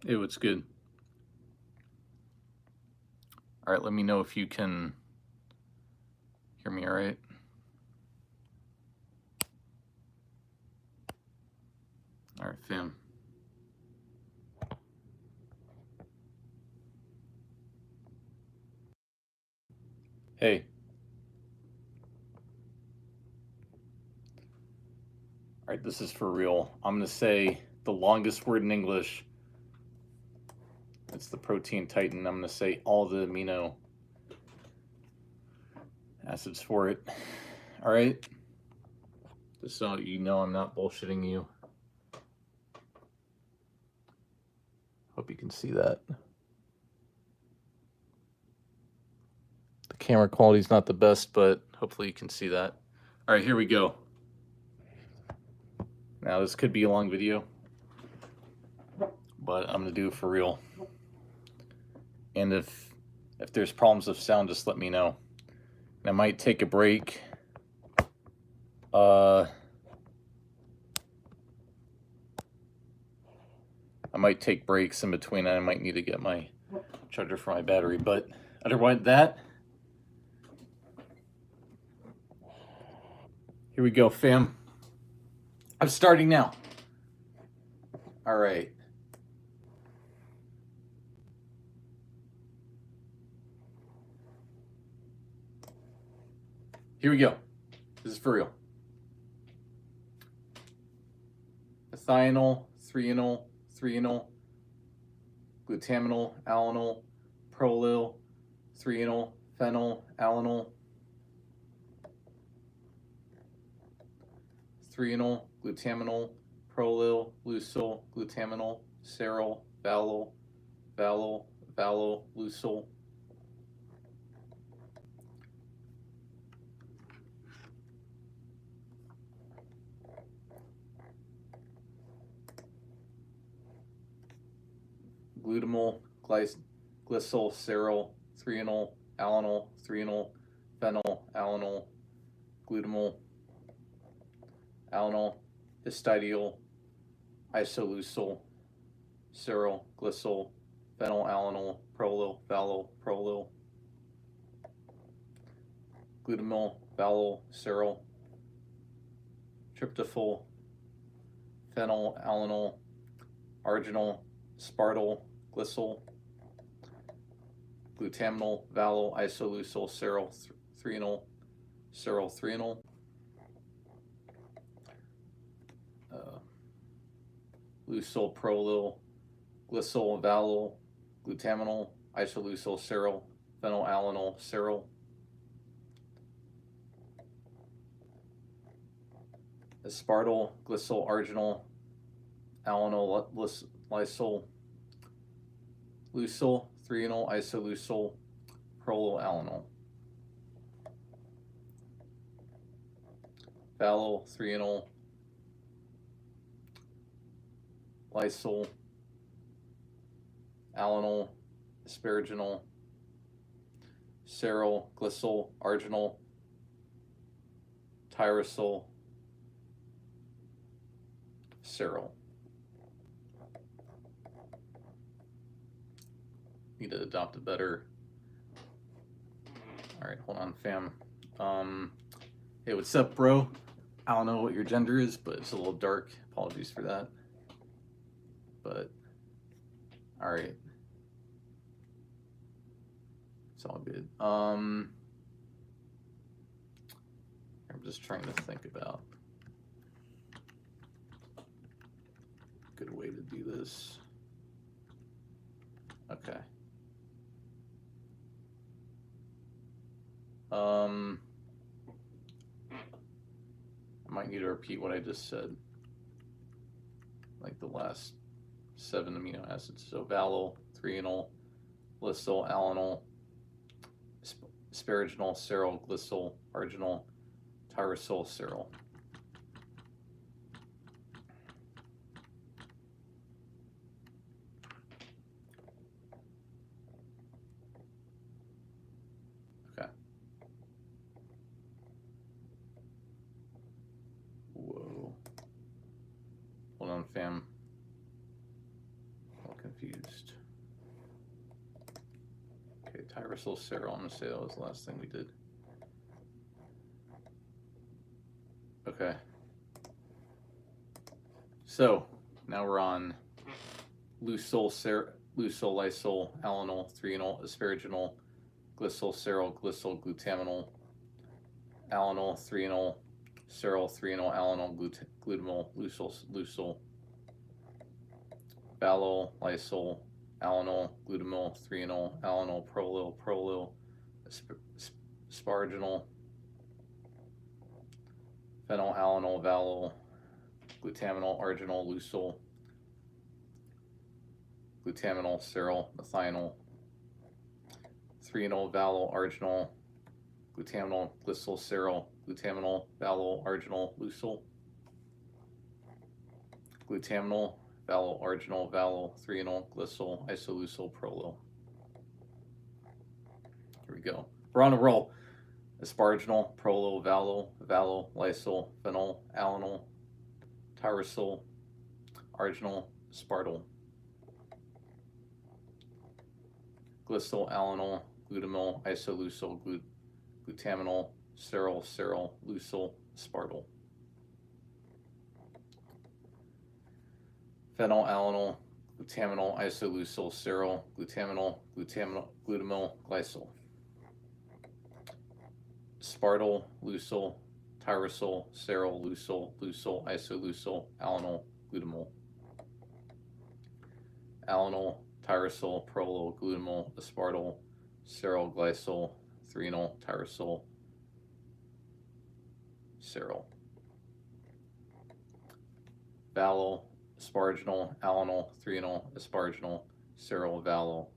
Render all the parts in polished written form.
Hey, what's good? All right, let me know if you can hear me all right. All right, fam. Hey. All right, this is for real. I'm going to say the longest word in English. It's the protein titan. I'm going to say all the amino acids for it. All right? Just so you know I'm not bullshitting you. Hope you can see that. The camera quality is not the best, but hopefully you can see that. All right, here we go. Now, this could be a long video, but I'm going to do it for real. And if there's problems with sound, just let me know. And I might take a break. I might take breaks in between, and I might need to get my charger for my battery. But otherwise, here we go, fam. I'm starting now. All right. Here we go. This is for real. Methional, threonal, glutaminol, alanol, prolyl, threonal, phenyl, alanol, threonal, glutaminol, prolyl, leucyl, glutaminol, serol, vallol, leucyl. Glutamyl, glycyl, serol, threonal, alanol, threonal, phenyl, alanol, glutamyl, alanol, histidyl, isoleucyl, serol, glycyl, phenyl, alanol, prolyl, prolyl, glutamyl, vallol, serol, tryptophyl, phenyl, alanol, arginol, spartyl, glycyl, glutaminol, vallol, isoleucyl, serol, threonal, serol, threonal, leucyl, prolyl, glycyl, vallol, glutaminol, isoleucyl, serol, phenylalanol, serol, aspartyl, glycyl, arginol, alanol, lysyl, leucyl, threonal, isoleucyl, prolylalanol, vallol, threonal, lysyl, alanol, asparaginol, serol, glycyl, arginol, tyrosol, serol. Need to adopt a better. All right, hold on, fam. Hey, what's up, bro? I don't know what your gender is, but it's a little dark. Apologies for that. But all right, it's all good. I'm just trying to think about a good way to do this. Okay. I might need to repeat what I just said, like the last 7 amino acids. So vallol, threonal, lysyl, alanol, asparaginol, serol, glycyl, arginol, tyrosol, serol. Okay. Whoa. Hold on, fam. I'm confused. Okay, tyrosol serol, I'm going to say that was the last thing we did. Okay. So, now we're on lysol, lysol, alanyl, 3-enol, asparaginol, glycol, serol, glycol, glutaminol, alanyl, 3-enol, serol, 3-enol, alanyl, glutamol, lysol, valol, lysol, alanyl, glutamol, 3-enol, alanyl, prolyl, asparaginol, phenylalanol, valol, glutaminol, arginol, lysol, glutaminol, serol, methionol, 3-enol, valol, arginol, glutaminol, glycol, serol, glutaminol, valol, arginol, lysol, glutaminol, valol, arginol, valol, 3-enol, glycol, isoleucel, prolyl. Here we go. We're on a roll. Asparaginol, prolyl, valol, lysol, phenol, alanyl, tyrosol, arginol, aspartyl, glycol, alanyl, glutamyl, isoleucel, glutaminol, serol, lysol, aspartyl. Phenylalanol, glutaminol, isoleucel, serol, glutamyl, glycol. Aspartyl, lysol, tyrosol, serol, lysol, isoleucel, alanyl, glutamyl. Alanyl, tyrosol, prolyl, glutamyl, aspartyl, serol, glycol, 3-enol, tyrosol, serol. Valol, asparaginol, alanyl, 3-enol, asparaginol, serol, valol,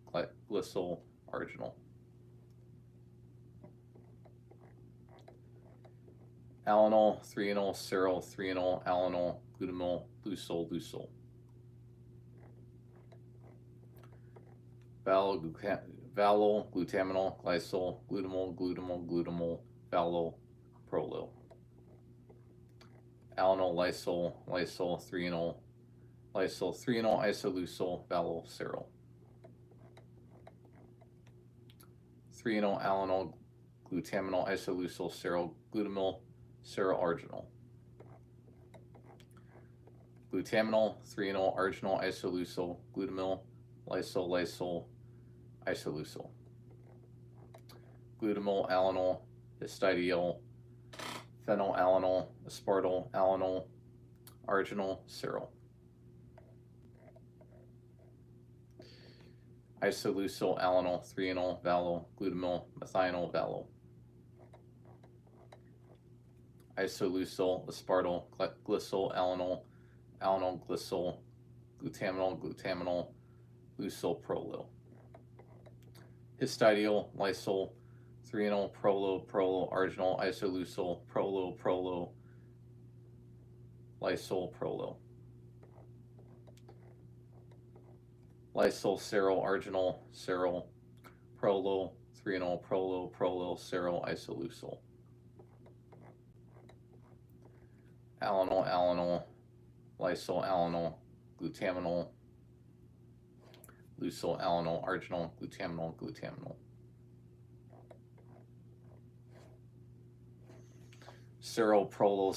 glycol, arginol. Alanyl, 3-enol, serol, 3-enol, alanyl, glutamyl, lysol. Valol, glutaminol, glycol, glutamyl, valol, prolyl. Alanyl, lysol, 3-enol, lysol, 3-enol, isoleucel, valol, serol. 3-enol, alanyl, glutaminol, isoleucel, serol, glutamyl, serol, arginol. Glutaminol, 3-enol, arginol, isoleucel, glutamyl, lysol, isoleucel. Glutamyl, alanyl, histidyl, phenylalanol, aspartyl, alanyl, arginol, serol. Isoleucel, alanyl, 3-enol, valol, glutamyl, methionol, valol. Isoleucel, aspartyl, glycol, alanyl, glycol, glutaminol, lysol, prolyl. Histidyl, lysol, 3-enol, prolyl, arginol, isoleucel, prolyl, lysol, prolyl. Lysol, serol, arginol, serol, prolyl, 3-enol, prolyl, serol, isoleucel. Alanyl, lysol, glutaminol, lysol, arginol, glutaminol. Serol, prolyl,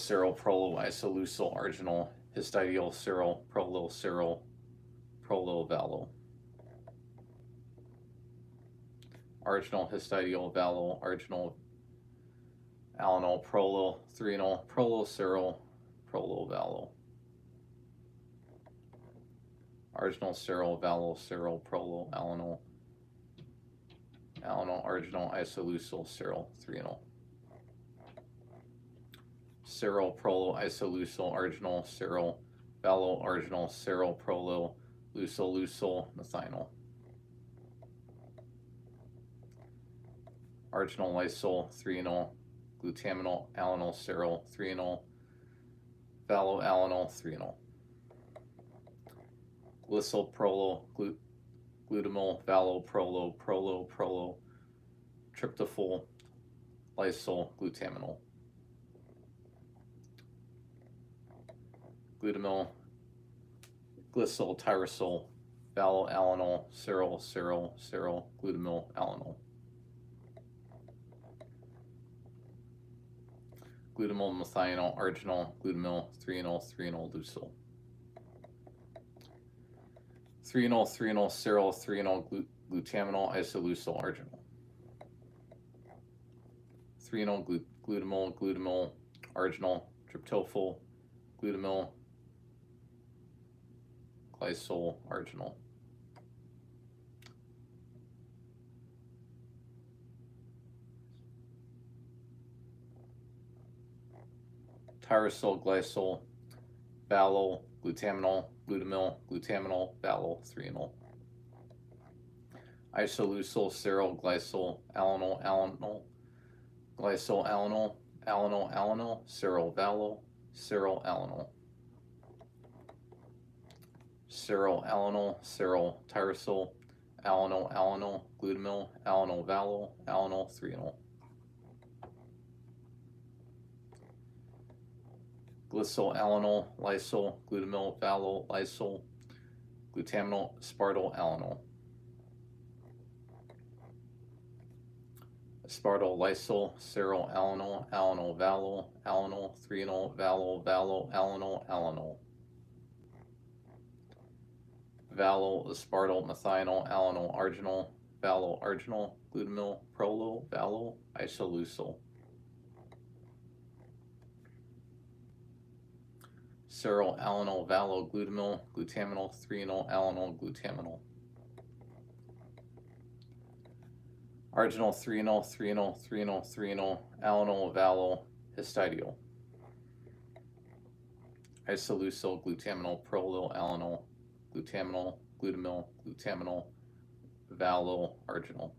isoleucel, arginol, histidyl, serol, prolyl, valol. Arginol, histidyl, valol, arginol, alanyl, prolyl, 3-enol, prolyl, serol, valol. Arginol, serol, valol, prolyl, alanyl, arginol, isoleucel, serol, 3-enol. Serol, prolyl, isoleucel, arginol, serol, valol, arginol, serol, prolyl, lysol, methionol. Arginol, lysol, 3-enol, glutaminol, alanyl, serol, 3-enol, valol, alanyl, 3-enol. Glycol, prolyl, glutamyl, valol, prolyl, tryptophan, lysol, glutaminol. Glutamyl, glycol, tyrosol, valylalanyl, seryl, seryl, seryl, glutamyl, alanyl. Glutamyl, methional, arginal, glutamyl, threonal, threonal, leucyl. Threonal, threonal, seryl, threonal, glutaminal, isoleucyl, arginal. Threonal, glutamyl, glutamyl, arginal, tryptophyl, glutamyl, glycol, arginal. Tyrosol, glycol, valyl, glutaminol, glutamyl, glutaminol, valyl, threonal. Isoleucyl, seryl, glycol, alanyl, alanyl, glycol, alanyl, alanyl, alanyl, seryl, valyl, seryl, alanyl. Seryl, alanyl, seryl, tyrosol, alanyl, alanyl, glutamyl, alanyl, valyl, alanyl, threonal. Glycol, alanyl, lysyl, glutamyl, valyl, lysyl, glutaminol, aspartyl, alanyl. Aspartyl, lysyl, seryl, alanyl, alanyl, valyl, alanyl, threonal, valyl, valyl, alanyl, alanyl. Valyl, aspartyl, methional, alanyl, arginal, valyl, arginal, glutamyl, prolyl, valyl, isoleucyl. Seryl, alanyl, valyl, glutamyl, glutaminol, threonal, alanyl, glutaminol. Arginal, threonal, threonal, threonal, threonal, alanyl, valyl, histidyl. Isoleucyl, glutaminol, prolyl, alanyl, glutaminol, glutamyl, glutaminol, valyl, arginal.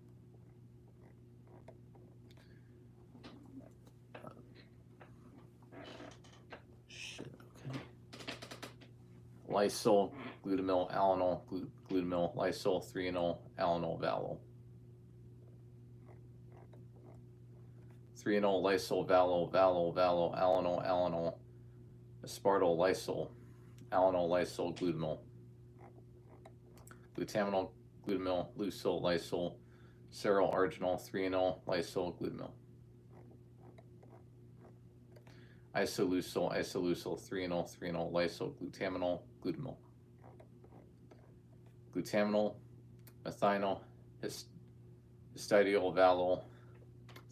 Lysyl, glutamyl, alanyl, glutamyl, lysyl, threonal, alanyl, valyl. Threonal, lysyl, valyl, valyl, valyl, alanyl, alanyl, aspartyl, lysyl, alanyl, lysyl, glutamyl. Glutaminol, glutamyl, leucyl, lysyl, seryl, arginal, threonal, lysyl, glutamyl. Isoleucyl, isoleucyl, threonal, threonal, lysyl, glutaminol, glutamyl. Glutaminol, methional, histidyl, valyl,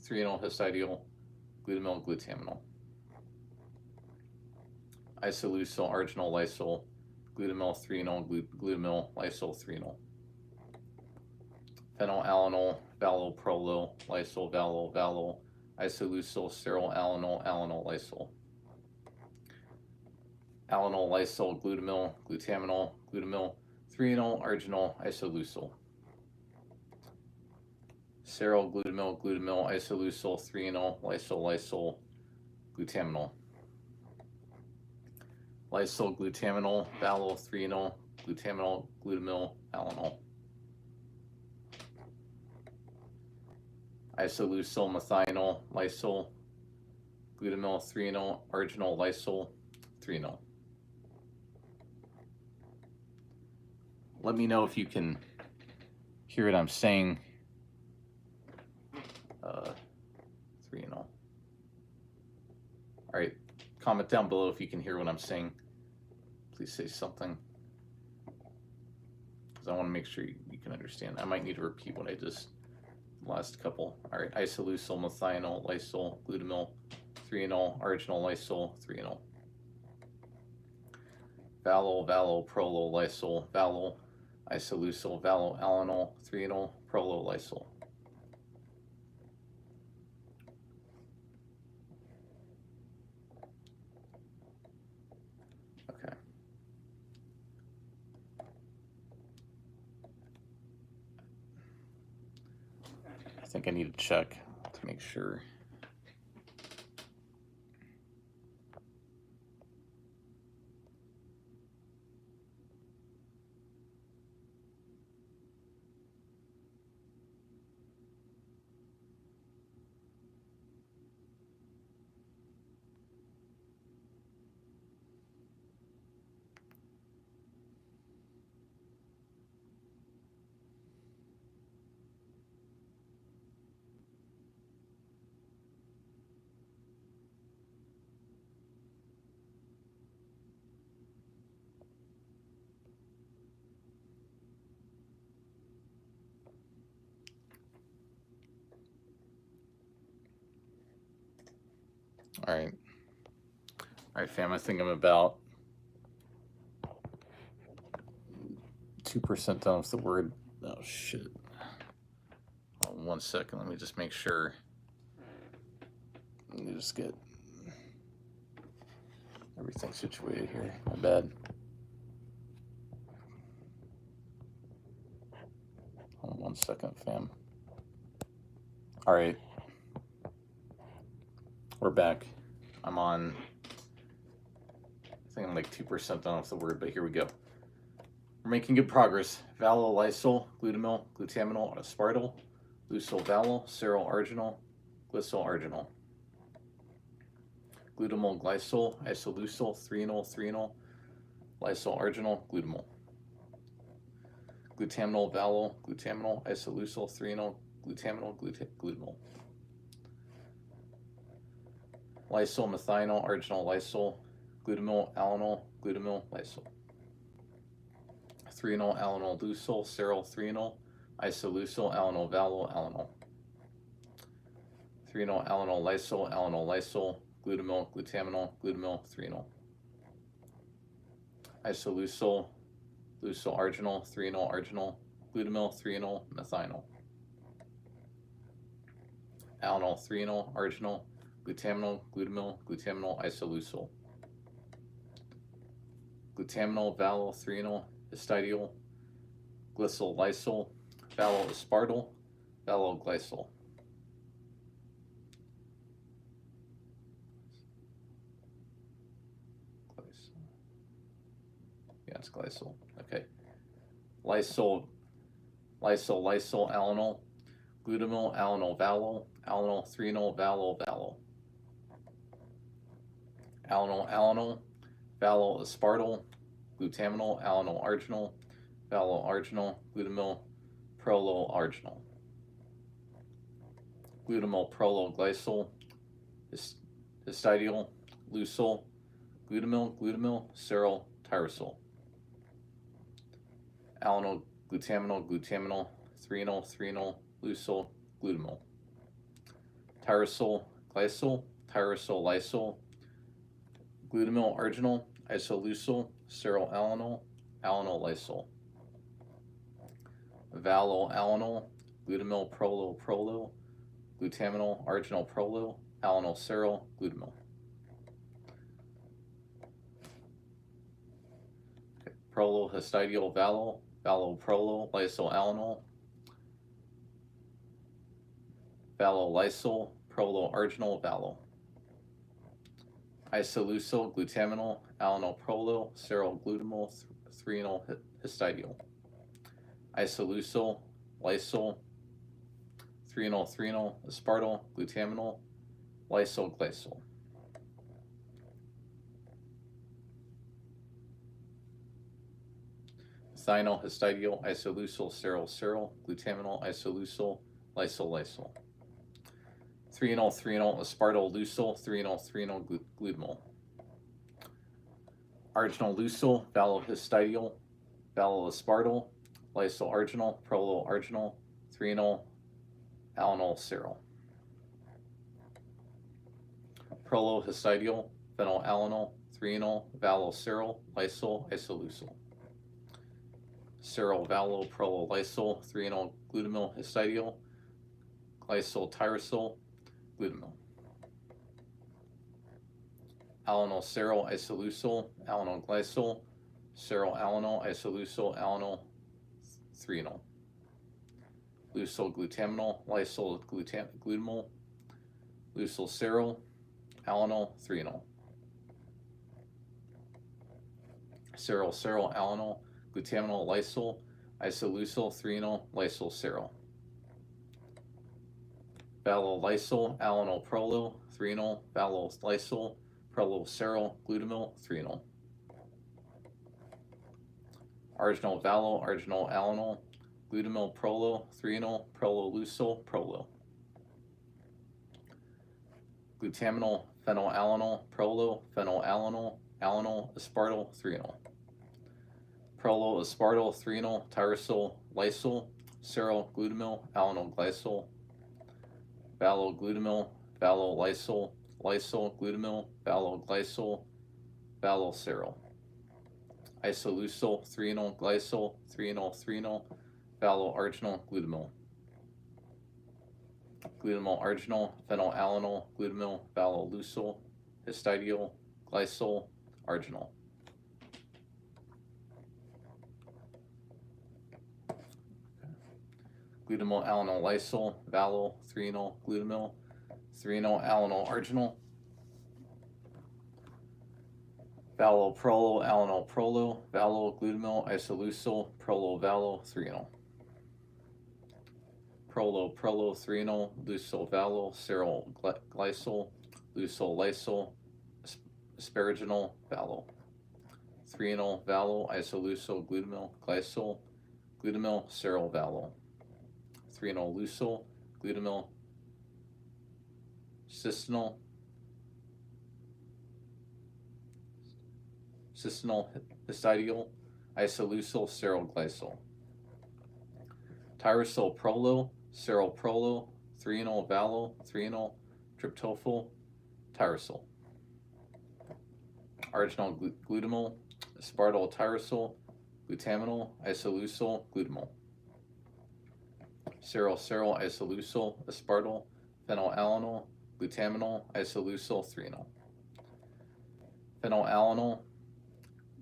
threonal, histidyl, glutamyl, glutaminol. Isoleucyl, arginal, lysyl, glutamyl, threonal, glutamyl, lysyl, threonal. Phenylalanol, valyl, prolyl, lysyl, valyl, valyl, isoleucyl, seryl, alanyl, alanyl, lysyl. Alanyl, lysyl, glutamyl, glutaminol, glutamyl, threonal, arginal, isoleucyl. Seryl, glutamyl, glutamyl, isoleucyl, threonal, lysyl, lysyl, glutaminol. Lysyl, glutaminol, valyl, threonal, glutaminol, glutamyl, alanyl. Isoleucyl, methional, lysyl, glutamyl, threonal, arginal, lysyl, threonal. Let me know if you can hear what I'm saying. Threonal. All right, comment down below if you can hear what I'm saying. Please say something, because I want to make sure you can understand. I might need to repeat what I just last couple. All right, isoleucyl, methional, lysyl, glutamyl, threonal, arginal, lysyl, threonal. Valyl, valyl, prolyl, lysyl, valyl, isoleucyl, valyl, alanyl, threonal, prolyl, lysyl. Okay. I think I need to check to make sure. All right. All right, fam. I think I'm about 2% done with the word. Oh, shit. Hold on 1 second. Let me just make sure. Let me just get everything situated here. My bad. Hold on 1 second, fam. All right. We're back. I'm on, I think I'm like 2% done with the word, but here we go. We're making good progress. Valo, lysol, glutamyl, glutaminol, aspartyl, leucyl, valol, cerol, arginol, glycol, arginol. Glutamyl, glycol, isoleucyl, threonol, threonol, lysol, arginol, glutamyl. Glutaminol, valol, glutaminol, isoleucyl, threonol, glutaminol, glutamyl. Lysol, methionol, arginol, lysol, glutamyl, alanol, glutamyl, lysol. Threonol, alanol, leucyl, cerol, threonol, isoleucyl, alanol, valol, alanol. Threonol, alanol, lysol, glutamyl, glutaminol, glutamyl, threonol. Isoleucyl, leucyl, arginol, threonol, arginol, glutamyl, threonol, methionol. Alanol, threonol, arginol, glutaminol, glutaminol, isoleucyl. Glutaminol, valol, threonol, histidyl, glycol, lysol, valol, aspartyl, valol, glycol. Yeah, it's glycol. Okay. Lysol, alanol, glutamyl, alanol, valol, threonol, valol. Alanol, valol, aspartyl, glutaminol, alanol, arginol, valol, arginol, glutamyl, prolol, arginol. Glutamyl, prolol, glycol, histidyl, leucyl, glutamyl, cerol, tyrosol. Alanol, glutaminol, threonol, leucyl, glutamyl. Tyrosol, glycol, tyrosol, lysol, glutamyl, arginol, isoleucyl, cerol, alanol, lysol. Valol, alanol, glutamyl, prolol, glutaminol, arginol, prolol, alanol, cerol, glutamyl. Okay. Prolol, histidyl, valol, prolol, lysol, alanol, valol, lysol, prolol, arginol, valol. Isoleucyl, glutaminol, alanol, prolol, cerol, glutamyl, threonol, histidyl. Isoleucyl, lysol, threonol, aspartyl, glutaminol, lysol, glycol. Methionol, histidyl, isoleucyl, cerol, glutaminol, isoleucyl, lysol. Threonol, aspartyl, leucyl, threonol, glutamyl. Arginol, leucyl, valol, histidyl, valol, aspartyl, lysol, arginol, prolol, arginol, threonol, alanol, cerol. Prolol, histidyl, phenylalanol, threonol, valol, cerol, lysol, isoleucyl. Cerol, valol, prolol, lysol, threonol, glutamyl, histidyl, glycol, tyrosol, glutamyl. Alanol, cerol, isoleucyl, alanol, glycol, cerol, alanol, isoleucyl, alanol, threonol. Leucyl, glutaminol, lysol, glutamyl, leucyl, cerol, alanol, threonol. Cerol, alanol, glutaminol, lysol, isoleucyl, threonol, lysol, cerol. Valol, lysol, alanol, prolol, threonol, valol, lysol, prolol, cerol, glutamyl, threonol. Arginol, valol, arginol, alanol, glutamyl, prolol, threonol, prolol, leucyl, prolol. Glutaminol, phenylalanol, prolol, phenylalanol, alanol, aspartyl, threonol. Prolol, aspartyl, threonol, tyrosol, lysol, cerol, glutamyl, alanol, glycol. Valol, glutamyl, valol, lysol, lysol, glutamyl, valoglycol, valolcerol. Isoleucyl, threonol, glycol, threonol, valoarginol, glutamyl. Glutamyl arginol, phenylalanol, glutamyl, valoleucyl, histidyl, glycol, arginol. Glutamyl alanol lysol, valol, threonol, glutamyl, threonol alanol arginol, valol prolol, alanol prolol, valol glutamyl, isoleucyl, prolol valol, threonol. Prolol threonol, leucyl valol, cerol glycol, leucyl lysol, asparaginol valol. Threonol valol, isoleucyl glutamyl, glycol, glutamyl, cerol valol. Threonol leucyl, glutamyl, cysteinol, histidyl, isoleucyl, cerol glycol. Tyrosol prolol, cerol prolol, threonol valol, threonol, tryptophyl, tyrosol. Arginol glutamyl, aspartyl tyrosol, glutaminol, isoleucyl, glutamyl. Cerol isoleucyl, aspartyl, phenylalanol, glutaminol, isoleucyl, threonol. Phenylalanol,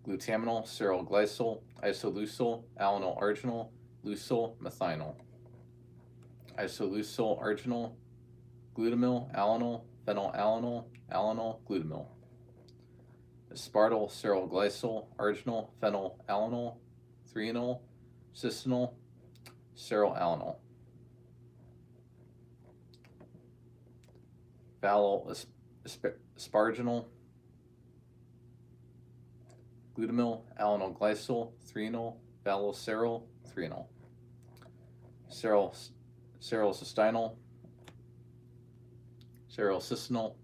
glutaminol, cerol glycol, isoleucyl, alanol arginol, leucyl methanol. Isoleucyl arginol, glutamyl, alanol, phenylalanol, alanol, glutamyl. Aspartyl cerol glycol, arginol, phenylalanol, threonol, cysteinol, cerol alanol. Valol asparginol, glutamyl, alanol glycol, threonol, valolcerol, threonol. Cerol cysteinol, cerol cysteinol,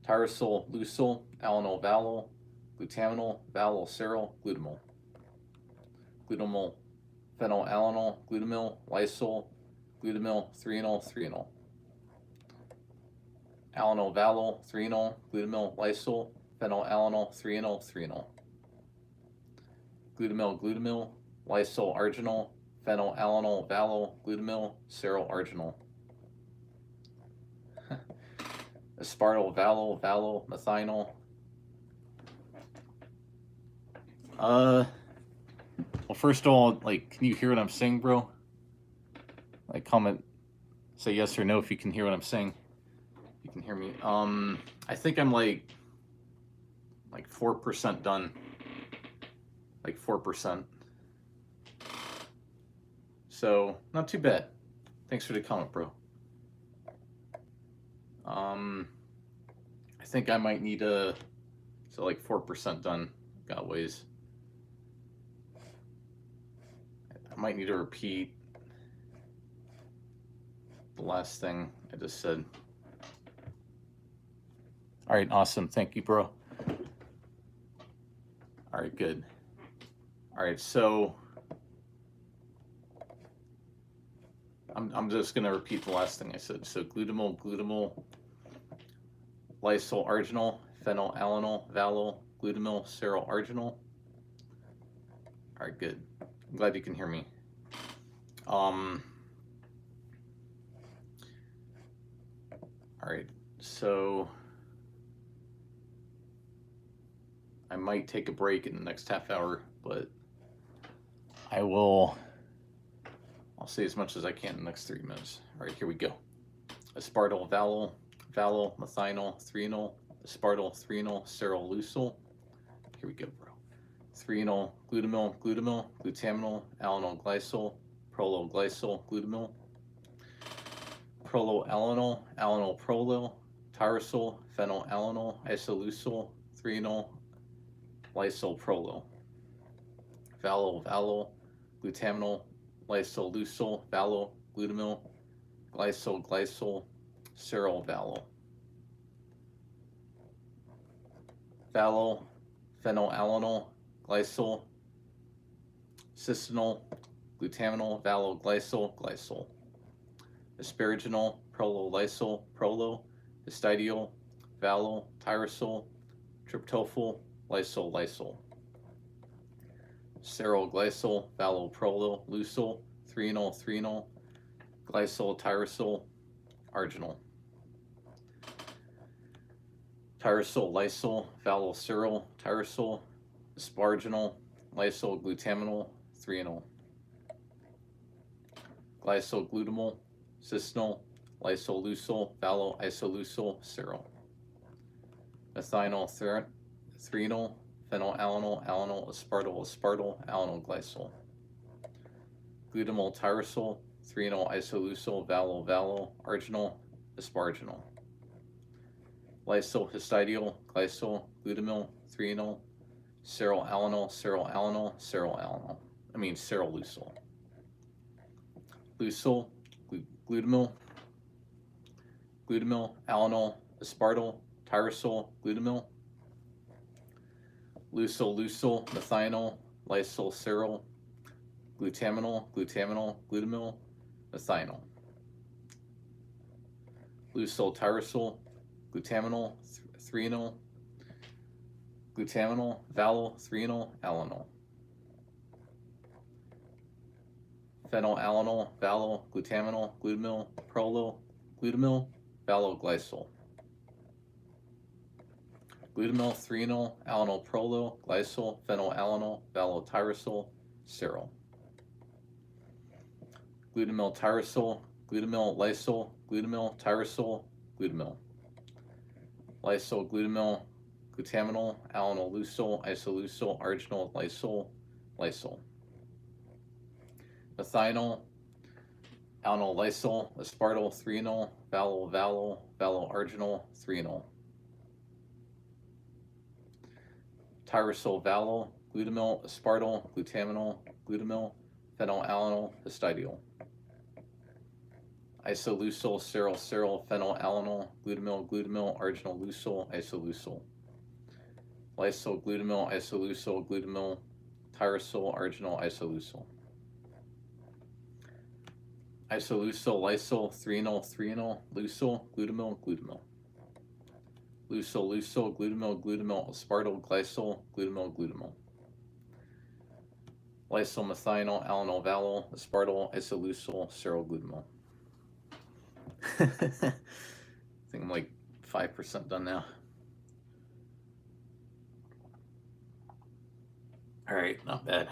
tyrosol leucyl, alanol valol, glutaminol, valolcerol, glutamyl. Glutamyl, phenylalanol, glutamyl, lysol, glutamyl, threonol. Alanol valol, threonol, glutamyl, lysol, phenylalanol, threonol. Glutamyl, lysol arginol, phenylalanol valol, glutamyl, cerol arginol. Aspartyl valol, methanol. Well, first of all, like, can you hear what I'm saying, bro? Like, comment, say yes or no if you can hear what I'm saying. You can hear me. I think I'm like 4% done. Like 4%. So not too bad. Thanks for the comment, bro. I think I might need so like 4% done. Got ways. I might need to repeat the last thing I just said. All right, awesome. Thank you, bro. All right, good. All right, so I'm just gonna repeat the last thing I said. So glutamyl, lysol arginol, phenylalanol, valol, glutamyl, cerol arginol. All right, good. I'm glad you can hear me. All right, so I might take a break in the next half hour, but I'll say as much as I can in the next 3 minutes. All right, here we go. Aspartyl valol, methanol, threonol, aspartyl, threonol, cerol leucyl. Here we go, bro. Threonol, glutamyl, glutaminol, alanol glycol, prolol glycol, glutamyl. Proloalanol, alanol prolol, tyrosol, phenylalanol, isoleucyl, threonol, lysol prolol. Valol, glutaminol, lysol leucyl, valol, glutamyl, glycol, cerol valol. Valol, phenylalanol, glycol, cysteinol, glutaminol, valoglycol, glycol. asparaginol, prolo-lysol, prolo, histidiol, valol, tyrosol, tryptophal, lysol, lysol. Serol-glycol, valol-prolo, lusol, threonol, threonol, glycol, tyrosol, arginol. Tyrosol, lysol, valol-serol, tyrosol, asparginol, lysol, glutaminol, threonol. Glycol, glutamol, cisnol, lysol, lusol, valol, isolusol, serol. Methionol, threonol, phenylalanol, alanol, aspartyl, aspartyl, alanol, glycol. Glutamol, tyrosol, threonol, isolusol, valol, valol, arginol, asparginol. Lysol, histidiol, glycol, glutamil, threonol, seroalanol, seroalanol, seroalanol. Serolusol. Lusol, glutamil, alanol, aspartyl, tyrosol, glutamil. Lusol, methionol, lysol, serol, glutaminol, glutamil, methionol. Lusol, tyrosol, glutaminol, threonol, glutaminol, valol, threonol, alanol. Phenylalanol, valol, glutaminol, glutamil, prolo, glutamil, valol, glycol. Glutamil, threonol, alanol, prolo, glycol, phenylalanol, valol, tyrosol, serol. Glutamil, tyrosol, glutamil, lysol, glutamil, tyrosol, glutamil. Lysol, glutamil, glutaminol, alanol, lusol, isolusol, arginol, lysol, lysol. Methionol, alanol, lysol, aspartyl, threonol, valol, valol, valol, arginol, threonol. Tyrosol, valol, glutamil, aspartyl, glutaminol, glutamil, phenylalanol, histidiol. Isolusol, serol, serol, phenylalanol, glutamil, arginol, lusol, isolusol. Lysol, glutamil, isolusol, glutamil, tyrosol, arginol, isolusol. Isolusol, lysol, threonol, lusol, glutamil. Lusol, glutamil, aspartyl, glycol, glutamil. Lysol, methionol, alanol, valol, aspartyl, isolusol, seroglutamil. I think I'm like 5% done now. All right, not bad.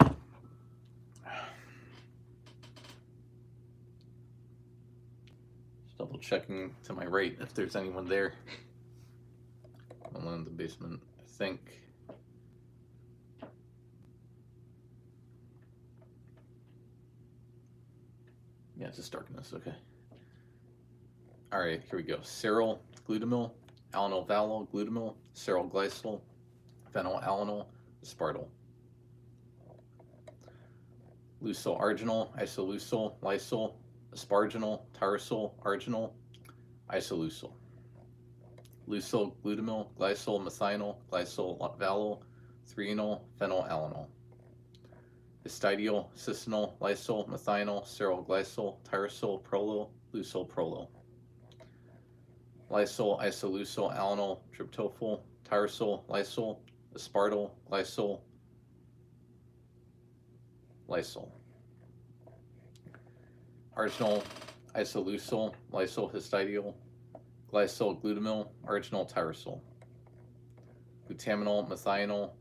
Just double checking to my right if there's anyone there. I'm in the basement, I think. Yeah, just darkness, okay. All right, here we go. Serol, glutamil, alanol, valol, glutamil, serol, glycol, phenylalanol, aspartyl. Lusol, arginol, isolusol, lysol, asparginol, tyrosol, arginol, isolusol. Lusol, glutamil, glycol, methionol, glycol, valol, threonol, phenylalanol. Histidiol, cisnol, lysol, methionol, serol, glycol, tyrosol, prolo, lusol, prolo. Lysol, isolusol, alanol, tryptophal, tyrosol, lysol, aspartyl, glycol, lysol. Arginol, isolusol, lysol, histidiol, glycol, glutamil, arginol, tyrosol. Glutaminol, methionol,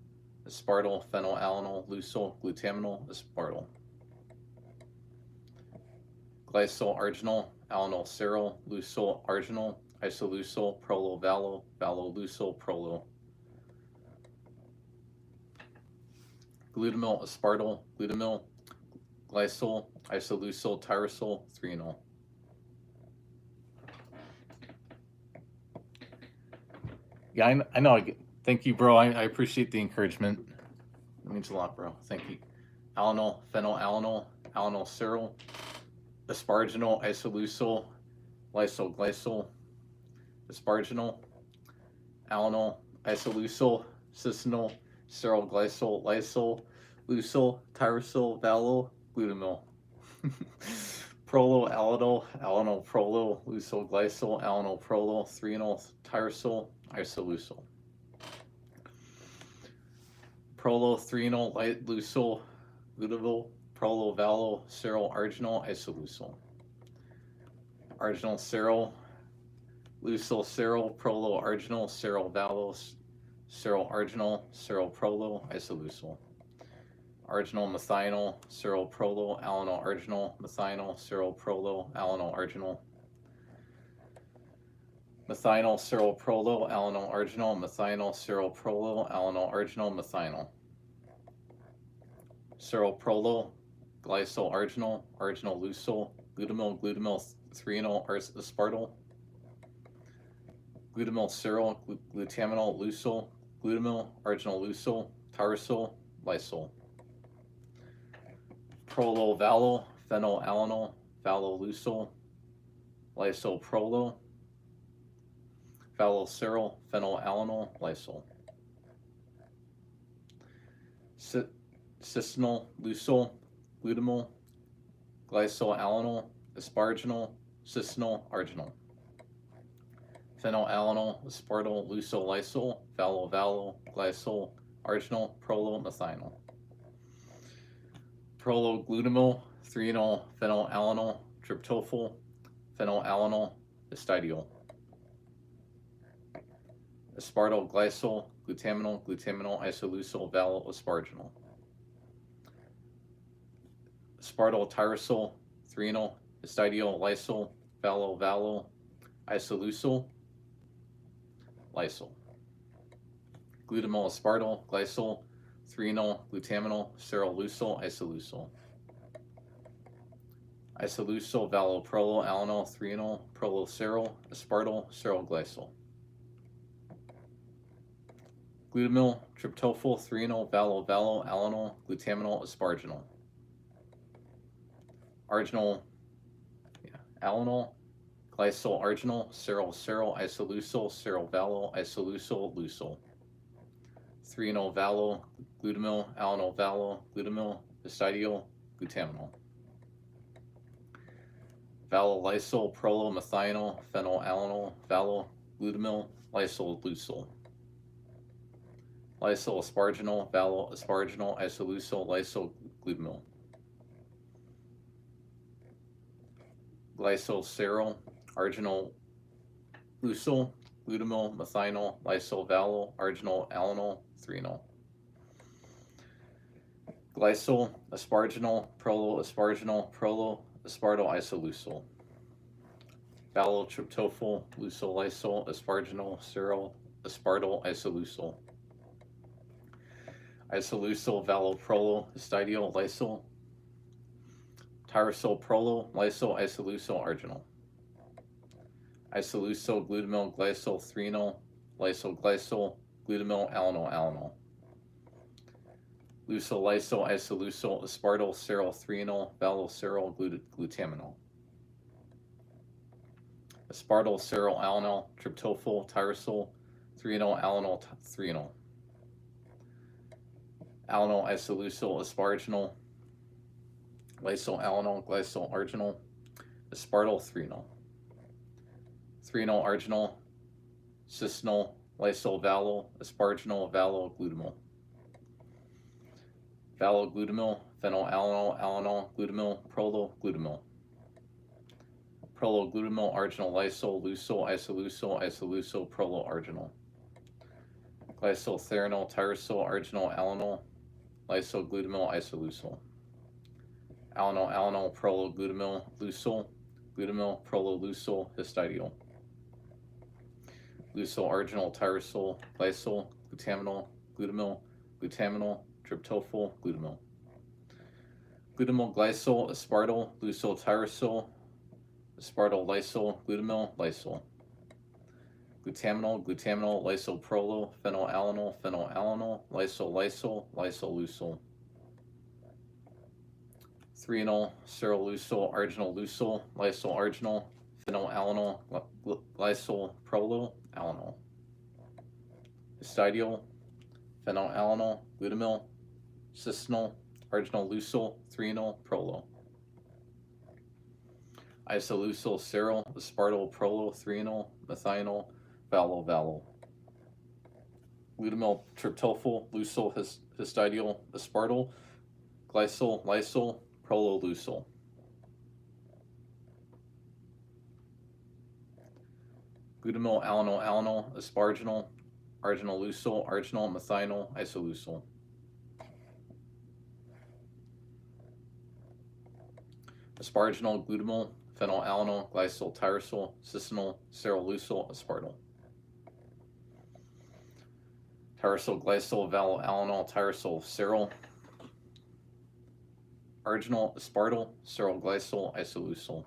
aspartyl, phenylalanol, lusol, glutaminol, aspartyl. Glycol, arginol, alanol, serol, lusol, arginol, isolusol, prolo, valol, valol, lusol, prolo. Glutamil, aspartyl, glutamil, glycol, isolusol, tyrosol, threonol. Yeah, I know. Thank you, bro. I appreciate the encouragement. It means a lot, bro. Thank you. Alanol, phenylalanol, alanol, serol, asparginol, isolusol, lysol, glycol, asparginol, alanol, isolusol, cisnol, serol, glycol, lysol, lusol, tyrosol, valol, glutamil. Prolo, allyl, alanyl, prolo, lucyl, glycol, alanyl, prolo, threonyl, tyrosol, isoleucel. Prolo, threonyl, lucyl, glutamyl, prolo, valo, cerol, arginal, isoleucel. Arginal, cerol, lucyl, cerol, prolo, arginal, cerol, valo, cerol, arginal, cerol, prolo, isoleucel. Arginal, methionyl, cerol, prolo, alanyl, arginal, methionyl, cerol, prolo, alanyl, arginal. Methionyl, cerol, prolo, alanyl, arginal, methionyl, cerol, prolo, alanyl, arginal, methionyl. Cerol, prolo, glycol, arginal, arginal, lucyl, glutamyl, glutamyl, threonyl, aspartyl. Glutamyl, cerol, glutaminol, lucyl, glutamyl, arginal, lucyl, tyrosol, lysol. Prolo, valo, phenyl, alanyl, valo, lucyl, lysol, prolo. Valo, cerol, phenyl, alanyl, lysol. Cystenyl, lucyl, glutamyl, glycol, alanyl, asparginal, cystenyl, arginal. Phenylalanyl, aspartyl, lucyl, lysol, valo, valo, glycol, arginal, prolo, methionyl. Prolo, glutamyl, threonyl, phenylalanyl, tryptophyl, phenylalanyl, astidyl. Aspartyl, glycol, glutaminol, glutaminol, isoleucyl, valo, asparginal. Aspartyl, tyrosol, threonyl, astidyl, lysol, valo, valo, isoleucyl, lysol. Glutamyl, aspartyl, glycol, threonyl, glutaminol, cerol, lucyl, isoleucyl. Isoleucyl, valo, prolo, alanyl, threonyl, prolo, cerol, aspartyl, cerol, glycol. Glutamyl, tryptophyl, threonyl, valo, valo, alanyl, glutaminol, asparginal. Arginal, alanyl, glycol, arginal, cerol, cerol, isoleucyl, cerol, valo, isoleucyl, lucyl. Threonyl, valo, glutamyl, alanyl, valo, glutamyl, astidyl, glutaminol. Valo, lysol, prolo, methionyl, phenylalanyl, valo, glutamyl, lysol, lucyl. Lysol, asparginal, valo, asparginal, isoleucyl, lysol, glutamyl. Glycol, cerol, arginal, lucyl, glutamyl, methionyl, lysol, valo, arginal, alanyl, threonyl. Glycol, asparginal, prolo, aspartyl, isoleucyl. Valo, tryptophyl, lucyl, lysol, asparginal, cerol, aspartyl, isoleucyl. Isoleucyl, valo, prolo, astidyl, lysol. Tyrosol, prolo, lysol, isoleucyl, arginal. Isoleucyl, glutamyl, glycol, threonyl, lysol, glycol, glutamyl, alanyl, alanyl. Lucyl, lysol, isoleucyl, aspartyl, cerol, threonyl, valo, cerol, glutaminol. Aspartyl, cerol, alanyl, tryptophyl, tyrosol, threonyl, alanyl, threonyl. Alanyl, isoleucyl, asparginal, lysol, alanyl, glycol, arginal, aspartyl, threonyl. Threonyl, arginal, cystenyl, lysol, valo, asparginal, valo, glutamyl. Valo, glutamyl, phenylalanyl, alanyl, glutamyl, prolo, glutamyl. Prolo, glutamyl, arginal, lysol, lucyl, isoleucyl, isoleucyl, prolo, arginal. Glycol, theranol, tyrosol, arginal, alanyl, lysol, glutamyl, isoleucyl. Alanyl, alanyl, prolo, glutamyl, lucyl, glutamyl, prolo, lucyl, histidyl. Lucyl, arginal, tyrosol, glycol, glutaminol, glutamyl, glutaminol, tryptophyl, glutamyl. Glutamyl, glycol, aspartyl, lucyl, tyrosol, aspartyl, lysol, glutamyl, lysol. Glutaminol, glutaminol, lysol, prolo, phenylalanyl, phenylalanyl, lysol, lysol, lysol, lucyl. Threonyl, cerol, lucyl, arginal, lucyl, lysol, arginal, phenylalanyl, glycol, prolo, alanyl. Histidyl, phenylalanyl, glutamyl, cystenyl, arginal, lucyl, threonyl, prolo. Isoleucyl serol, aspartyl, prolo, threonol, methionyl, valo. Glutamyl tryptophyl, leucyl histidyl, aspartyl, glycyl, lysyl, prololeucyl. Glutamyl alanol, asparginol, arginoleucyl, arginol, methionyl, isoleucyl. Asparginol, glutamyl, phenylalanol, glycyl, tyrosol, cisanol, seroleucyl, aspartyl. Tyrosol, glycyl, valoalanol, tyrosol, serol, arginol, aspartyl, seroglycyl, isoleucyl.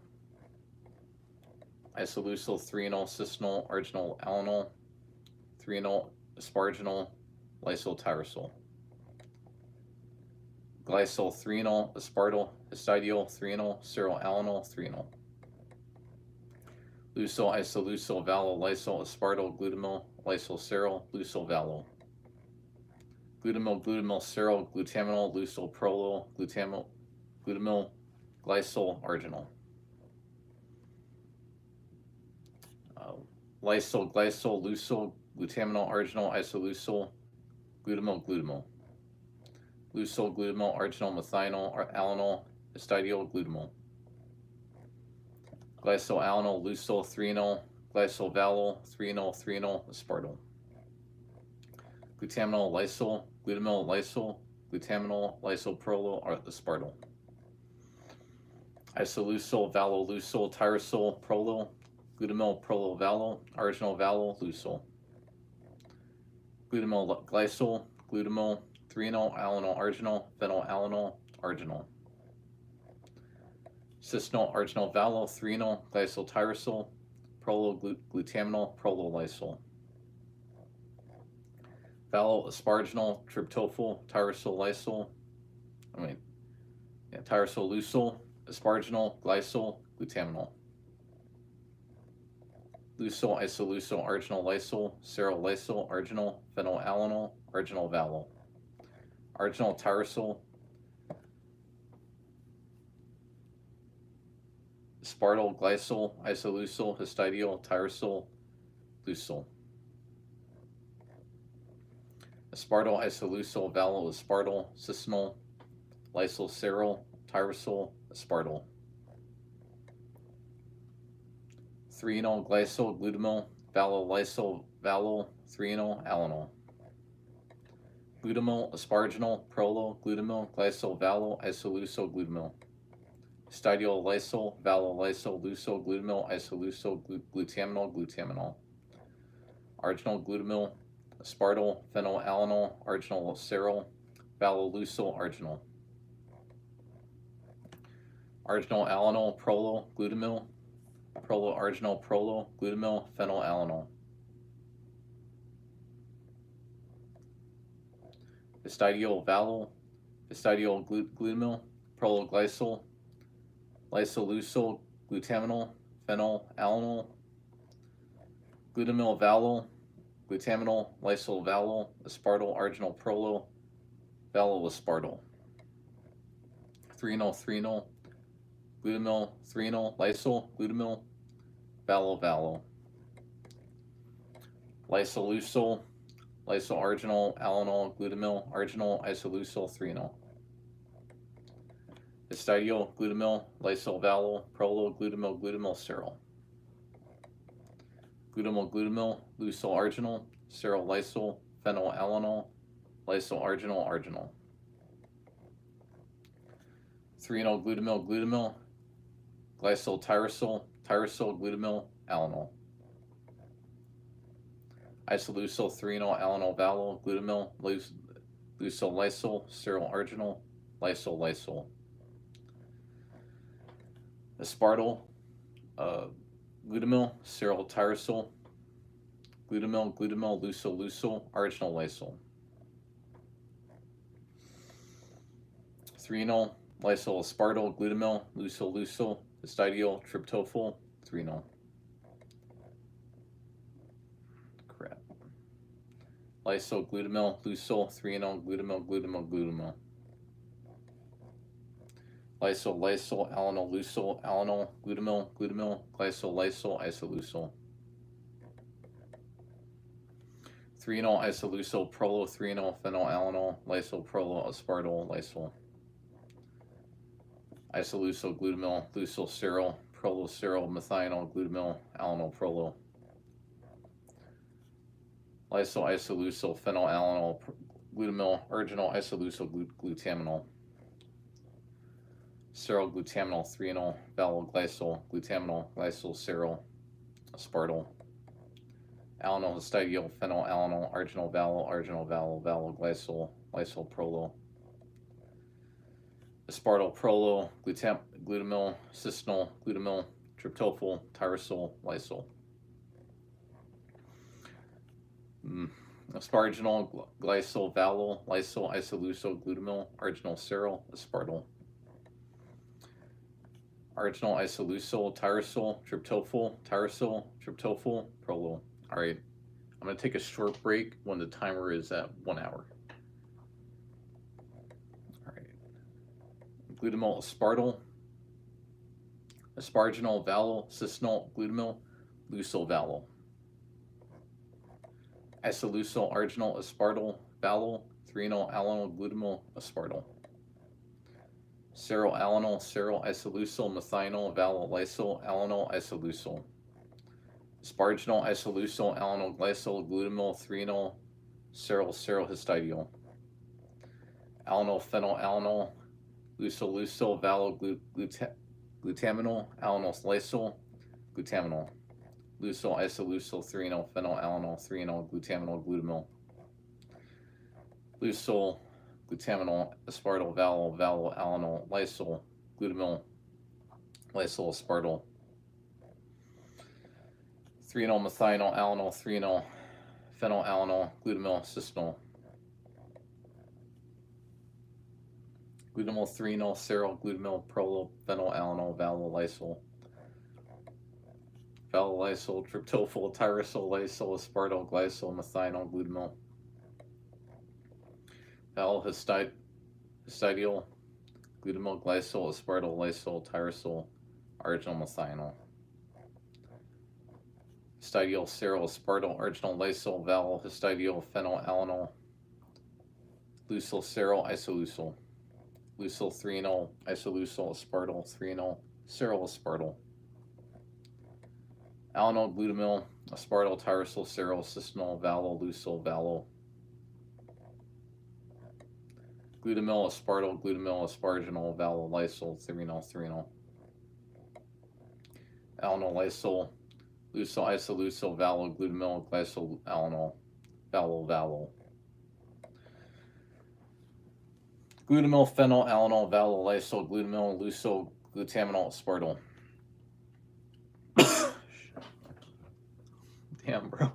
Isoleucyl, threonol, cisanol, arginol, alanol, threonol, asparginol, lysyl, tyrosol. Glycyl, threonol, aspartyl, histidyl, threonol, seroalanol, threonol. Leucyl, isoleucyl, valo, lysyl, aspartyl, glutamyl, lysyl, serol, leucyl, valo. Glutamyl, serol, glutaminol, leucyl, prolo, glutamyl, glycyl, arginol. Lysyl, glycyl, leucyl, glutaminol, arginol, isoleucyl, glutamyl. Leucyl, glutamyl, arginol, methionyl, alanol, histidyl, glutamyl. Glycyl, alanol, leucyl, threonol, glycyl, valo, threonol, aspartyl. Glutaminol, lysyl, glutamyl, lysyl, glutaminol, lysyl, prolo, aspartyl. Isoleucyl, valoleucyl, tyrosol, prolo, glutamyl, prolo, valo, arginol, valo, leucyl. Glutamyl, glycyl, glutamyl, threonol, alanol, arginol, phenylalanol, arginol. Cisanol, arginol, valo, threonol, glycyl, tyrosol, prolo, glutaminol, prololysyl. Valo, asparginol, tryptophyl, tyrosol, lysyl. Tyrosol, leucyl, asparginol, glycyl, glutaminol. Leucyl, isoleucyl, arginol, lysyl, serolysyl, arginol, phenylalanol, arginol, valo. Arginol, tyrosol, aspartyl, glycyl, isoleucyl, histidyl, tyrosol, leucyl. Aspartyl, isoleucyl, valo, aspartyl, cisanol, lysyl, serol, tyrosol, aspartyl. Threonol, glycyl, glutamyl, valolysyl, valo, threonol, alanol. Glutamyl, asparginol, prolo, glutamyl, glycyl, valo, isoleucyl, glutamyl. Histidyl, lysyl, valolysyl, leucyl, glutamyl, isoleucyl, glutaminol. Arginol, glutamyl, aspartyl, phenylalanol, arginol, serol, valoleucyl, arginol. Arginol, alanol, prolo, glutamyl, prolo, arginol, prolo, glutamyl, phenylalanol. Histidyl, valo, histidyl, glutamyl, prologlycyl, lysoleucyl, glutaminol, phenylalanol, glutamyl, valo, glutaminol, lysyl, valo, aspartyl, arginol, prolo, valoaspartyl. Threonol, glutamyl, threonol, lysyl, glutamyl, valo. Lysoleucyl, lysyl, arginol, alanol, glutamyl, arginol, isoleucyl, threonol. Histidyl, glutamyl, lysyl, valo, prolo, glutamyl, serol. Glutamyl, leucyl, arginol, serol, lysyl, phenylalanol, lysyl, arginol. Threonol, glutamyl, glycyl, tyrosol, glutamyl, alanol. Isoleucyl, threonol, alanol, valo, glutamyl, leucyl, lysyl, serol, arginol, lysyl. Aspartyl, glutamyl, serol, tyrosol, glutamyl, leucyl, arginol, lysyl. Threonol, lysyl, aspartyl, glutamyl, leucyl, histidyl, tryptophyl, threonol. Lysyl, glutamyl, leucyl, threonol, glutamyl. Lysol, lysol, alanyl, leucil, alanyl, glutamyl, glutamyl, glycol, lysol, isoleucil. 3-enol isoleucil, prolo, 3-enol phenylalanyl, lysol, prolo, aspartyl, lysol. Isoleucil, glutamyl, leucil, serol, prolo, serol, methionol, glutamyl, alanyl, prolo. Lysol, isoleucil, phenylalanyl, glutamyl, arginol, isoleucil, glutaminol. Serol, glutaminol, 3-enol, valo, glycol, glutaminol, glycol, serol, aspartyl. Alanyl, histidyl, phenylalanyl, arginol, valo, valo, glycol, lysol, prolo. Aspartyl, prolo, glutamyl, cisnol, glutamyl, tryptophyl, tyrosol, lysol. Asparginol, glycol, valo, lysol, isoleucil, glutamyl, arginol, serol, aspartyl. Arginol, isoleucil, tyrosol, tryptophyl, prolo. All right, I'm going to take a short break when the timer is at 1 hour. All right. Glutamyl, asparginol, valo, cisnol, glutamyl, leucil, valo. Isoleucil, arginol, aspartyl, valo, 3-enol, alanyl, glutamyl, aspartyl. Serol, alanyl, serol, isoleucil, methionol, valo, lysol, alanyl, isoleucil. Asparginol, isoleucil, alanyl, glycol, glutamyl, 3-enol, serol, histidyl. Alanyl, phenylalanyl, leucil, valo, glutaminol, alanyl, lysol, glutaminol. Leucil, isoleucil, 3-enol, phenylalanyl, 3-enol, glutaminol, glutamyl. Leucil, glutaminol, aspartyl, valo, alanyl, lysol, glutamyl, lysol, aspartyl. 3-enol, methionol, alanyl, 3-enol, phenylalanyl, glutamyl, cisnol. Glutamyl, 3-enol, serol, glutamyl, prolo, phenylalanyl, valo, lysol. Valo, lysol, tryptophyl, tyrosol, lysol, aspartyl, glycol, methionol, glutamyl. Valo, histidyl, glutamyl, glycol, aspartyl, lysol, tyrosol, arginol, methionol. Histidyl, serol, aspartyl, arginol, lysol, valo, histidyl, phenylalanyl, leucil, serol, isoleucil. Leucil, 3-enol, isoleucil, aspartyl, 3-enol, serol, aspartyl. Alanyl, glutamyl, aspartyl, tyrosol, serol, cisnol, valo, leucil, valo. Glutamyl, aspartyl, asparginol, valo, lysol, 3-enol, 3-enol. Alanyl, lysol, leucil, isoleucil, valo, glutamyl, glycol, alanyl, valo. Glutamyl, phenylalanyl, valo, lysol, glutamyl, leucil, glutaminol, aspartyl. Damn, bro.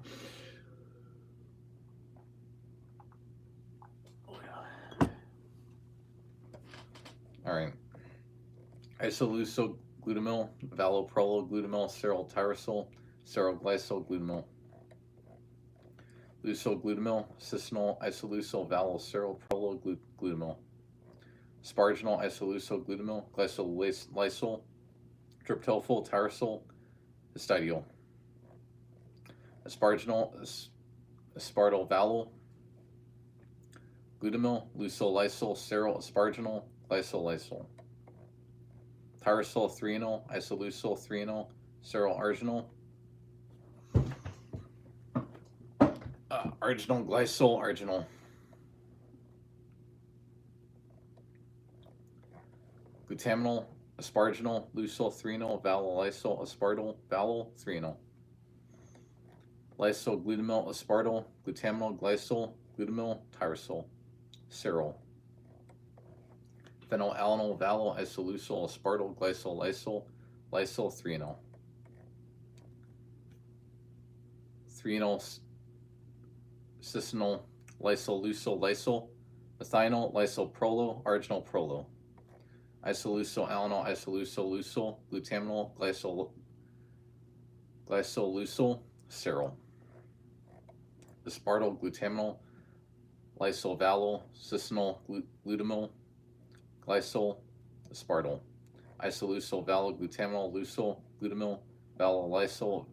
All right. Isoleucil, glutamyl, valo, prolo, glutamyl, serol, tyrosol, serol, glycol, glutamyl. Leucil, glutamyl, cisnol, isoleucil, valo, serol, prolo, glutamyl. Asparginol, isoleucil, glutamyl, glycol, lysol, tryptophyl, tyrosol, histidyl. Asparginol, aspartyl, valo, glutamyl, leucil, lysol, serol, asparginol, glycol, lysol. Tyrosol, 3-enol, isoleucil, 3-enol, serol, arginol. Arginol, glycol, arginol. Glutaminol, asparginol, leucil, 3-enol, valo, lysol, aspartyl, valo, 3-enol. Lysol, glutamyl, aspartyl, glutaminol, glycol, glutamyl, tyrosol, serol. Phenylalanyl, valo, isoleucil, aspartyl, glycol, lysol, 3-enol. 3-enol, cisnol, lysol, leucil, methionol, lysol, prolo, arginol, prolo. Isoleucil, alanyl, isoleucil, leucil, glutaminol, glycol, leucil, serol. Aspartyl, glutaminol, lysol, valo, cisnol, glutamyl, glycol, aspartyl. Isoleucyl valoglutamyl leucyl glutamyl valolysal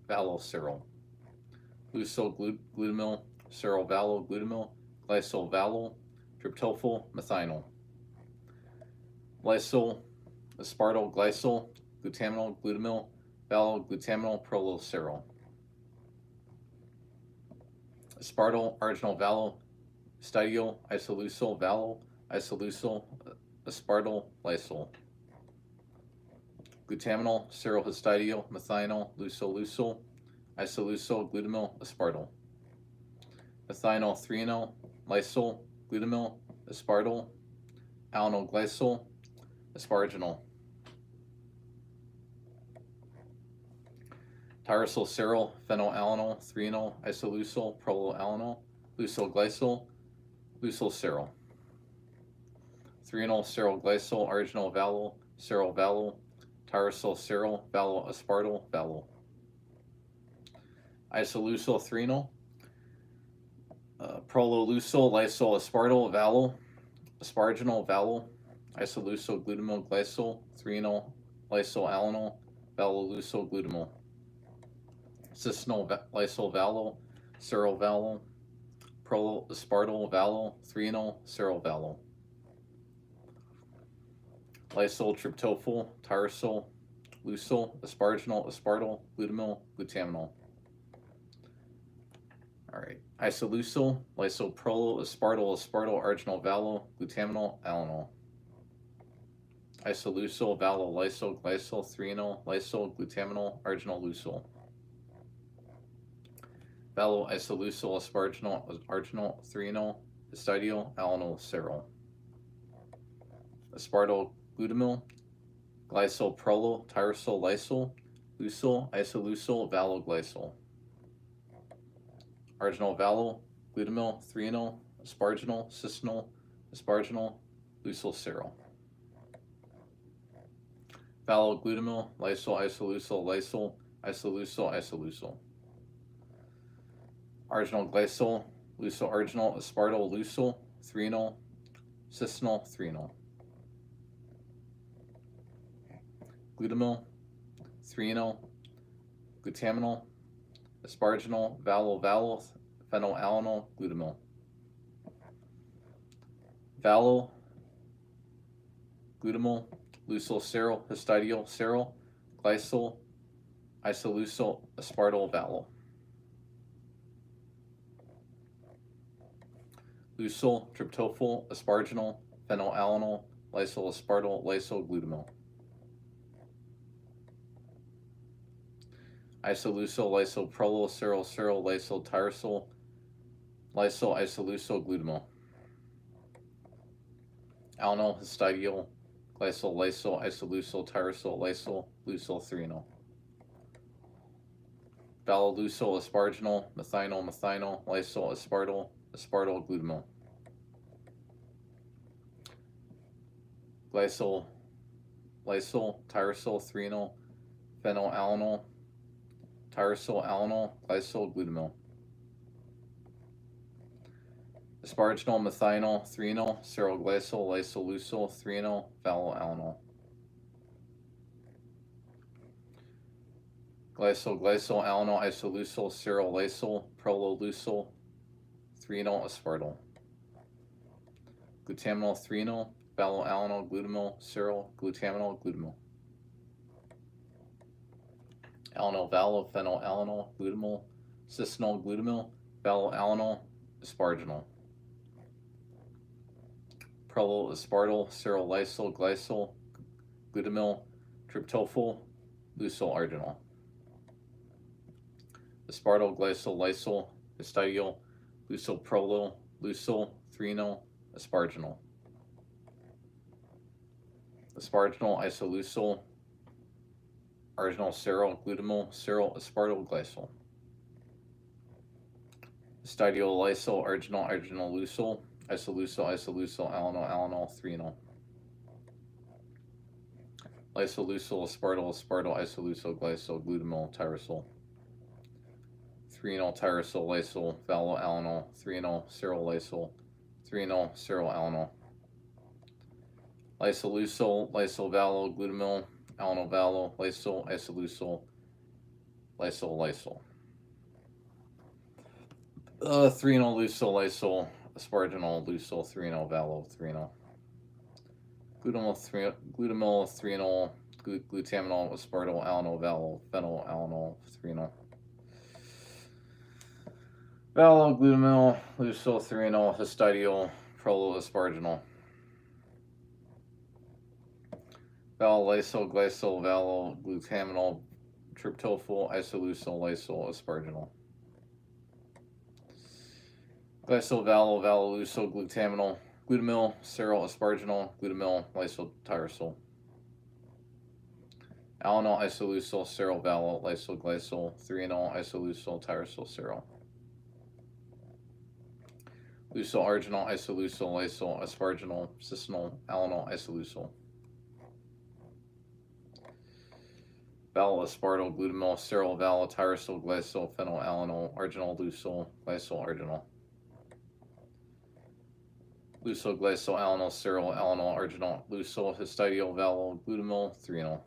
valocerol. Leucyl glutamyl cerol valoglutamyl glycol valol tryptophyl methinyl. Lysyl aspartyl glycol glutaminyl glutamyl valoglutamyl prolocerol. Aspartyl arginal valo stadiol isoleucyl valo isoleucyl aspartyl lysol. Glutaminyl cerohistidyl methinyl leucyl isoleucyl glutamyl aspartyl. Methinyl threonyl lysol glutamyl aspartyl alanyl glycol asparginol. Tyrosyl cerol phenylanyl threonyl isoleucyl proloalanol leucyl glycol leucyl cerol. Threonyl cerol glycol arginal valol cerol valol tyrosyl cerol valol aspartyl valol. Isoleucyl threonyl prololeucyl lysol aspartyl valol asparginol valol isoleucyl glutamyl glycol threonyl lysol alanol valoleucyl glutamyl. Cisinol lysol valol cerol valol prolol aspartyl valol threonyl cerol valol. Lysol tryptophyl tyrosyl leucyl asparginol aspartyl glutamyl glutaminol. All right, isoleucyl lysoprolo aspartyl aspartyl arginal valo glutaminol alanol. Isoleucyl valo lyso glycol threonyl lysol glutaminol arginal leucyl. Valo isoleucyl asparginol arginal threonyl histidyl alanol cerol. Aspartyl glutamyl glycol prolo tyrosyl lysol leucyl isoleucyl valoglycol. Arginal valo glutamyl threonyl asparginol cisinol asparginol leucyl cerol. Valoglutamyl lysol isoleucyl lysol isoleucyl isoleucyl. Arginal glycol leucyl arginal aspartyl leucyl threonyl cisinol threonyl. Glutamyl threonyl glutaminol asparginol valol phenylalanol glutamyl. Valo glutamyl leucyl cerol histidyl cerol glycol isoleucyl aspartyl valol. Leucyl tryptophyl asparginol phenylalanol lysol aspartyl lysol glutamyl. Isoleucyl lysoprolo cerol cerol lysol tyrosyl lysol isoleucyl glutamyl. Alanyl histidyl glycol lysol isoleucyl tyrosyl lysol leucyl threonyl. Valoleucyl asparginol methinyl methinyl lysol aspartyl aspartyl glutamyl. Glycol lysol tyrosyl threonyl phenylalanol tyrosyl alanol glycol glutamyl. Asparginol methinyl threonyl cerol glycol lysoleucyl threonyl valoalanol. Glycol alanol isoleucyl cerol lysol prololeucyl threonyl aspartyl. Glutaminol threonyl valoalanol glutamyl cerol glutaminol glutamyl. Alanyl valo phenylalanol glutamyl cisinol glutamyl valoalanol asparginol. Prolo aspartyl cerol lysol glycol glutamyl tryptophyl leucyl arginol. Aspartyl glycol lysol histidyl leucyl prolo leucyl threonyl asparginol. Asparginol isoleucyl arginal cerol glutamyl cerol aspartyl glycol. Histidyl lysol arginal arginal leucyl isoleucyl isoleucyl alanol alanol threonyl. Lysoleucyl aspartyl aspartyl isoleucyl glycol glutamyl tyrosyl. Threonyl tyrosyl lysol valoalanol threonyl cerol lysol threonyl cerol alanol. Lysolusyl, lysovallo, glutamyl, alanovallo, lysol, isolusol, lysol. 3-enol lysol, lysol, asparginol, lysol, 3-enol vallo, 3-enol. Glutamyl, 3-enol, glutaminol, aspartyl, alanovallo, phenyl, alanol, 3-enol. Vallo, glutamyl, lysol, 3-enol, histidyl, prolo, asparginol. Vallo, lysol, glycol, vallo, glutaminol, tryptophyl, isolusol, lysol, asparginol. Glycol, vallo, lysol, glutaminol, glutamyl, serol, asparginol, glutamyl, lysol, tyrosol. Alanol, isolusol, serol, vallo, lysol, glycol, 3-enol, isolusol, tyrosol, serol. Lysol, arginol, isolusol, lysol, asparginol, cisnol, alanol, isolusol. Vallo, aspartyl, glutamyl, serol, vallo, tyrosol, glycol, phenyl, alanol, arginol, lysol, glycol, arginol. Lysol, glycol, alanol, serol, alanol, arginol, lysol, histidyl, vallo, glutamyl, 3-enol.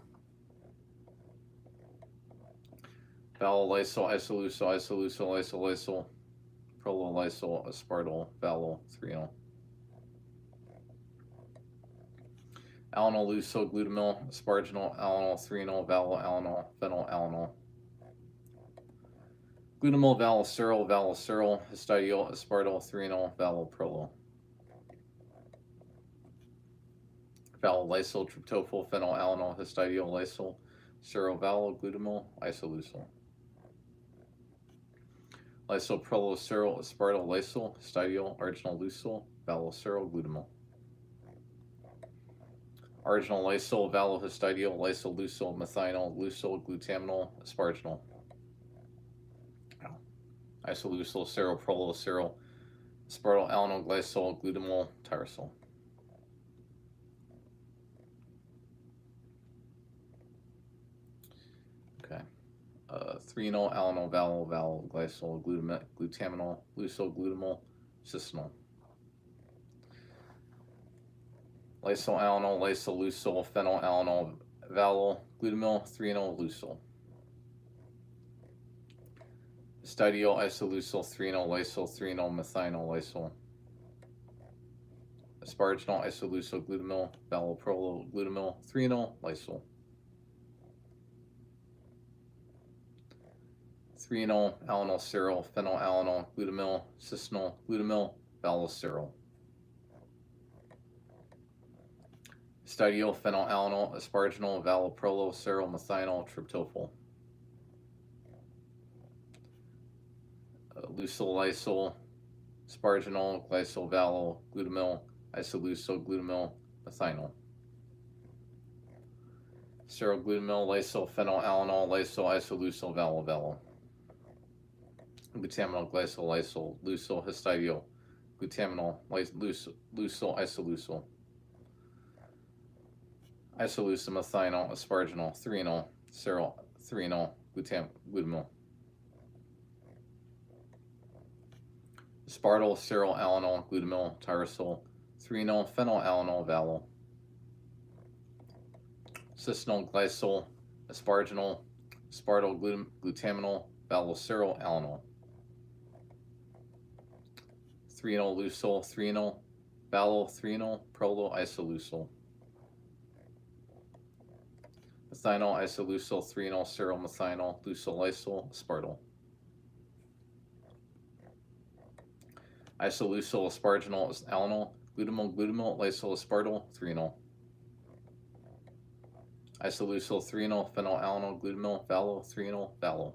Vallo, lysol, isolusol, isolusol, lysol, prolo, lysol, aspartyl, vallo, 3-enol. Alanol, lysol, glutamyl, asparginol, alanol, 3-enol, vallo, alanol, phenyl, alanol. Glutamyl, vallo, serol, histidyl, aspartyl, 3-enol, vallo, prolo. Vallo, lysol, tryptophyl, phenyl, alanol, histidyl, lysol, serol, vallo, glutamyl, isolusol. Lysol, prolo, serol, aspartyl, lysol, histidyl, arginol, lysol, vallo, serol, glutamyl. Arginol, lysol, vallo, histidyl, lysol, lysol, methionol, lysol, glutaminol, asparginol. Isolusol, serol, prolo, serol, aspartyl, alanol, glycol, glutamyl, tyrosol. Okay. 3-enol, alanol, vallo, glycol, glutaminol, lysol, glutamyl, cisnol. Lysol, alanol, lysol, lysol, phenyl, alanol, vallo, glutamyl, 3-enol, lysol. Histidyl, isolusol, 3-enol, lysol, 3-enol, methionol, lysol. Asparginol, isolusol, glutamyl, vallo, prolo, glutamyl, 3-enol, lysol. 3-enol, alanol, serol, phenyl, alanol, glutamyl, cisnol, glutamyl, vallo, serol. Histidyl, phenyl, alanol, asparginol, vallo, prolo, serol, methionol, tryptophyl. Lysol, lysol, asparginol, glycol, vallo, glutamyl, isolusol, glutamyl, methionol. Serol, glutamyl, lysol, phenyl, alanol, lysol, isolusol, vallo. Glutaminol, glycol, lysol, lysol, histidyl, glutaminol, lysol, isolusol. Isolusol, methionol, asparginol, 3-enol, serol, 3-enol, glutamyl. Aspartyl, serol, alanol, glutamyl, tyrosol, 3-enol, phenylalanol, vallo. Cisnol, glycol, asparginol, aspartyl, glutaminol, vallo, serol, alanol. 3-enol, lysol, 3-enol, vallo, 3-enol, prolo, isolusol. Methionol, isolusol, 3-enol, serol, methionol, lysol, lysol, aspartyl. Isolusol, asparginol, alanol, glutamyl, lysol, aspartyl, 3-enol. Isolusol, 3-enol, phenylalanol, glutamyl, vallo, 3-enol, vallo.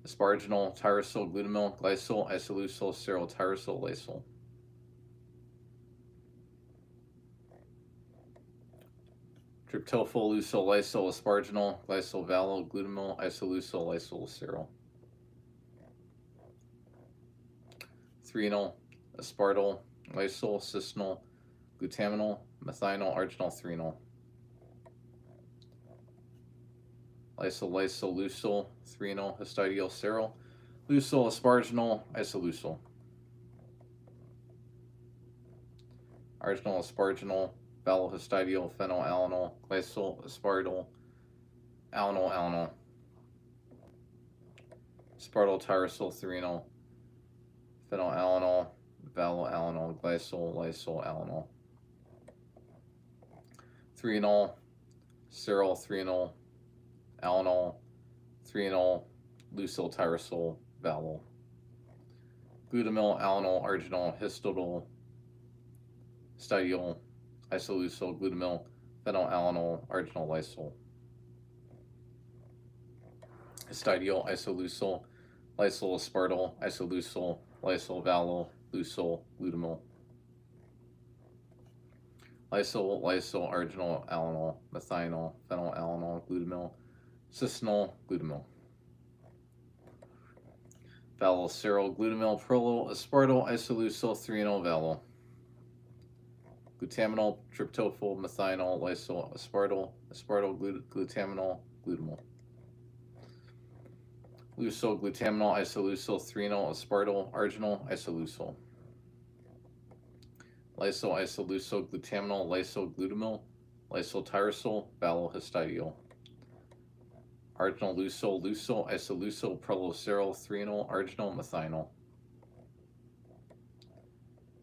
Asparginol, tyrosol, glutamyl, glycol, isolusol, serol, tyrosol, lysol. Tryptophyl, lysol, lysol, asparginol, glycol, vallo, glutamyl, isolusol, lysol, serol. 3-enol, aspartyl, lysol, cisnol, glutaminol, methionol, arginol, 3-enol. Lysol, lysol, 3-enol, histidyl, serol, lysol, asparginol, isolusol. arginal, asparginol, valohistidiyl, phenylalanol, glycol, aspartyl, alanol, aspartyl, tyrosyl, threonol, phenylalanol, valoalanol, glycol, lysol, alanol, threonol, serol, threonol, alanol, threonol, leucyl, tyrosol, valol, glutamyl, alanol, arginol, histidol, stadiol, isoleucyl, glutamyl, phenylalanol, arginol, lysol, histidyl, isoleucyl, lysol, aspartyl, isoleucyl, lysol, valol, leucyl, glutamyl, lysol, arginol, alanol, methanol, phenylalanol, glutamyl, cysnol, glutamyl, valol, serol, glutamyl, prolol, aspartyl, isoleucyl, threonol, valol, glutaminol, tryptophyl, methanol, lysol, aspartyl, glutaminol, glutamyl, leucyl, glutaminol, isoleucyl, threonol, aspartyl, arginol, isoleucyl, lysol, isoleucyl, glutaminol, lysol, glutamyl, lysol, tyrosol, valohistidiyl, arginol, leucyl, isoleucyl, proloserol, threonol, arginol, methanol,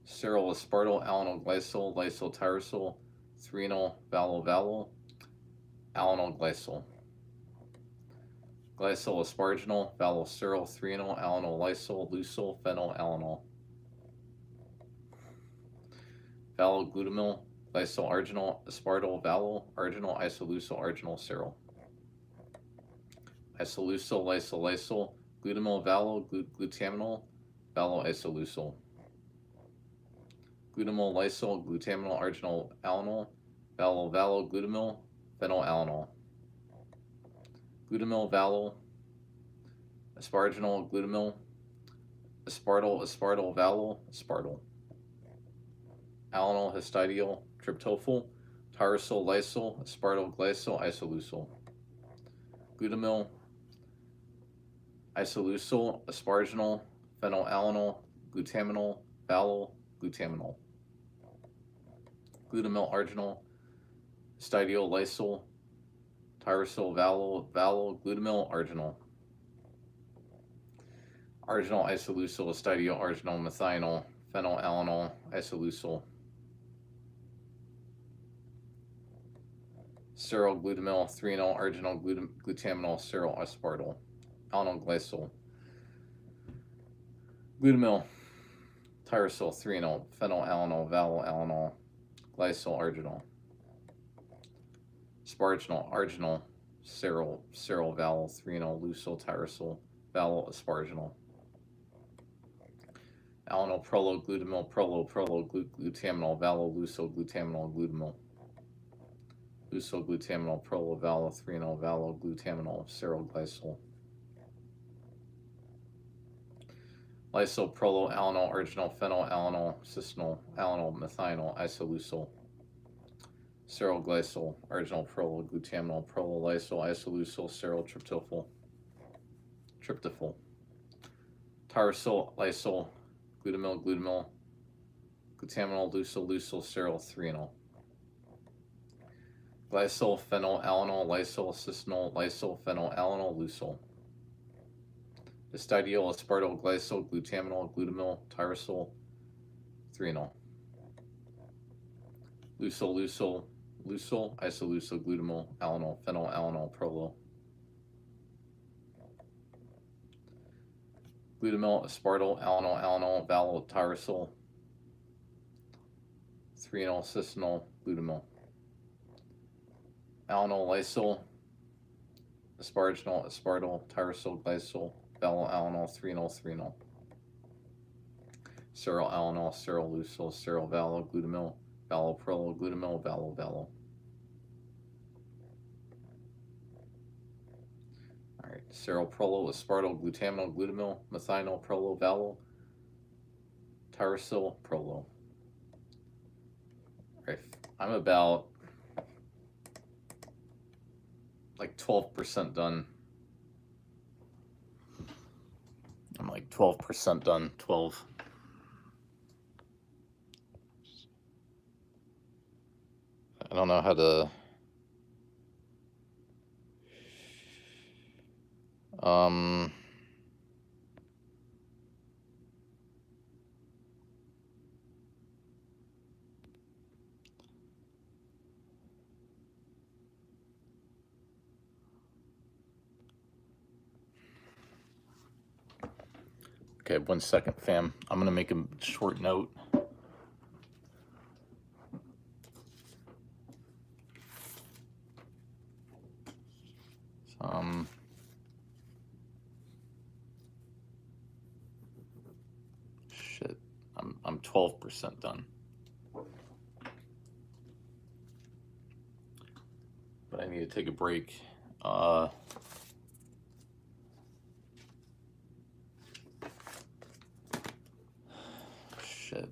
serol, aspartyl, alanol, glycol, lysol, tyrosol, threonol, valol, alanol, glycol, glycol, asparginol, valoserol, threonol, alanol, lysol, leucyl, phenylalanol, valol, glutamyl, lysol, arginol, aspartyl, valol, arginol, isoleucyl, arginol, serol, isoleucyl, lysol, glutamyl, valol, glutaminol, valol, isoleucyl, glutamyl, lysol, glutaminol, arginol, alanol, valol, glutamyl, phenylalanol, glutamyl, valol, asparginol, glutamyl, aspartyl, valol, aspartyl, alanol, histidyl, tryptophyl, tyrosol, lysol, aspartyl, glycol, isoleucyl, glutamyl, isoleucyl, asparginol, phenylalanol, glutaminol, valol, glutaminol, glutamyl, arginol, histidyl, lysol, tyrosol, valol, glutamyl, arginol, isoleucyl, histidyl, arginol, methanol, phenylalanol, isoleucyl, serol, glutamyl, threonol, arginol, glutaminol, serol, aspartyl, alanol, glycol, glutamyl, tyrosol, threonol, phenylalanol, valoalanol, glycol, arginol, asparginol, arginol, serol, valol, threonol, leucyl, tyrosol, valol, asparginol, alanol, glutamyl, glutaminol, valol, leucyl, glutaminol, glutamyl, leucyl, glutaminol, valol, threonol, valol, glutaminol, serol, glycol, lysol, alanol, arginol, phenylalanol, cysnol, alanol, methanol, isoleucyl, serol, glycol, arginol, glutaminol, lysol, isoleucyl, serol, tryptophyl, tyrosol, lysol, glutamyl, glutaminol, leucyl, serol, threonol, glycol, phenylalanol, lysol, cysnol, lysol, phenylalanol, leucyl, histidyl, aspartyl, glycol, glutaminol, glutamyl, tyrosol, threonol, leucyl, isoleucyl, glutamyl, alanol, phenylalanol, glutamyl, aspartyl, alanol, valol, tyrosol, threonol, cysnol, glutamyl, alanol, lysol, asparginol, aspartyl, tyrosol, glycol, valoalanol, threonol, serol, alanol, serol, leucyl, serol, valol, glutamyl, valol, glutamyl, valol. All right, serol, aspartyl, glutaminol, glutamyl, methanol, valol, tyrosol, All right, I'm about like 12% done. I'm like 12% done. 12. don't know how to. Okay, 1 second, fam. I'm gonna make a short note. Shit, I'm 12% done. But I need to take a break. Shit.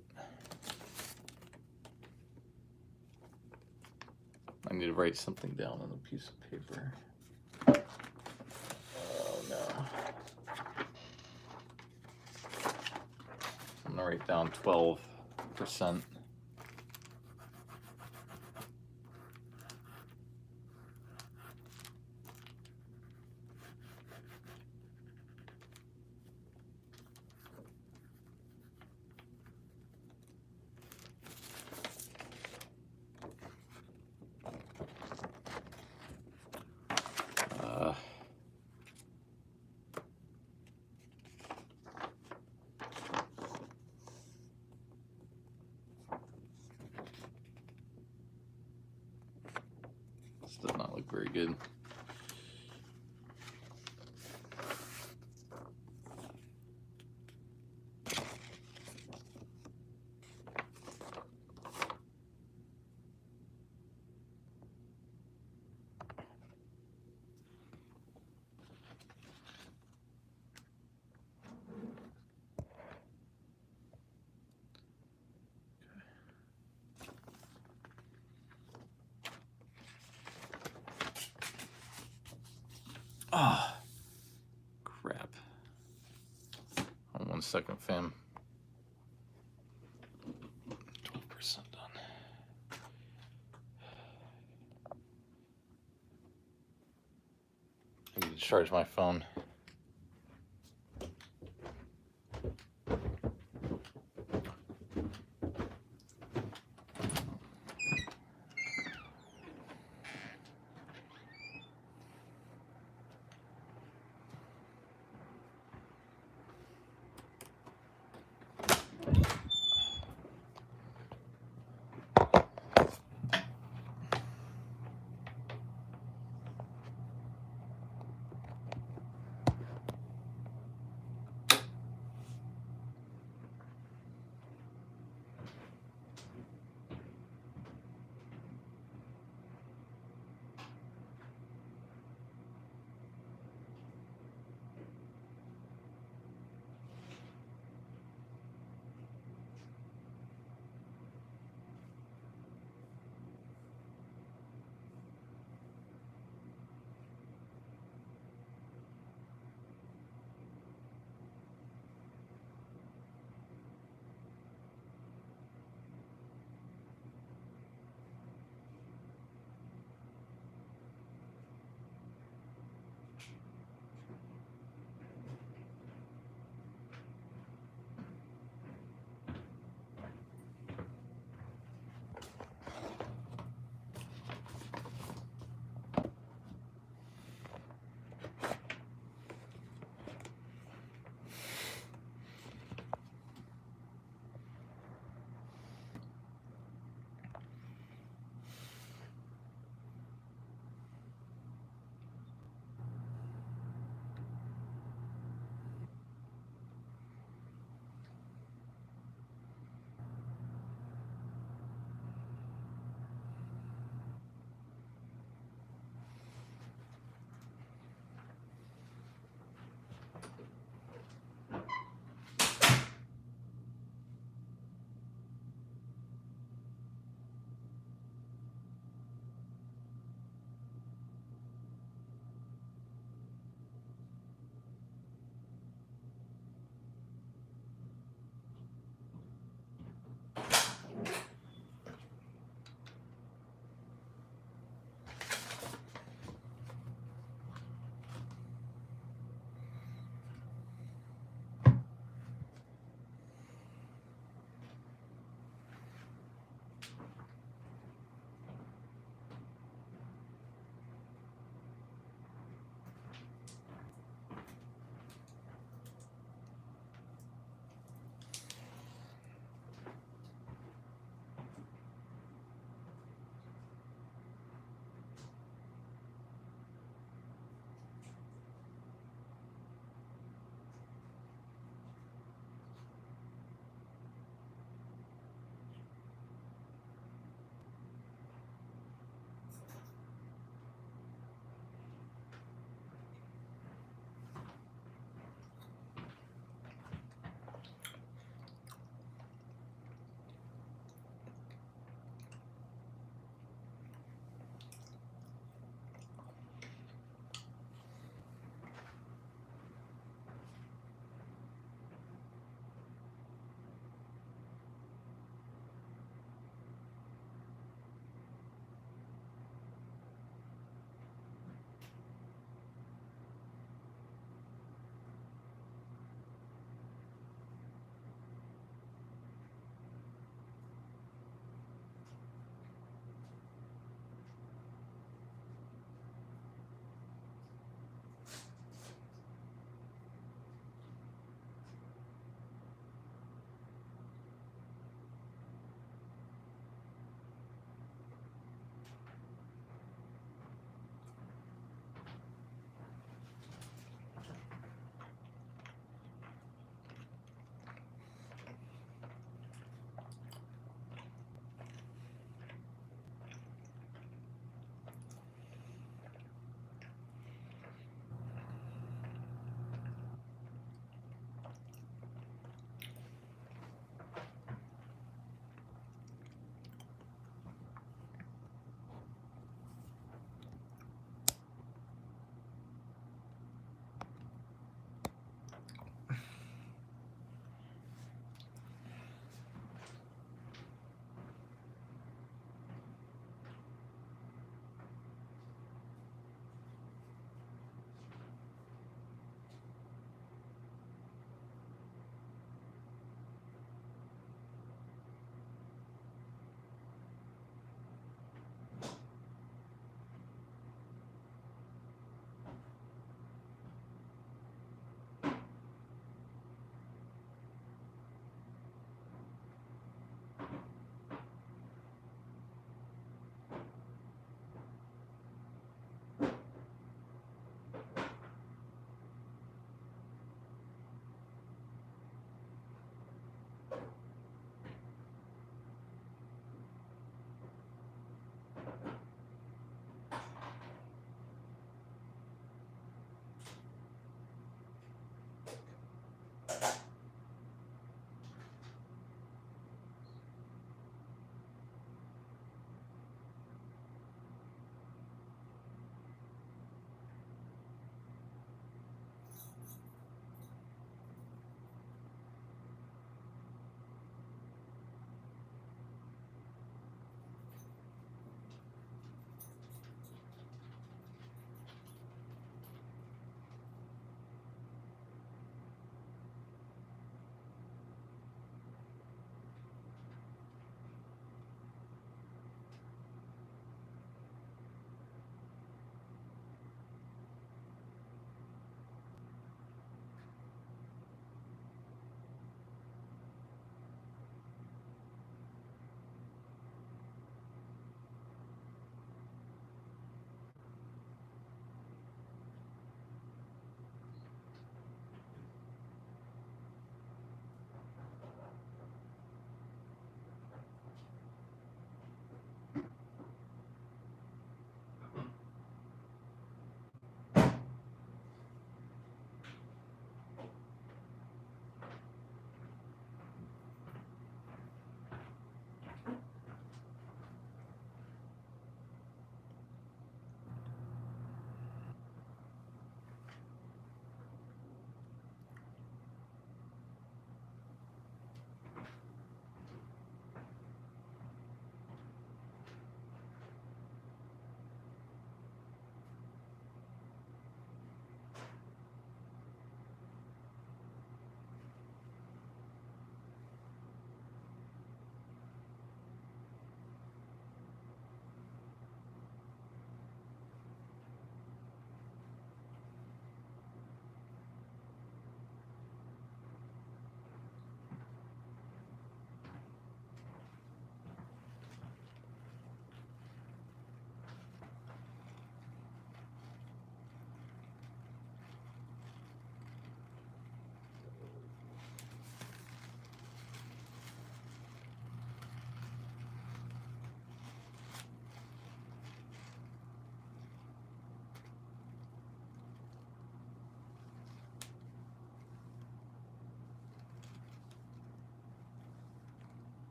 I need to write something down on a piece of paper. Oh no. I'm gonna write down 12%. This does not look very good. Ah, crap. Hold on 1 second, fam. 12% done. I need to charge my phone.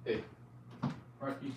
Hey, Rocky.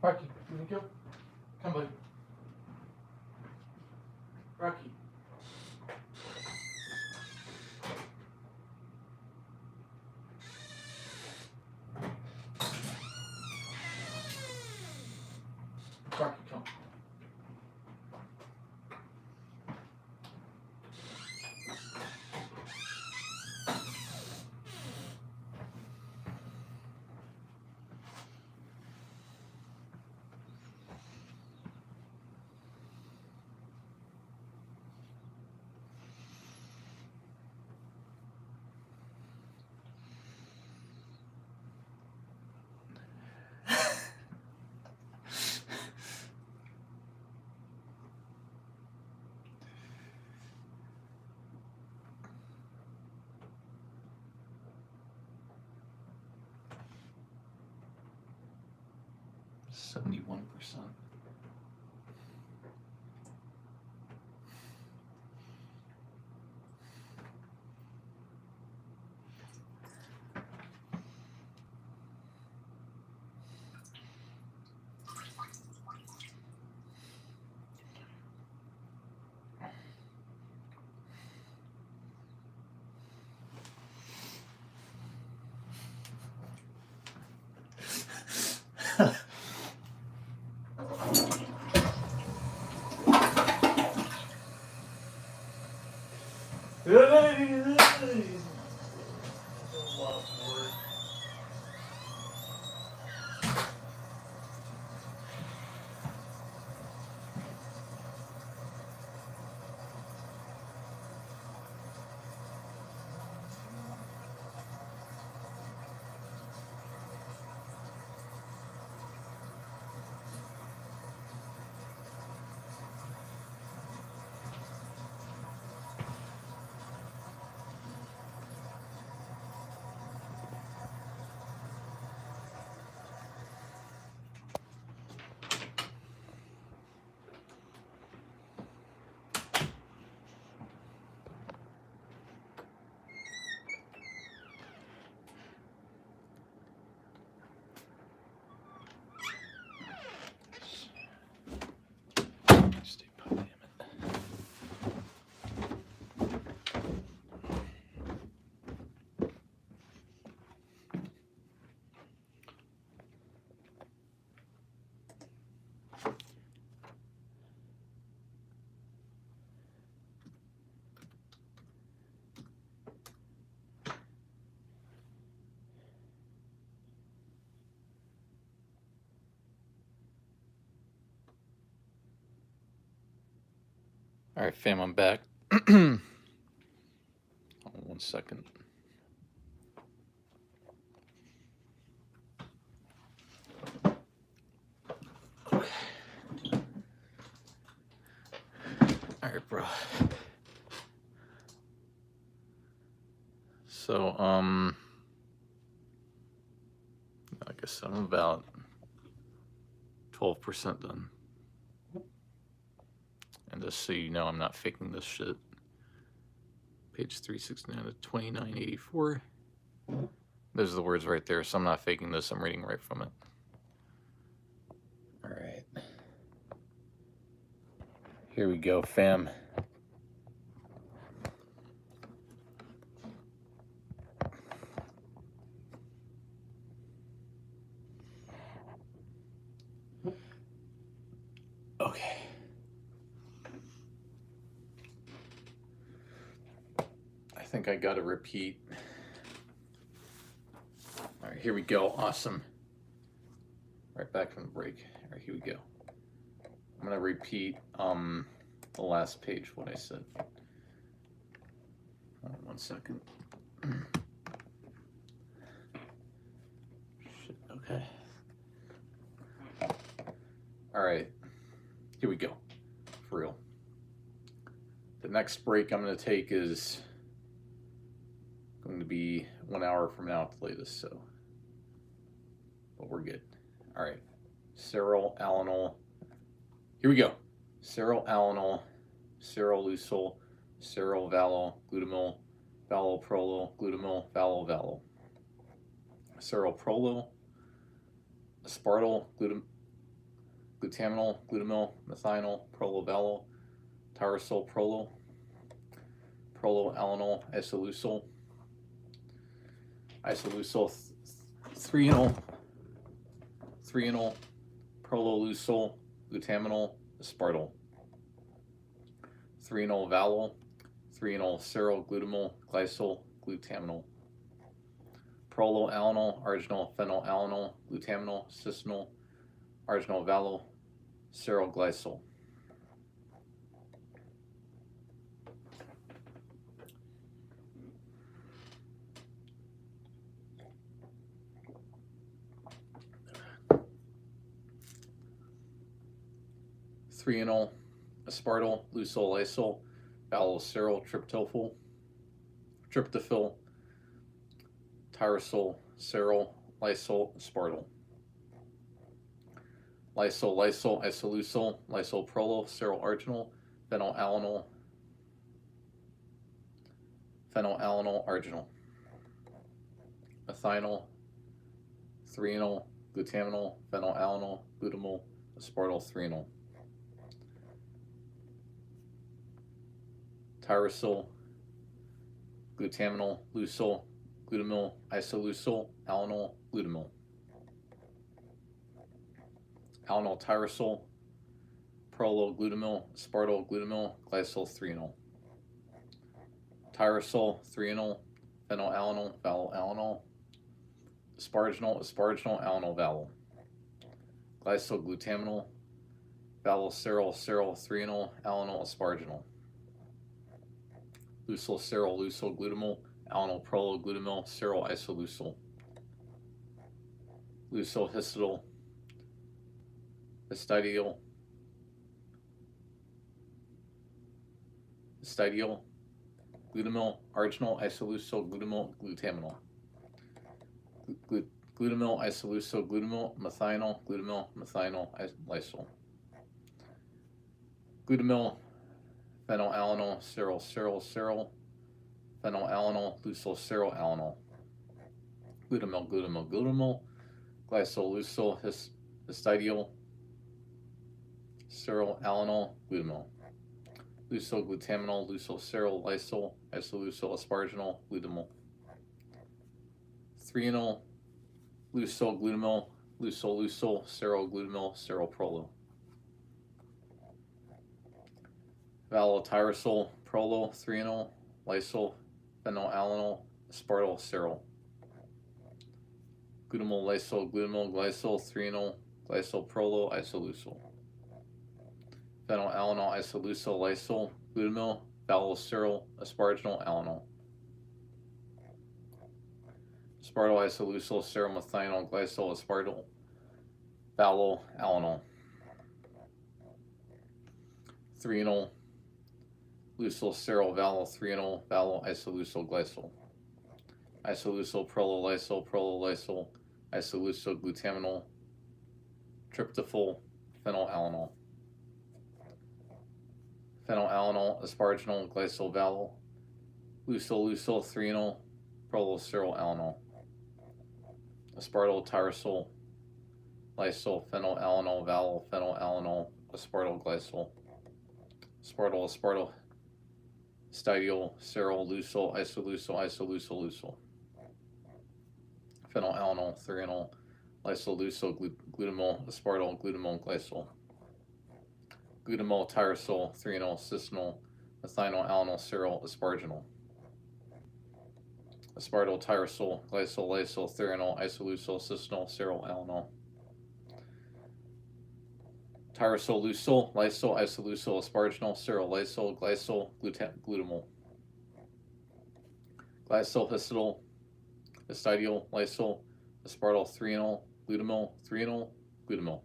Rocky, can you go? Come, buddy. Rocky. Rocky, come. %71%. Stay put, damn it. All right, fam, I'm back. Hold on 1 second. Okay. All right, bro. So, like I said, I'm about 12% done. And just so you know, I'm not faking this shit. Page 369 to 2984. Those are the words right there, so I'm not faking this. I'm reading right from it. All right. Here we go, fam. think I got a repeat. All right, here we go. Awesome. Right back from the break. All right, here we go. I'm gonna repeat the last page, what I said. Hold on 1 second. Shit, okay. All right, here we go, for real. The next break I'm gonna take is going to be 1 hour from now at the latest, so, but we're good. All right, ceryl-alanol. Here we go. Ceryl-alanol, ceryl-lucyl, ceryl-valo, glutamyl, valoprolo, glutamyl, valo-valo. Ceryl-prolo, aspartyl, glutaminol, glutamyl, methinyl, prolo-valo, tyrosyl-prolo, prolo-alanol, isolucyl, isolucyl, threonol, prolo-lucyl, glutaminol, aspartyl, threonol-valo, threonol-ceryl, glutamyl, glycyl, glutaminol, prolo-alanol, arginol, phenylalanol, glutaminol, cisanol, arginol-valo, ceryl-glycyl. Threonol, aspartyl, lucyl, lysyl, valoceryl, tryptophyl, tyrosyl, ceryl, lysyl, aspartyl. Lysyl, isolucyl, lysyl-prolo, ceryl-arginol, phenylalanol, arginol. Methinyl, threonol, glutaminol, phenylalanol, glutamyl, aspartyl, threonol. Tyrosyl, glutaminol, lucyl, glutamyl, isolucyl, alanol, glutamyl. Alanol tyrosyl, prolo glutamyl, aspartyl glutamyl, glycyl threonol. Tyrosyl, threonol, phenylalanol, valoalanol. Asparginol, alanol, valo. Glycyl glutaminol, valoceryl, threonol, alanol, asparginol. Lucyl glutamyl, alanol prolo glutamyl, ceryl isolucyl. Lucyl histidyl, glutamyl, arginol, isolucyl, glutamyl, glutaminol. Glutamyl, isolucyl, glutamyl, methinyl, glutamyl, methinyl, lysyl. Glutamyl, phenylalanol, ceryl, phenylalanol, lucyl, ceryl-alanol. Glutamyl, glycol, histidyl, ceryl-alanol, glutamyl. Lucyl glutaminol, lucyl ceryl, lysyl, isolucyl, asparginol, glutamyl. Threonol, lucyl glutamyl, lucyl, ceryl glutamyl, ceryl prolo. Valotyrosyl, prolo, threonol, lysyl, phenylalanol, aspartyl, ceryl. Glutamyl, lysyl, glycyl, threonol, glycyl, prolo, isolucyl. Phenylalanol, isolucyl, lysyl, glutamyl, valoceryl, asparginol, alanol. Aspartyl, isolucyl, ceryl-methinyl, glycyl, aspartyl, valoalanol. Threonol, lucyl, ceryl, threonol, isolucyl, glycyl. Isolucyl, prolo-lysyl, isolucyl, glutaminol, tryptophyl, phenylalanol. Phenylalanol, asparginol, glycyl, valo. Lucyl, threonol, prolo-ceryl-alanol. Aspartyl, tyrosyl, lysyl, phenylalanol, valo, phenylalanol, aspartyl, glycyl. Aspartyl, histidyl, ceryl, lucyl, isolucyl. Phenylalanol, threonol, lysyl, glutamyl, aspartyl, glycyl. Glutamyl, tyrosyl, threonol, cisanol, methinyl, alanol, ceryl, asparginol. aspartyl, tyrosol, glycol, lysol, threonol, isoleucol, cysnol, serol, allanol. Tyrosol, leucol, lysol, isoleucol, asparginol, serol, lysol, glycol, glutamol. Glycol, histidyl, lysol, aspartyl, threonol, threonol, glutamol.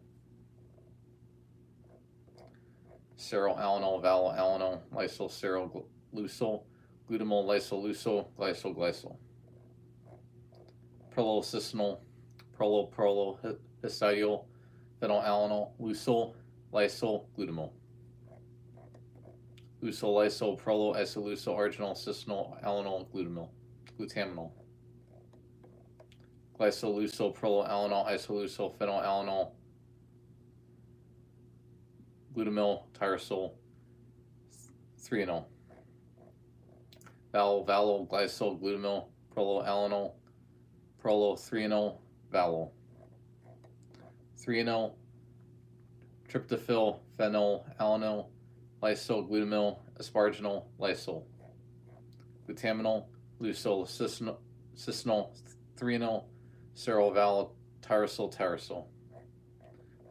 Serol, allanol, valo, allanol, lysol, serol, leucol, glutamol, lysol, leucol, glycol, glycol. Prolol, cysnol, prolol, histidyl, phenylallanol, leucol, lysol, glutamol. Leucol, lysol, prolol, isoleucol, arginol, cysnol, allanol, glutaminol. Glycol, leucol, prolol, allanol, isoleucol, phenylallanol, glutamil, tyrosol, threonol. Valo, glycol, glutamil, prolol, allanol, prolol, threonol, valo. Threonol, tryptophyll, phenol, allanol, lysol, glutamil, asparginol, lysol. Glutaminol, leucol, cysnol, threonol, serol, valo, tyrosol.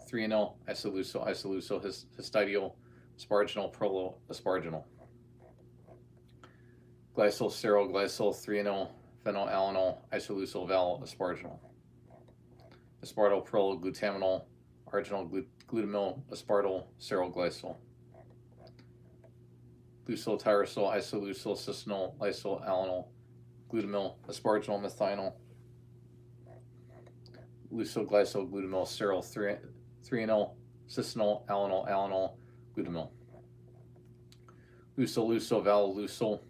Threonol, isoleucol, histidyl, asparginol, prolol, asparginol. Glycol, serol, glycol, threonol, phenylallanol, isoleucol, valo, asparginol. Aspartyl, prolol, glutaminol, arginol, glutamil, aspartyl, serol, glycol. Leucol, tyrosol, isoleucol, cysnol, lysol, allanol, glutamil, asparginol, methionol. Leucol, glycol, glutamil, serol, threonol, cysnol, allanol, glutamil. Leucol, valo, leucol,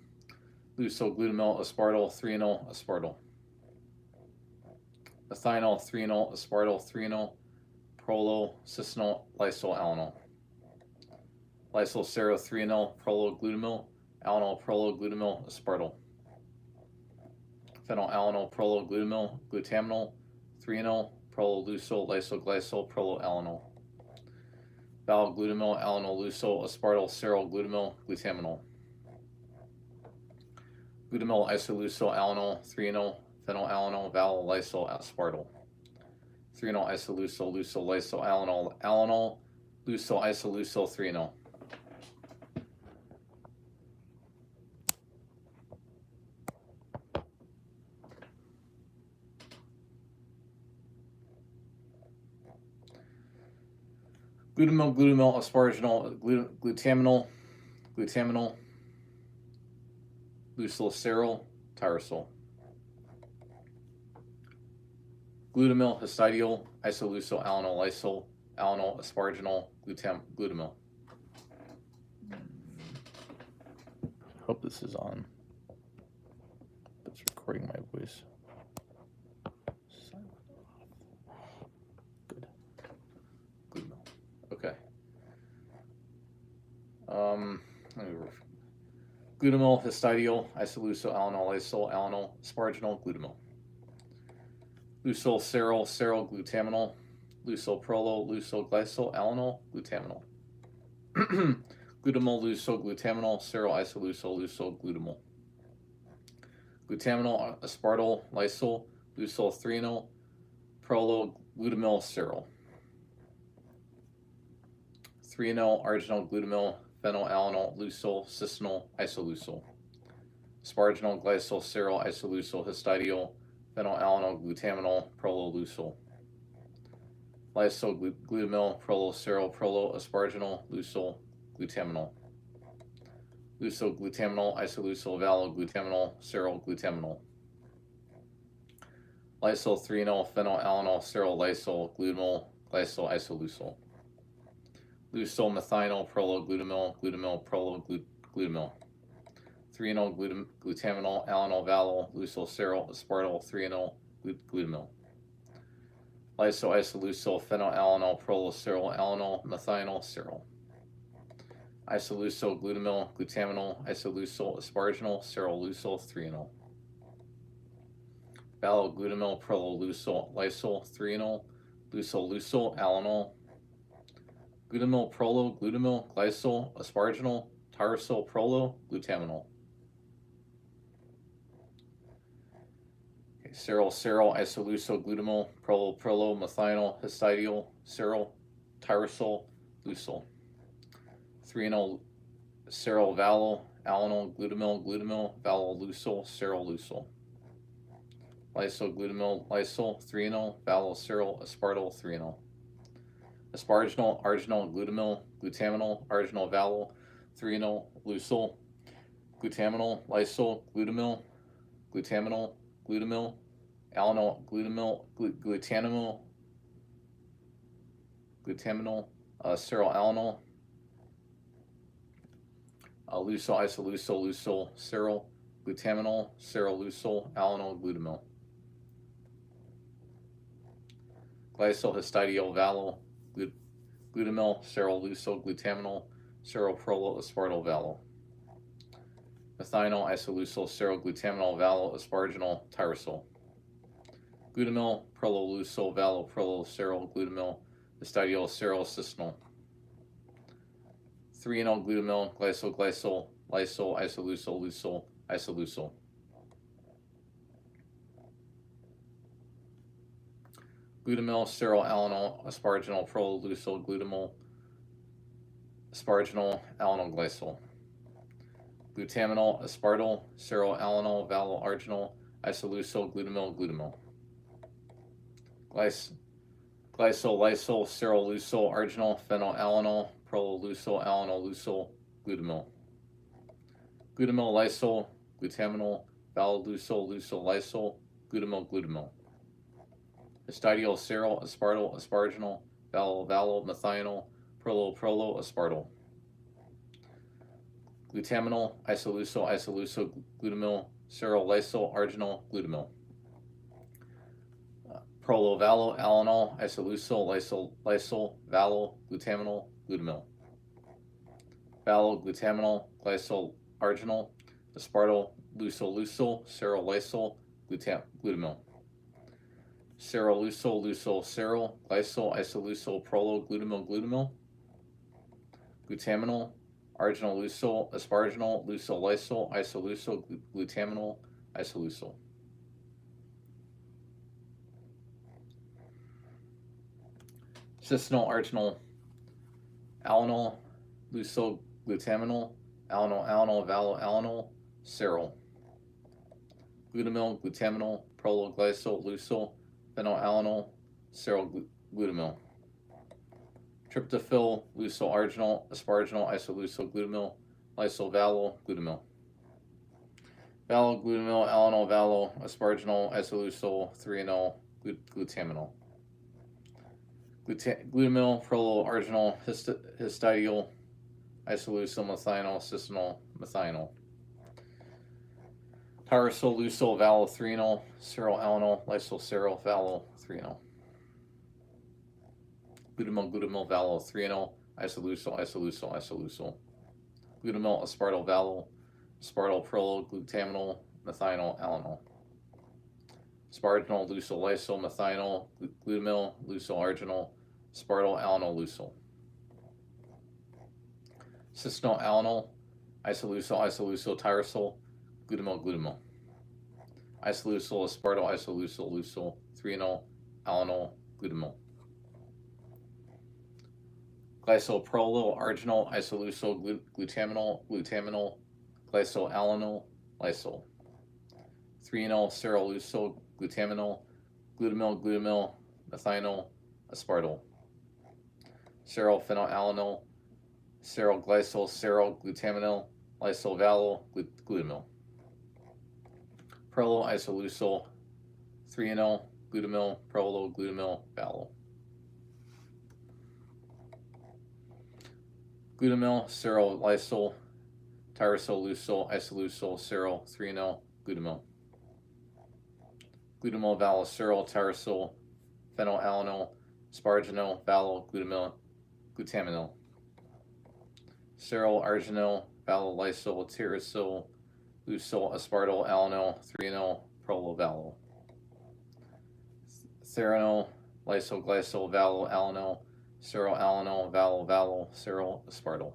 glutamil, aspartyl, threonol, aspartyl. Methionol, threonol, aspartyl, threonol, prolol, cysnol, lysol, allanol. Lysol, serol, threonol, prolol, glutamil, allanol, prolol, glutamil, aspartyl. Phenylallanol, prolol, glutamil, glutaminol, threonol, prolol, leucol, lysol, glycol, prolol, allanol. Val, glutamil, allanol, leucol, aspartyl, serol, glutamil, glutaminol. Glutamil, isoleucol, allanol, threonol, phenylallanol, val, lysol, aspartyl. Threonol, isoleucol, leucol, lysol, allanol, leucol, isoleucol, threonol. Glutamil, asparginol, glutaminol, leucol, serol, tyrosol. Glutamil, histidyl, isoleucol, allanol, lysol, allanol, asparginol, glutamil. Hope this is on. It's recording my voice. Good. Glutamil. Okay. Glutamil, histidyl, isoleucol, allanol, lysol, allanol, asparginol, glutamil. Leucol, serol, glutaminol. Leucol, prolol, leucol, glycol, allanol, glutaminol. Glutamil, leucol, glutaminol, serol, isoleucol, leucol, glutamil. Glutaminol, aspartyl, lysol, leucol, threonol, prolol, glutamil, serol. Threonol, arginol, glutamil, phenylallanol, leucol, cysnol, isoleucol. Asparginol, glycol, serol, isoleucol, histidyl, phenylallanol, glutaminol, prolol, leucol. Lysol, glutamil, prolol, serol, prolol, asparginol, leucol, glutaminol. Leucol, glutaminol, isoleucol, valo, glutaminol, serol, glutaminol. Lysol, threonol, phenylallanol, serol, lysol, glutamil, glycol, isoleucol. Leucol, methionol, prolol, glutamil, prolol, glutamil. Threonol, glutaminol, allanol, valo, leucol, serol, aspartyl, threonol, glutamil. Lysol, isoleucol, phenylallanol, prolol, serol, allanol, methionol, serol. Isoleucol, glutamil, glutaminol, isoleucol, asparginol, serol, leucol, threonol. Valo, glutamil, prolol, lysol, threonol, leucol, allanol. Glutamil, prolol, glycol, asparginol, tyrosol, prolol, glutaminol. Seryl, isoleucel, glutamyl, prolo, methionyl, histidyl, seryl, tyrosol, leucil. 3-enol, seryl, valyl, alanol, glutamyl, valyl, leucil, seryl, leucil. Lysyl, glutamyl, lysyl, 3-enol, valyl, seryl, aspartyl, 3-enol. Asparginol, arginol, glutamyl, glutaminol, arginol, valyl, 3-enol, leucil. Glutaminol, lysyl, glutamyl, glutaminol, glutamyl, alanol, glutamyl, seryl, alanol, leucil, isoleucil, leucil, seryl, glutaminol, seryl, leucil, alanol, glutamyl. Glycyl, histidyl, valyl, glutamyl, seryl, leucil, glutaminol, seryl, prolo, aspartyl, valyl. Methionyl, isoleucil, seryl, glutaminol, valyl, asparginol, tyrosol. Glutamyl, prolo, leucil, valyl, prolo, seryl, glutamyl, histidyl, seryl, cysteinol. 3-enol, glutamyl, glycyl, lysyl, isoleucil, leucil, isoleucil. Glutamyl, seryl, alanol, asparginol, prolo, leucil, glutamyl, asparginol, alanol, glycol. Glutaminol, aspartyl, seryl, alanol, valyl, arginol, isoleucil, glutamyl. Glycol, lysyl, seryl, leucil, arginol, phenylalanol, prolo, leucil, alanol, leucil, glutamyl. Glutamyl, lysyl, glutaminol, valyl, leucil, lysyl, glutamyl. Histidyl, seryl, aspartyl, asparginol, valyl, methionyl, prolo, aspartyl. Glutaminol, isoleucil, glutamyl, seryl, lysyl, arginol, glutamyl. Prolo, valyl, alanol, isoleucil, lysyl, valyl, glutaminol, glutamyl. Valyl, glutaminol, glycyl, arginol, aspartyl, leucil, seryl, lysyl, glutamyl. Seryl, leucil, seryl, glycyl, isoleucil, prolo, glutamyl. Glutaminol, arginol, leucil, asparginol, leucil, lysyl, isoleucil, glutaminol, isoleucil. Cysteinol, arginol, alanol, leucil, glutaminol, alanol, valyl, alanol, seryl. Glutamyl, glutaminol, prolo, glycyl, leucil, phenylalanol, seryl, glutamyl. Tryptophyll, leucil, arginol, asparginol, isoleucil, glutamyl, lysyl, valyl, glutamyl. Valyl, glutamyl, alanol, valyl, asparginol, isoleucil, 3-enol, glutaminol. Glutamyl, prolo, arginol, histidyl, isoleucil, methionyl, cysteinol, methionyl. Tyrosol, leucil, valyl, 3-enol, seryl, alanol, lysyl, seryl, valyl, 3-enol. Glutamyl, valyl, 3-enol, isoleucil. Glutamyl, aspartyl, valyl, aspartyl, prolo, glutaminol, methionyl, alanol. Asparginol, leucil, lysyl, methionyl, glutamyl, leucil, arginol, aspartyl, alanol, leucil. Cysteinol, alanol, isoleucil, tyrosol, glutamyl. Isoleucil, aspartyl, leucil, 3-enol, alanol, glutamyl. Glycyl, prolo, arginol, isoleucil, glutaminol, glycyl, alanol, lysyl. 3-enol, seryl, leucil, glutaminol, glutamyl, methionyl, aspartyl. Seryl, phenylalanol, seryl, glycyl, seryl, glutaminol, lysyl, valyl, glutamyl. Prolo, isoleucil, 3-enol, glutamyl, prolo, valyl. Glutamyl, seryl, lysyl, tyrosol, leucil, isoleucil, seryl, 3-enol, glutamyl. Glutamyl, valyl, seryl, tyrosol, phenylalanol, asparginol, valyl, glutaminol. Seryl, arginol, valyl, lysyl, tyrosol, leucil, aspartyl, alanol, 3-enol, prolo, valyl. Theranol, lysyl, glycyl, valyl, alanol, seryl, alanol, valyl, seryl, aspartyl.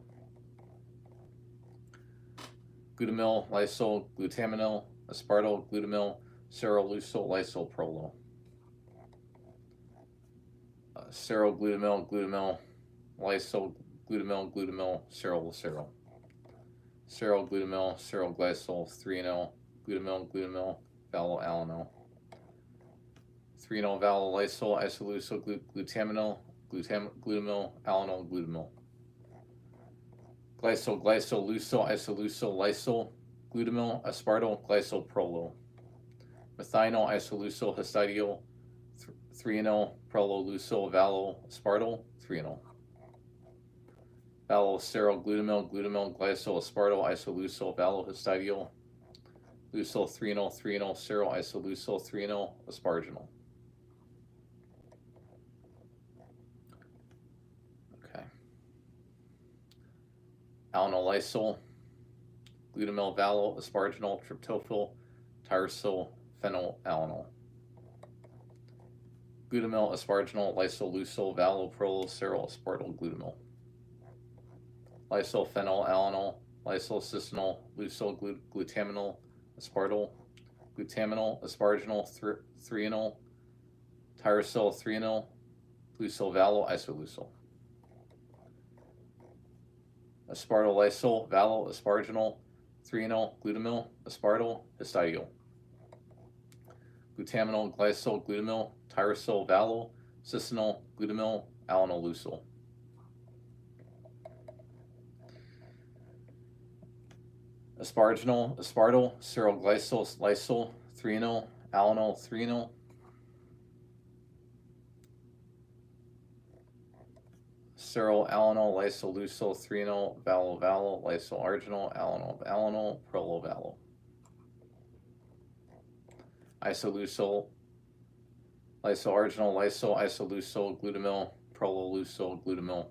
Glutamyl, lysyl, glutaminol, aspartyl, glutamyl, Serol, Lysol, Lysol, Prolo. Serol, Glutamil, Glutamil, Lysol, Glutamil, Glutamil, Serol, Serol. Serol, Glutamil, Serol, Glycol, 3-0, Glutamil, Glutamil, Valo, Alanol. 3-0, Valo, Lysol, Isoleucel, Glutaminil, Glutamil, Alanol, Glutamil. Glycol, Glycol, Lysol, Isoleucel, Lysol, Glutamil, Aspartyl, Glycol, Prolo. Methional, Isoleucel, Histidyl, 3-0, Prolo, Lysol, Valo, Aspartyl, 3-0. Valo, Serol, Glutamil, Glutamil, Glycol, Aspartyl, Isoleucel, Valo, Histidyl, Lysol, 3-0, 3-0, Serol, Isoleucel, 3-0, Asparginal. Okay. Alanol, Lysol, Glutamil, Valo, Asparginal, Tryptophil, Tyrosol, Phenylalanol. Glutamil, Asparginal, Lysol, Lysol, Valo, Prolo, Serol, Aspartyl, Glutamil. Lysol, Phenylalanol, Lysol, Cystanol, Lysol, Glutaminol, Aspartyl, Glutaminol, Asparginal, 3-enol, Tyrosol, 3-enol, Lysol, Valo, Isoleucel. Aspartyl, Lysol, Valo, Asparginal, 3-enol, Glutamil, Aspartyl, Histidyl. Glutaminol, Glycol, Glutamil, Tyrosol, Valo, Cystanol, Glutamil, Alanol, Lysol. Asparginal, Aspartyl, Serol, Glycol, Lysol, 3-enol, Alanol, 3-enol. Serol, Alanol, Lysol, Lysol, 3-enol, Valo, Valo, Lysol, Arginal, Alanol, Alanol, Prolo, Valo. Isoleucel, Lysol, Arginal, Lysol, Isoleucel, Glutamil, Prolo, Lysol, Glutamil.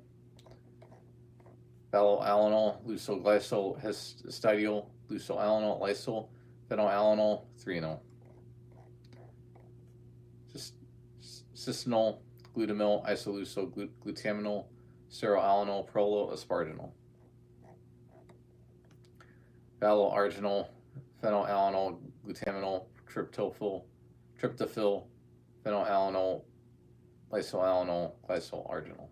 Valo, Alanol, Lysol, Glycol, Histidyl, Lysol, Alanol, Lysol, Phenylalanol, 3-enol. Cystanol, Glutamil, Isoleucel, Glutaminol, Serol, Alanol, Prolo, Asparginal. Valo, Arginal, Phenylalanol, Glutaminol, Tryptophil, Phenylalanol, Lysoalanol, Glycol, Arginal.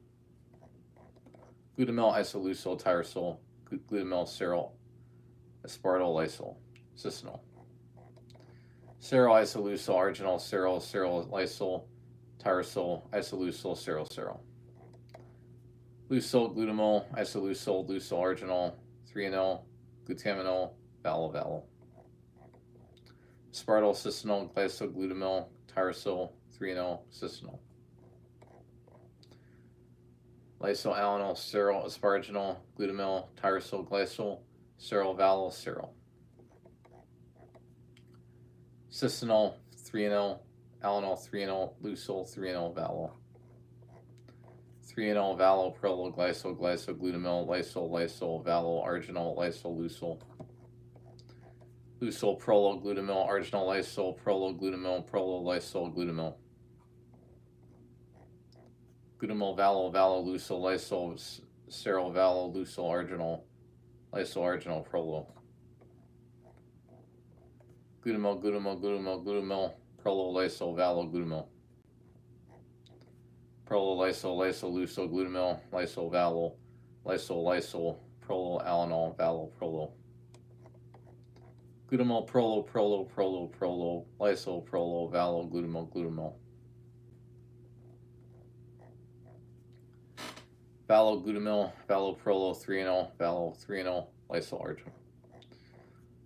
Glutamil, Isoleucel, Tyrosol, Glutamil, Serol, Aspartyl, Lysol. Cystanol. Serol, Isoleucel, Arginal, Serol, Serol, Lysol, Tyrosol, Isoleucel, Serol, Serol. Lysol, Glutamil, Isoleucel, Lysol, Arginal, 3-enol, Glutaminol, Valo, Valo. Aspartyl, Cystanol, Glycol, Glutamil, Tyrosol, 3-enol, Cystanol. Lysoalanol, Serol, Asparginal, Glutamil, Tyrosol, Glycol, Serol, Valo, Serol. Cystanol, 3-enol, Alanol, 3-enol, Lysol, 3-enol, Valo. 3-enol, Valo, Prolo, Glycol, Glycol, Glutamil, Lysol, Lysol, Valo, Arginal, Lysol, Lysol. Lysol, Prolo, Glutamil, Arginal, Lysol, Prolo, Glutamil, Prolo, Lysol, Glutamil. Glutamil, Valo, Valo, Lysol, Lysol, Serol, Valo, Lysol, Arginal, Lysol, Arginal, Prolo. Glutamil, Glutamil, Glutamil, Glutamil, Prolo, Lysol, Valo, Glutamil. Prolo, Lysol, Lysol, Lysol, Glutamil, Lysol, Valo, Lysol, Lysol, Prolo, Alanol, Valo, Prolo. Glutamil, Prolo, Prolo, Prolo, Prolo, Lysol, Prolo, Valo, Glutamil, Glutamil. Valo, Glutamil, Valo, Prolo, 3-enol, Valo, 3-enol, Lysol, Arginal.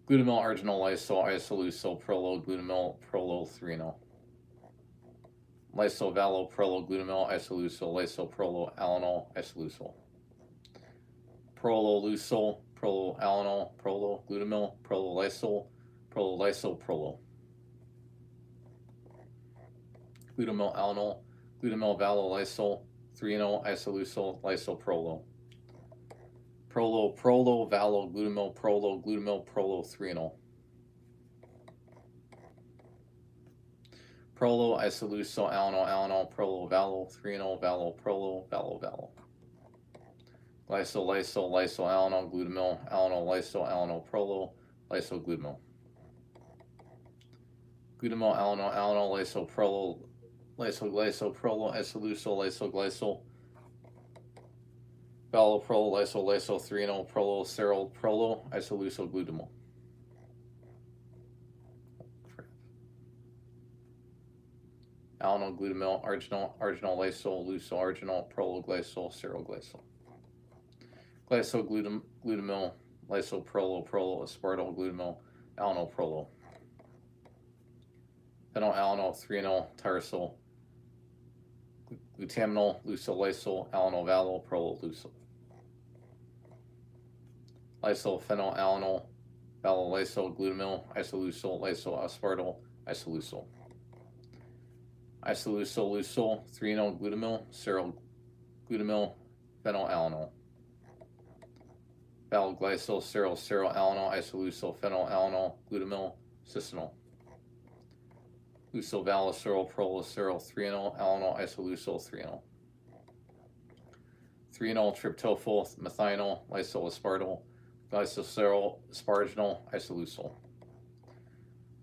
Glutamil, Arginal, Lysol, Isoleucel, Prolo, Glutamil, Prolo, 3-enol. Lysol, Valo, Prolo, Glutamil, Isoleucel, Lysol, Prolo, Alanol, Isoleucel. Prolo, Lysol, Prolo, Alanol, Prolo, Glutamil, Prolo, Lysol, Prolo, Lysol, Prolo. Glutamil, Alanol, Glutamil, Valo, Lysol, 3-enol, Isoleucel, Lysol, Prolo. Prolo, Prolo, Valo, Glutamil, Prolo, Glutamil, Prolo, 3-enol. Prolo, Isoleucel, Alanol, Alanol, Prolo, Valo, 3-enol, Valo, Prolo, Valo, Valo. Lysol, Lysol, Lysol, Alanol, Glutamil, Alanol, Lysol, Alanol, Prolo, Lysol, Glutamil. glutamyl, alanol, alanol, lysoprolol, lysoglysol, isoleucel, lysoglycol, valoprolol, lysothreonol, prolol, serol, prolol, isoleucel, glutamyl. Alanol, glutamyl, arginol, arginol, lysol, leucel, arginol, prologlycol, seroglycol. Glycoglutamyl, lysoprolol, prolol, aspartyl, glutamyl, alanol, prolol. Phenylalanol, threonol, tyrosol, glutaminol, leucel, lysol, alanol, valol, prolol, leucel. Lysol, phenylalanol, valol, lysol, glutamyl, isoleucel, lysol, aspartyl, isoleucel. Isoleucel, leucel, threonol, glutamyl, serol, glutamyl, phenylalanol. Valoglycol, serol, alanol, isoleucel, phenylalanol, glutamyl, cystanol. Leucel, valoserol, prolol, serol, threonol, alanol, isoleucel, threonol. Threonol, tryptophol, methionol, lysol, aspartyl, glycoserol, asparginol, isoleucel.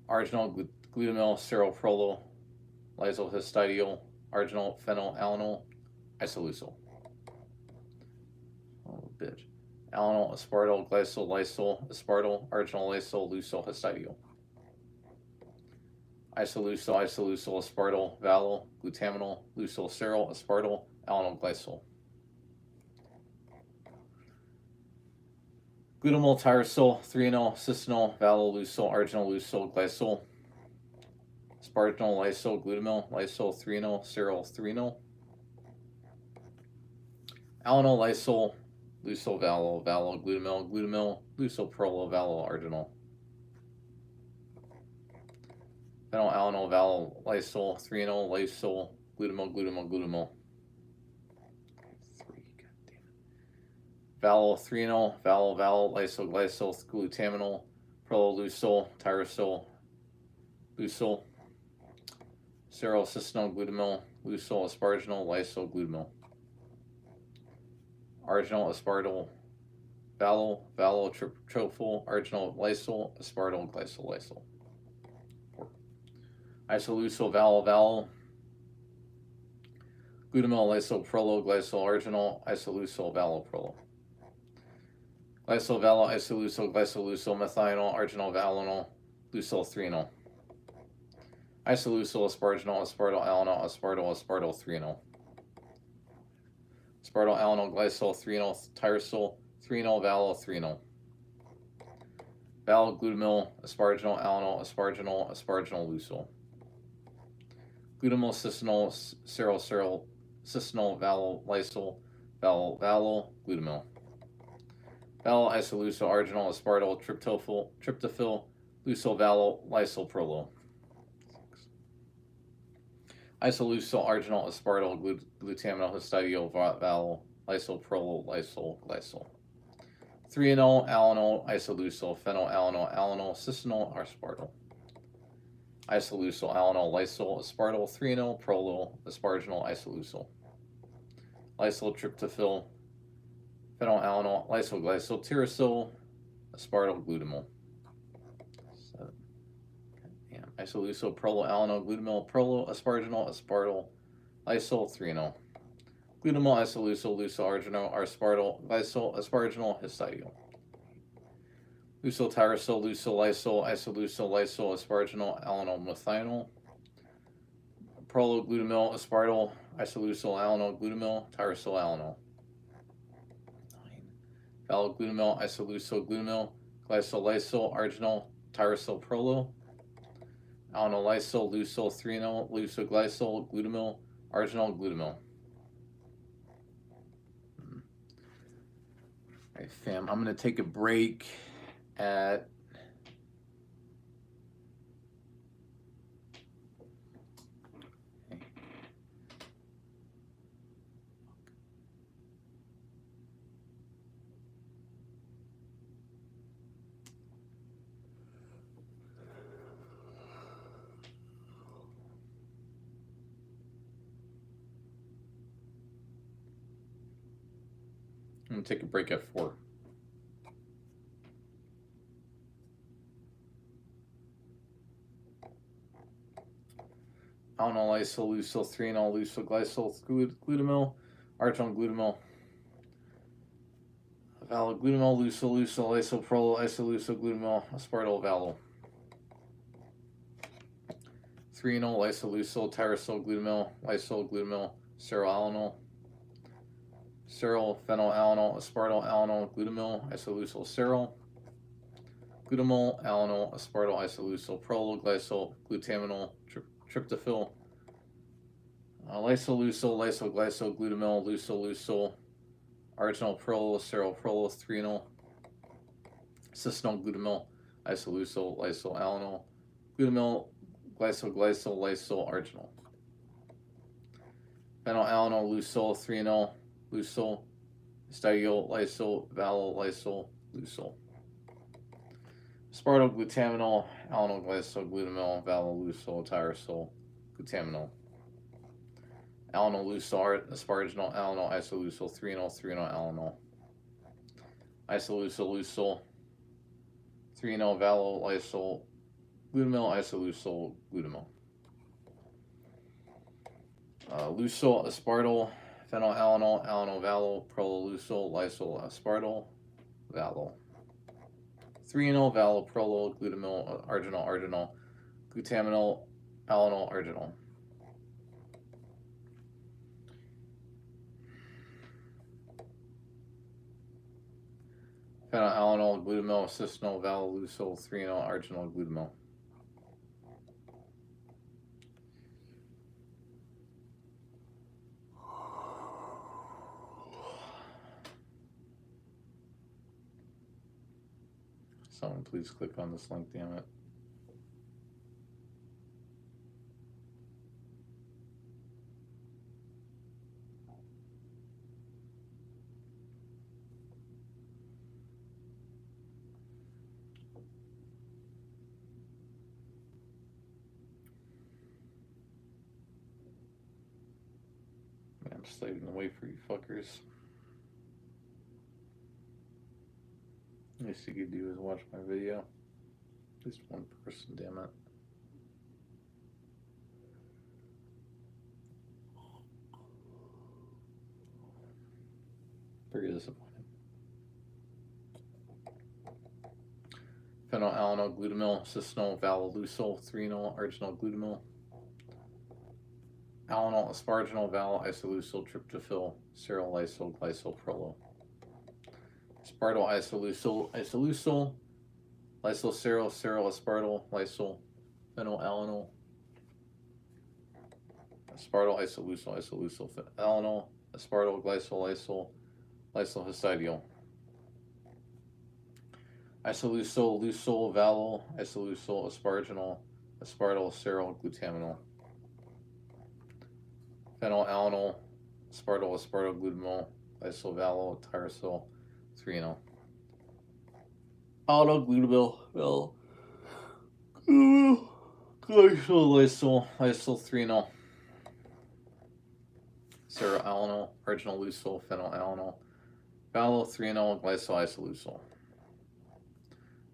Arginol, glutamyl, serol, prolol, lysohistidyl, arginol, phenylalanol, isoleucel. Oh, bitch. Alanol, aspartyl, glycol, lysol, aspartyl, arginol, lysol, leucel, histidyl. Isoleucel, aspartyl, valol, glutaminol, leucel, serol, aspartyl, alanol, glycol. Glutamyl, tyrosol, threonol, cystanol, valol, leucel, arginol, leucel, glycol. Asparginol, lysol, glutamyl, lysol, threonol, serol, threonol. Alanol, lysol, leucel, valol, glutamyl, leucel, prolol, valol, arginol. Phenylalanol, valol, lysol, threonol, lysol, glutamyl. Valol, threonol, valol, lysoglycol, glutaminol, prolol, leucel, tyrosol, leucel. Serol, cystanol, glutamyl, leucel, asparginol, lysol, glutamyl. Arginol, aspartyl, valol, tryptophol, arginol, lysol, aspartyl, lysol. Isoleucel, valol, glutamyl, lysol, prolol, glycol, arginol, isoleucel, valol, prolol. Glycol, valol, isoleucel, methionol, arginol, valinol, leucel, threonol. Isoleucel, asparginol, aspartyl, alanol, aspartyl, threonol. Aspartyl, alanol, glycol, threonol, tyrosol, threonol, valol, threonol. Valol, glutamyl, asparginol, alanol, asparginol, leucel. Glutamyl, cystanol, serol, cystanol, valol, lysol, valol, glutamyl. Valol, isoleucel, arginol, aspartyl, tryptophil, leucel, valol, lysol, prolol. Isoleucel, arginol, aspartyl, glutaminol, histidyl, valol, lysol, prolol, lysol, glycol. Threonol, alanol, isoleucel, phenylalanol, cystanol, aspartyl. Isoleucel, alanol, lysol, aspartyl, threonol, prolol, asparginol, isoleucel. Lysol, tryptophil, phenylalanol, lysoglycol, tyrosol, aspartyl, glutamyl. Isoleucel, prolol, alanol, glutamyl, prolol, asparginol, aspartyl, lysol, threonol. Glutamyl, isoleucel, leucel, arginol, aspartyl, glycol, asparginol, histidyl. Leucel, tyrosol, leucel, lysol, isoleucel, lysol, asparginol, alanol, methionol. Prolol, glutamyl, aspartyl, isoleucel, alanol, glutamyl, tyrosol, alanol. Valol, glutamyl, isoleucel, glutamyl, glycol, lysol, arginol, tyrosol, prolol. Alanol, lysol, leucel, threonol, leucoglycol, glutamyl, arginol, glutamyl. Alright, fam, I'm going to take a break at I'm going to take a break at 4. alanol, isoleucel, threonol, leucoglycol, glutamyl, arginol, glutamyl, valoglutamyl, leucol, isopropyl, isoleucel, glutamyl, aspartyl, valo. Threonol, isoleucel, tyrosol, glutamyl, lysol, glutamyl, cerylalanol, ceryl, phenylalanol, aspartyl, alanol, glutamyl, isoleucel, ceryl, glutamyl, alanol, aspartyl, isoleucel, prolyl, glycol, glutaminol, tryptophyl, lysoleucel, lysoglycol, glutamyl, leucol, arginol, prolyl, ceryl, prolyl, threonol, cisnol, glutamyl, isoleucel, lysol, alanol, glutamyl, glycol, lysol, arginol. Phenylalanol, leucol, threonol, leucol, stadiol, lysol, valo, lysol, leucol. Aspartyl, glutaminol, alanol, glycol, glutamyl, valo, leucol, tyrosol, glutaminol. Alanol, leucol, asparginol, alanol, isoleucel, threonol, alanol. Isoleucel, leucol, threonol, valo, lysol, glutamyl, isoleucel, glutamyl. Leucol, aspartyl, phenylalanol, alanol, valo, prolyl, leucol, lysol, aspartyl, valo. Threonol, valo, prolyl, glutamyl, arginol, glutaminol, alanol, arginol. Phenylalanol, glutamyl, cisnol, valo, leucol, threonol, arginol, glutamyl. Someone please click on this link, damn it. Man, I'm slaving away for you fuckers. Least you could do is watch my video. Just one person, damn it. Very disappointed. Phenylalanol, glutamyl, cisnol, valo, leucol, threonol, arginol, glutamyl. Alanol, asparginol, valo, isoleucel, tryptophyl, ceryl, lysol, glycol, prolyl. Aspartyl, isoleucel, lysol, ceryl, aspartyl, lysol, phenylalanol. Aspartyl, isoleucel, alanol, aspartyl, glycol, lysol, histidiol. Isoleucel, leucol, valo, isoleucel, asparginol, aspartyl, ceryl, glutaminol. Phenylalanol, aspartyl, glutamyl, lysol, valo, tyrosol, threonol. Glutamyl, valo, glycol, lysol, threonol. Cerylalanol, arginol, leucol, phenylalanol, valo, threonol, glycol, isoleucel.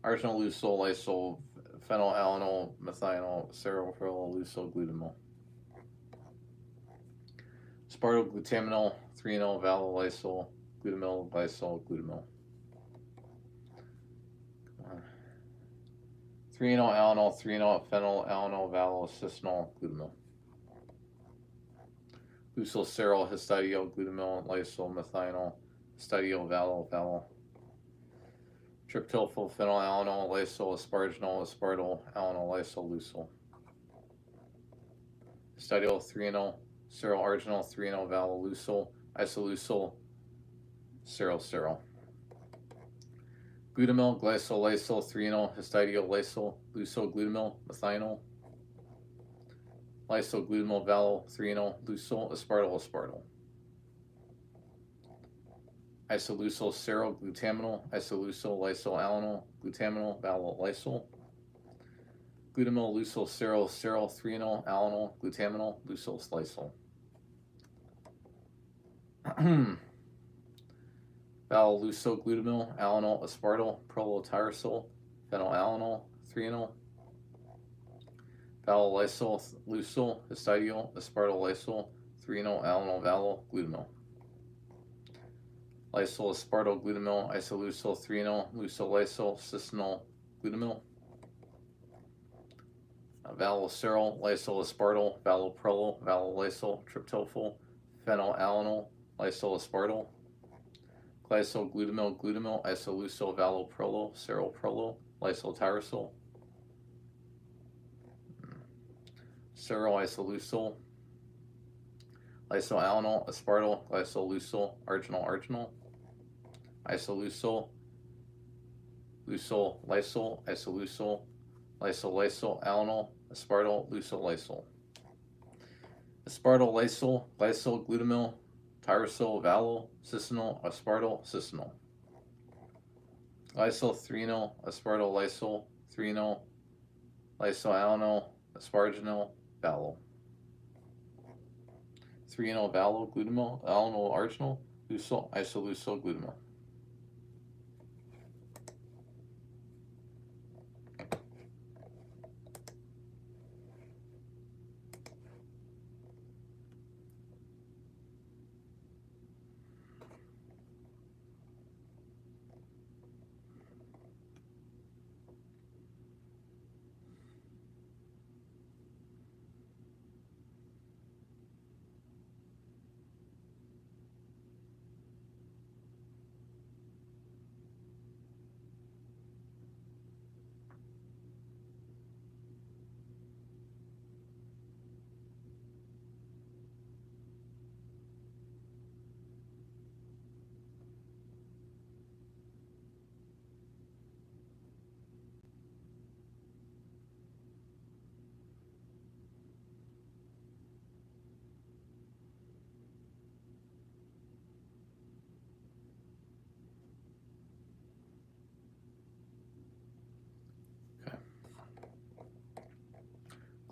Arginol, leucol, lysol, phenylalanol, methionol, ceryl, leucol, glutamyl. Aspartyl, glutaminol, threonol, valo, lysol, glutamyl, glycol, glutamyl. Threonol, alanol, phenyl, alanol, valo, cisnol, glutamyl. Leucol, ceryl, histidiol, glutamyl, lysol, methionol, histidiol, valo. Tryptophyl, phenylalanol, lysol, asparginol, aspartyl, alanol, lysol, leucol. Histidiol, threonol, ceryl, arginol, threonol, valo, leucol, isoleucel, ceryl. Glutamyl, glycol, lysol, threonol, histidiol, lysol, leucol, glutamyl, methionol. Lysol, glutamyl, valo, threonol, leucol, aspartyl. Isoleucel, ceryl, glutaminol, isoleucel, lysol, alanol, glutaminol, valo, lysol. Glutamyl, leucol, ceryl, threonol, alanol, glutaminol, leucol, lysol. Valo, leucol, glutamyl, alanol, aspartyl, prolyl, tyrosol, phenylalanol, threonol. valolysol, leucil, histidyl, aspartyl-lysol, 3-enol, alanol, valol, glutamyl. Lysol, aspartyl, glutamyl, isoleucil, 3-enol, leucil-lysol, cis-enol, glutamyl. Valocerol, lysol, aspartyl, valoprolol, valolysol, triptofyl, phenylalanol, lysol, aspartyl. Glycol, glutamyl, glutamyl, isoleucil, valoprolol, serylprolol, lysol, tyrosol. Seryl, isoleucil, lysoalanol, aspartyl, glysoleucil, arginal, arginal, isoleucil, leucil, lysol, isoleucil, lysol, lysol, alanol, aspartyl, leucil, lysol. Aspartyl, lysol, glycol, glutamyl, tyrosol, valol, cis-enol, aspartyl, cis-enol. Lysol, 3-enol, aspartyl, lysol, 3-enol, lysoalanol, asparginol, valol. 3-enol, valol, glutamyl, alanol, arginal, leucil, isoleucil, glutamyl.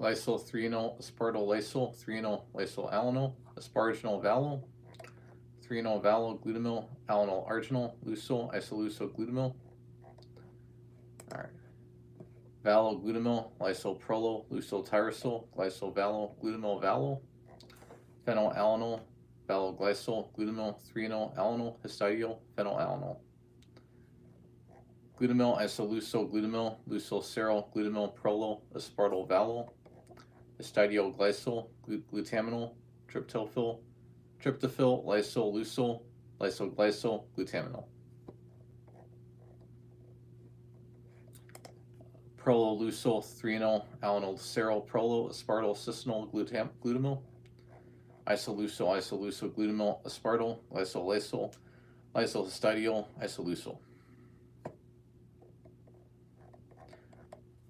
Glycol, 3-enol, aspartyl, lysol, 3-enol, lysol, alanol, asparginol, valol, 3-enol, valol, glutamyl, alanol, arginal, leucil, isoleucil, glutamyl. Alright. Valol, glutamyl, lysol, prolol, leucil, tyrosol, glycol, valol, glutamyl, valol, phenylalanol, valol, glycol, glutamyl, 3-enol, alanol, histidyl, phenylalanol. Glutamyl, isoleucil, glutamyl, leucil, seryl, glutamyl, prolol, aspartyl, valol, histidyl, glycol, glutaminol, tryptophyl, tryptophyl, lysol, leucil, lysoglycol, glutaminol. Prolol, leucil, 3-enol, alanol, seryl, prolol, aspartyl, cis-enol, glutamyl. Isoleucil, isoleucil, glutamyl, aspartyl, lysol, lysol, lysol, histidyl, isoleucil.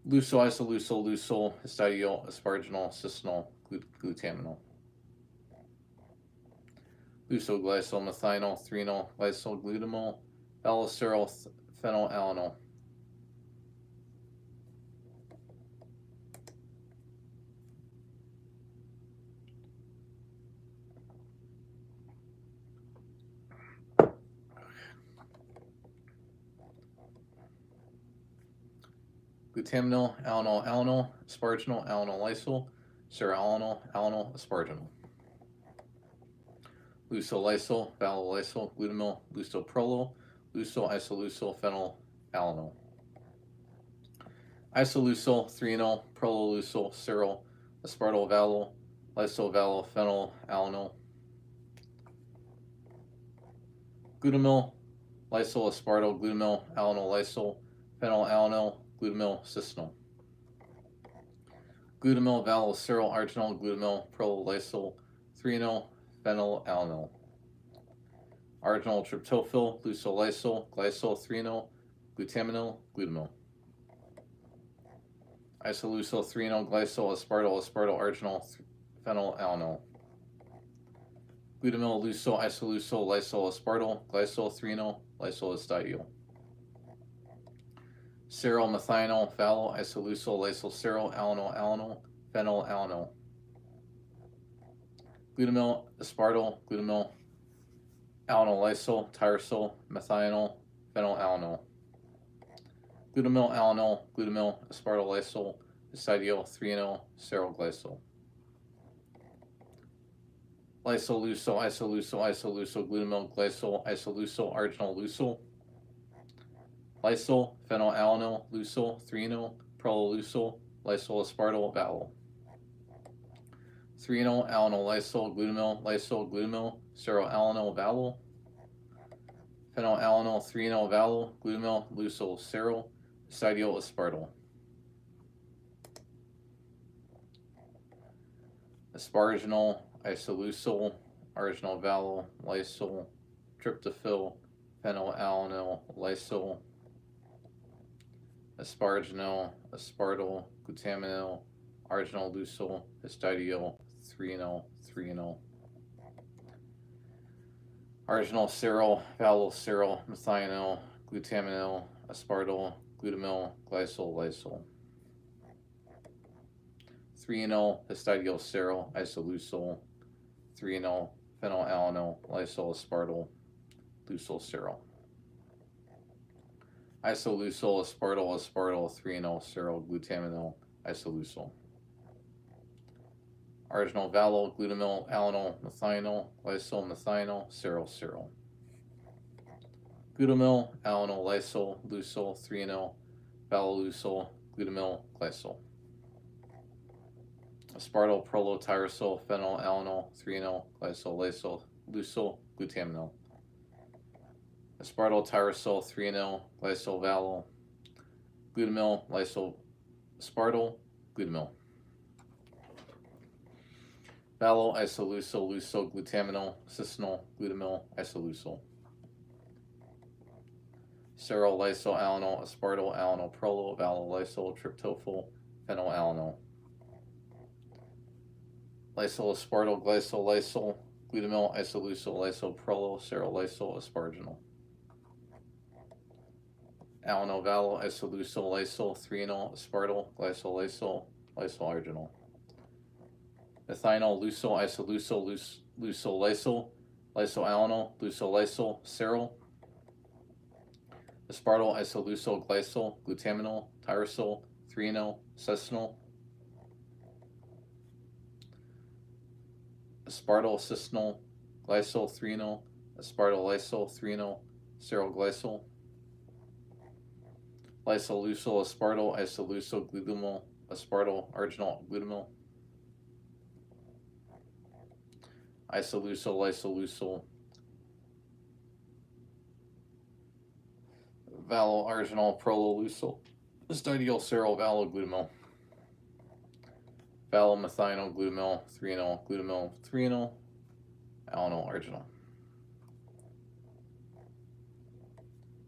Leucil, isoleucil, leucil, histidyl, asparginol, cis-enol, glutaminol. Leucil, glycol, methionol, 3-enol, lysol, glutamyl, valoceryl, phenylalanol. Glutaminol, alanol, alanol, asparginol, alanol, lysol, seroalanol, alanol, asparginol. Leucil, lysol, valolysol, glutamyl, leucil, prolol, leucil, isoleucil, phenylalanol. Isoleucil, 3-enol, prololeucil, seryl, aspartyl, valol, lysol, valol, phenylalanol. Glutamyl, lysol, aspartyl, glutamyl, alanol, lysol, phenylalanol, glutamyl, cis-enol. Glutamyl, valol, seryl, arginol, glutamyl, prolol, lysol, 3-enol, phenylalanol. Arginol, tryptophyl, leucil, lysol, glycol, 3-enol, glutaminol, glutamyl. Isoleucil, 3-enol, glycol, aspartyl, aspartyl, arginol, phenylalanol. Glutamyl, leucil, isoleucil, lysol, aspartyl, glycol, 3-enol, lysol, histidyl. Seryl, methionol, valol, isoleucil, lysol, seryl, alanol, alanol, phenylalanol. Glutamyl, aspartyl, glutamyl, alanol, lysol, tyrosol, methionol, phenylalanol. Glutamyl, alanol, glutamyl, aspartyl, lysol, histidyl, 3-enol, seroglycol. Lysolucil, isoleucil, isoleucil, glutamyl, glycol, isoleucil, arginol, leucil. Lysyl, phenylalanil, leucil, 3-enol, prololeucil, lysyl, aspartyl, vallel. 3-enol, alanil, lysyl, glutamyl, seroalanil, vallel. Phenylalanil, 3-enol, vallel, glutamyl, leucil, serol, histidyl, aspartyl. Asparginol, isoleucil, arginol, vallel, lysyl, tryptophyl, phenylalanil, lysyl, asparginol, aspartyl, glutaminil, arginol, leucil, histidyl, 3-enol, 3-enol. Arginol, serol, vallel, serol, methionine, glutaminil, aspartyl, glutamyl, glycol, lysyl. 3-enol, histidyl, serol, isoleucil, 3-enol, phenylalanil, lysyl, aspartyl, leucil, serol. Isoleucil, aspartyl, 3-enol, serol, glutaminil, isoleucil. Arginol, vallel, glutamyl, alanil, methionine, lysyl, methionine, serol, serol. Glutamyl, alanil, lysyl, leucil, 3-enol, valleleucil, glutamyl, glycol. Aspartyl, prolotyrosol, phenylalanil, 3-enol, glycol, lysyl, leucil, glutaminil. Aspartyl, tyrosol, 3-enol, glycol, vallel, glutamyl, lysyl, aspartyl, glutamyl. Vallel, isoleucil, leucil, glutaminil, cisnol, glutamyl, isoleucil. Serol, lysyl, alanil, aspartyl, alanil, prolo, vallel, lysyl, tryptophyl, phenylalanil. Lysyl, aspartyl, glycol, lysyl, glutamyl, isoleucil, lysyl, prolo, serol, lysyl, asparginol. Alanil, vallel, isoleucil, lysyl, 3-enol, aspartyl, glycol, lysyl, lysyl, arginol. Methionine, leucil, isoleucil, leucil, lysyl, lysyl, alanil, leucil, lysyl, serol. Aspartyl, isoleucil, glycol, glutaminol, tyrosol, 3-enol, cisnol. Aspartyl, cisnol, glycol, 3-enol, aspartyl, lysyl, 3-enol, seroglycol. Lysolucil, aspartyl, isoleucil, glutamyl, aspartyl, arginol, glutamyl. Isoleucil, lysolucil, vallel, arginol, prololeucil, histidyl, serol, vallel, glutamyl. Vallel, methionine, glutamyl, 3-enol, glutamyl, 3-enol, alanil, arginol.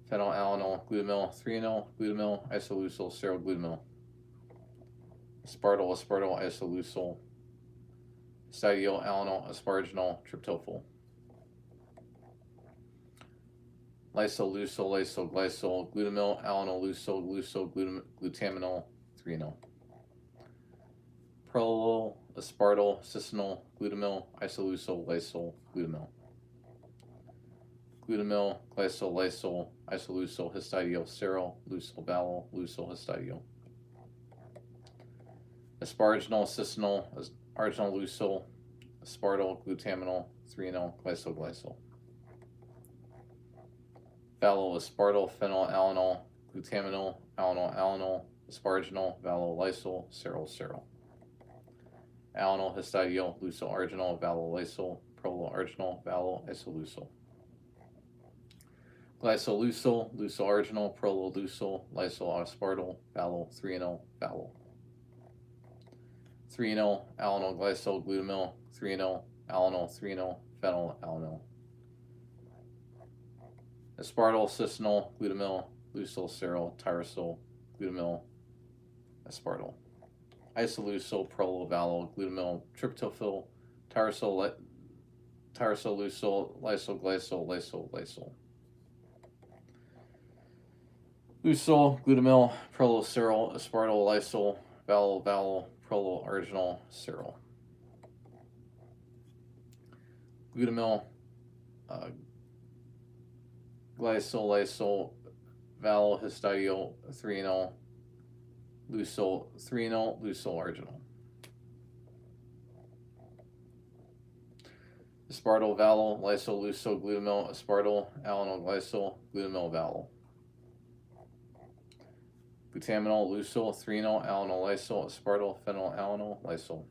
Phenylalanil, glutamyl, 3-enol, glutamyl, isoleucil, serol, glutamyl. Aspartyl, aspartyl, isoleucil, histidyl, alanil, asparginol, tryptophyl. Lysolucil, lysoglycol, glutamyl, alanil, leucil, leucil, glutaminol, 3-enol. Prolol, aspartyl, cisnol, glutamyl, isoleucil, lysyl, glutamyl. Glutamyl, glycol, lysyl, isoleucil, histidyl, serol, leucil, vallel, leucil, histidyl. Asparginol, cisnol, arginol, leucil, aspartyl, glutaminol, 3-enol, glycol. Vallel, aspartyl, phenylalanil, glutaminol, alanil, asparginol, vallel, lysyl, serol. Alanil, histidyl, leucil, arginol, vallel, lysyl, prolo, arginol, vallel, isoleucil. Glycolucil, leucil, arginol, prolo, leucil, lysyl, aspartyl, vallel, 3-enol, vallel. 3-enol, alanil, glycol, glutamyl, 3-enol, alanil, 3-enol, phenylalanil. Aspartyl, cisnol, glutamyl, leucil, serol, tyrosol, glutamyl, aspartyl. Isoleucil, prolo, vallel, glutamyl, tryptophyl, tyrosol, leucil, lysyl, glycol, lysyl. Leucil, glutamyl, prolo, serol, aspartyl, lysyl, vallel, prolo, arginol, serol. Glutamyl, glycol, lysyl, vallel, histidyl, 3-enol, Lucil, threonal, Lucil arginal. Aspartyl, Vallel, Lysyl, Lucil, Glutamyl, Aspartyl, Alanol, Glycol, Glutamyl, Vallel. Glutaminol, Lucil, threonal, Alanol, Lysyl, Aspartyl, Phenyl, Alanol, Lysyl.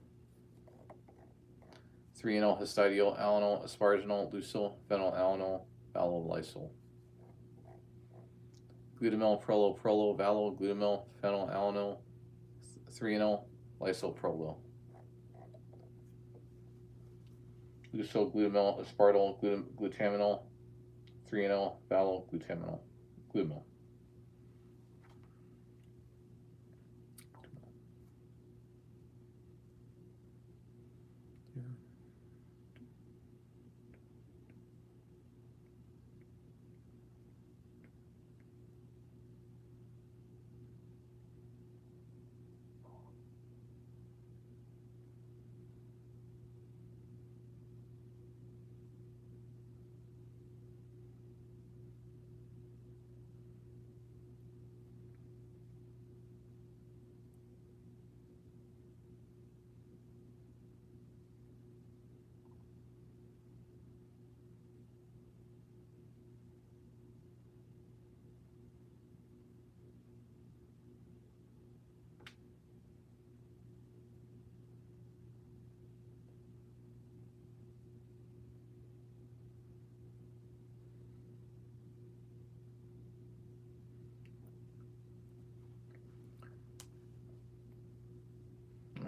Threonal, histidyl, Alanol, Asparginol, Lucil, Phenyl, Alanol, Vallel, Lysyl. Glutamyl, Prolo, Prolo, Vallel, Glutamyl, Phenyl, Alanol, threonal, Lysyl, Prolo. Lucil, Glutamyl, Aspartyl, Glutaminol, threonal, Vallel, Glutaminol, Glutamyl.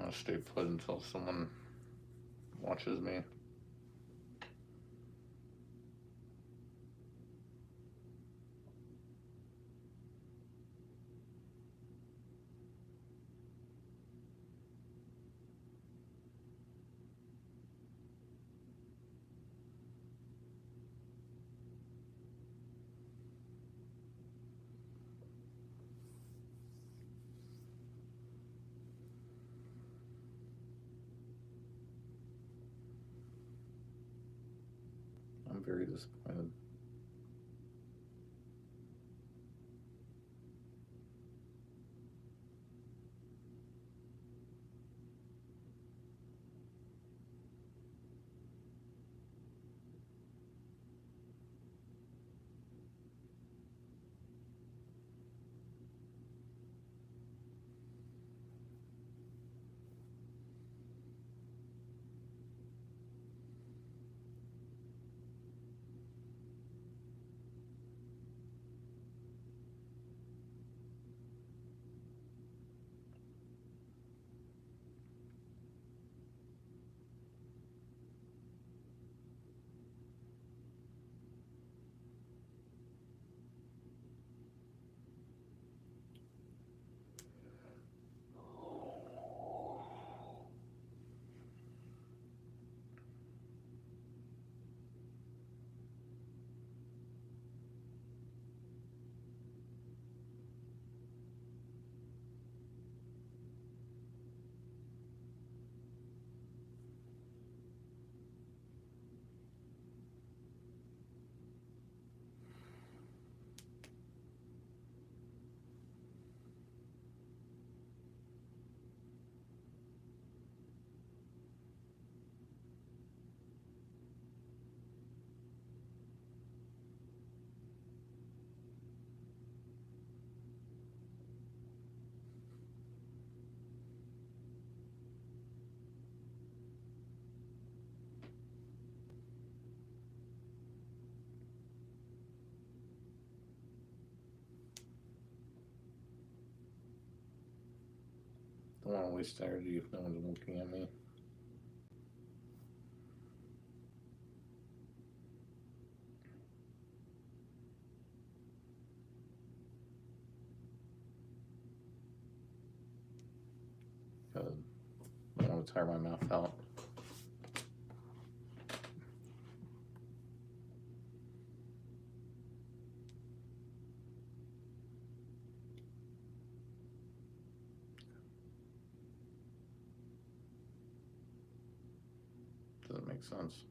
I'll stay put until someone watches me. I'm very disappointed. Don't want to waste energy if no one's looking at me. I don't want to tire my mouth out. Doesn't make sense.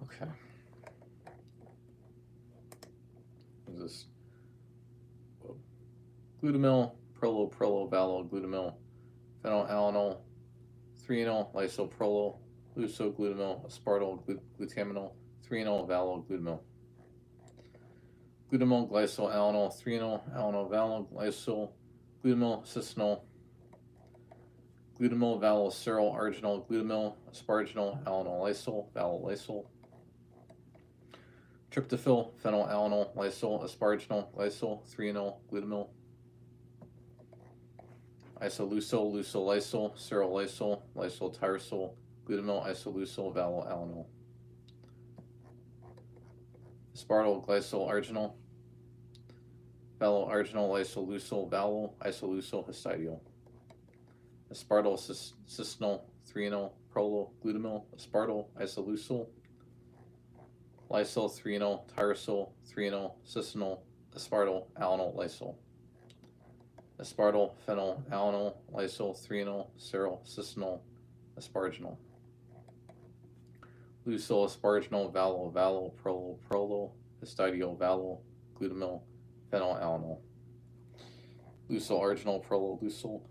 Okay. What is this? Whoa. Glutamyl, prolo, valo, glutamyl, phenylalanol, 3-enol, lysoprolo, glutamyl, aspartyl, glutaminol, 3-enol, valo, glutamyl. Glutamyl, glycoalanol, 3-enol, alanol, valo, lysyl, glutamyl, cystinol, glutamyl, valoceryl, arginol, glutamyl, asparginol, alanol, lysyl, valo, tryptophyll, phenylalanol, lysyl, asparginol, lysyl, 3-enol, glutamyl, isoleucyl, lysyl, ceryl, lysyl tyrosol, glutamyl, isoleucyl, valo-alanol. Aspartyl, glycyl, arginol, valo-arginol, isoleucyl, valo, isoleucyl, histidyl. Aspartyl, cystinol, 3-enol, prolo, glutamyl, aspartyl, isoleucyl, lysyl, 3-enol, tyrosol, 3-enol, cystinol, aspartyl, alanol, lysyl. Aspartyl, phenyl, alanol, lysyl, 3-enol, ceryl, cystinol, asparginol. Lucyl, asparginol, valo, prolo, histidyl, valo, glutamyl, phenylalanol. Lucyl, arginol, prolo, lucyl,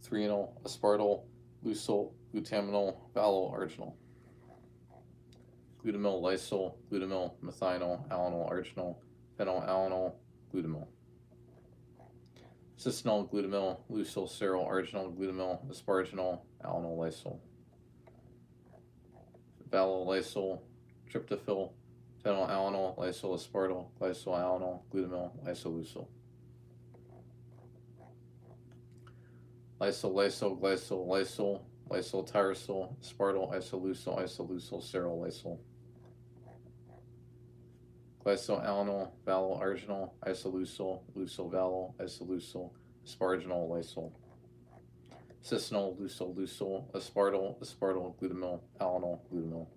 3-enol, aspartyl, lucyl, glutaminol, valo, arginol. Glutamyl, lysyl, glutamyl, methynyl, alanol, arginol, phenylalanol, glutamyl. Cystinol, glutamyl, lucyl, ceryl, arginol, glutamyl, asparginol, alanol, lysyl. Valo, lysyl, tryptophyll, phenylalanol, lysyl, aspartyl, glycoalanol, glutamyl, isoleucyl. Lysyl, tyrosol, aspartyl, isoleucyl, ceryl, lysyl. Glycoalanol, valo, arginol, isoleucyl, lucyl, valo, isoleucyl, asparginol, lysyl. Cystinol, lucyl, aspartyl, glutamyl, alanol, glutamyl.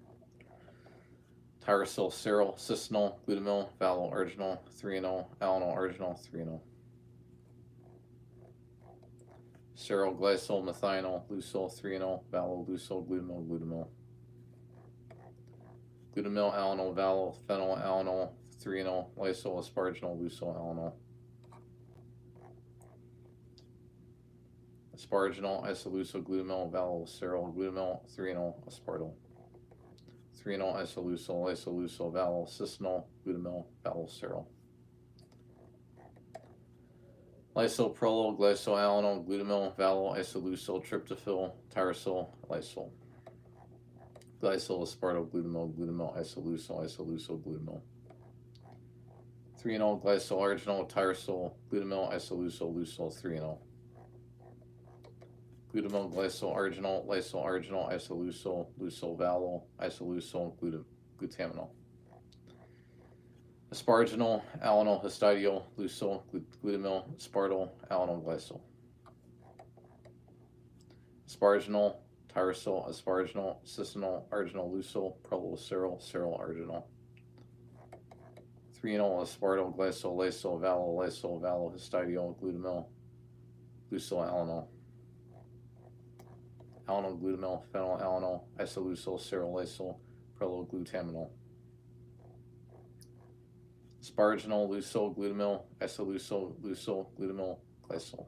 Tyrosol, ceryl, cystinol, glutamyl, valo, arginol, 3-enol, alanol, arginol, 3-enol. Ceryl, glycol, methynyl, lucyl, 3-enol, valo, lucyl, glutamyl. Glutamyl, alanol, valo, phenylalanol, 3-enol, lysyl, asparginol, lucyl, alanol. Asparginol, isoleucyl, glutamyl, valo, ceryl, glutamyl, 3-enol, aspartyl. 3-enol, isoleucyl, valo, cystinol, glutamyl, valo, ceryl. Lysyl, prolo, glycoalanol, glutamyl, valo, isoleucyl, tryptophyll, tyrosol, lysyl. Glycyl, aspartyl, glutamyl, isoleucyl, glutamyl. 3-enol, glycyl, arginol, tyrosol, glutamyl, isoleucyl, lucyl, 3-enol. Glutamyl, glycyl, arginol, isoleucyl, lucyl, valo, isoleucyl, glutaminol. Asparginol, alanol, histidyl, lucyl, glutamyl, aspartyl, alanol, glycyl. Asparginol, tyrosol, asparginol, cystinol, arginol, lucyl, ceryl, arginol. 3-enol, aspartyl, glycol, valo, histidyl, glutamyl, lucyl, alanol. Alanol, glutamyl, phenylalanol, isoleucyl, ceryl, glutaminol. Asparginol, lucyl, glutamyl, isoleucyl, glutamyl, glycol.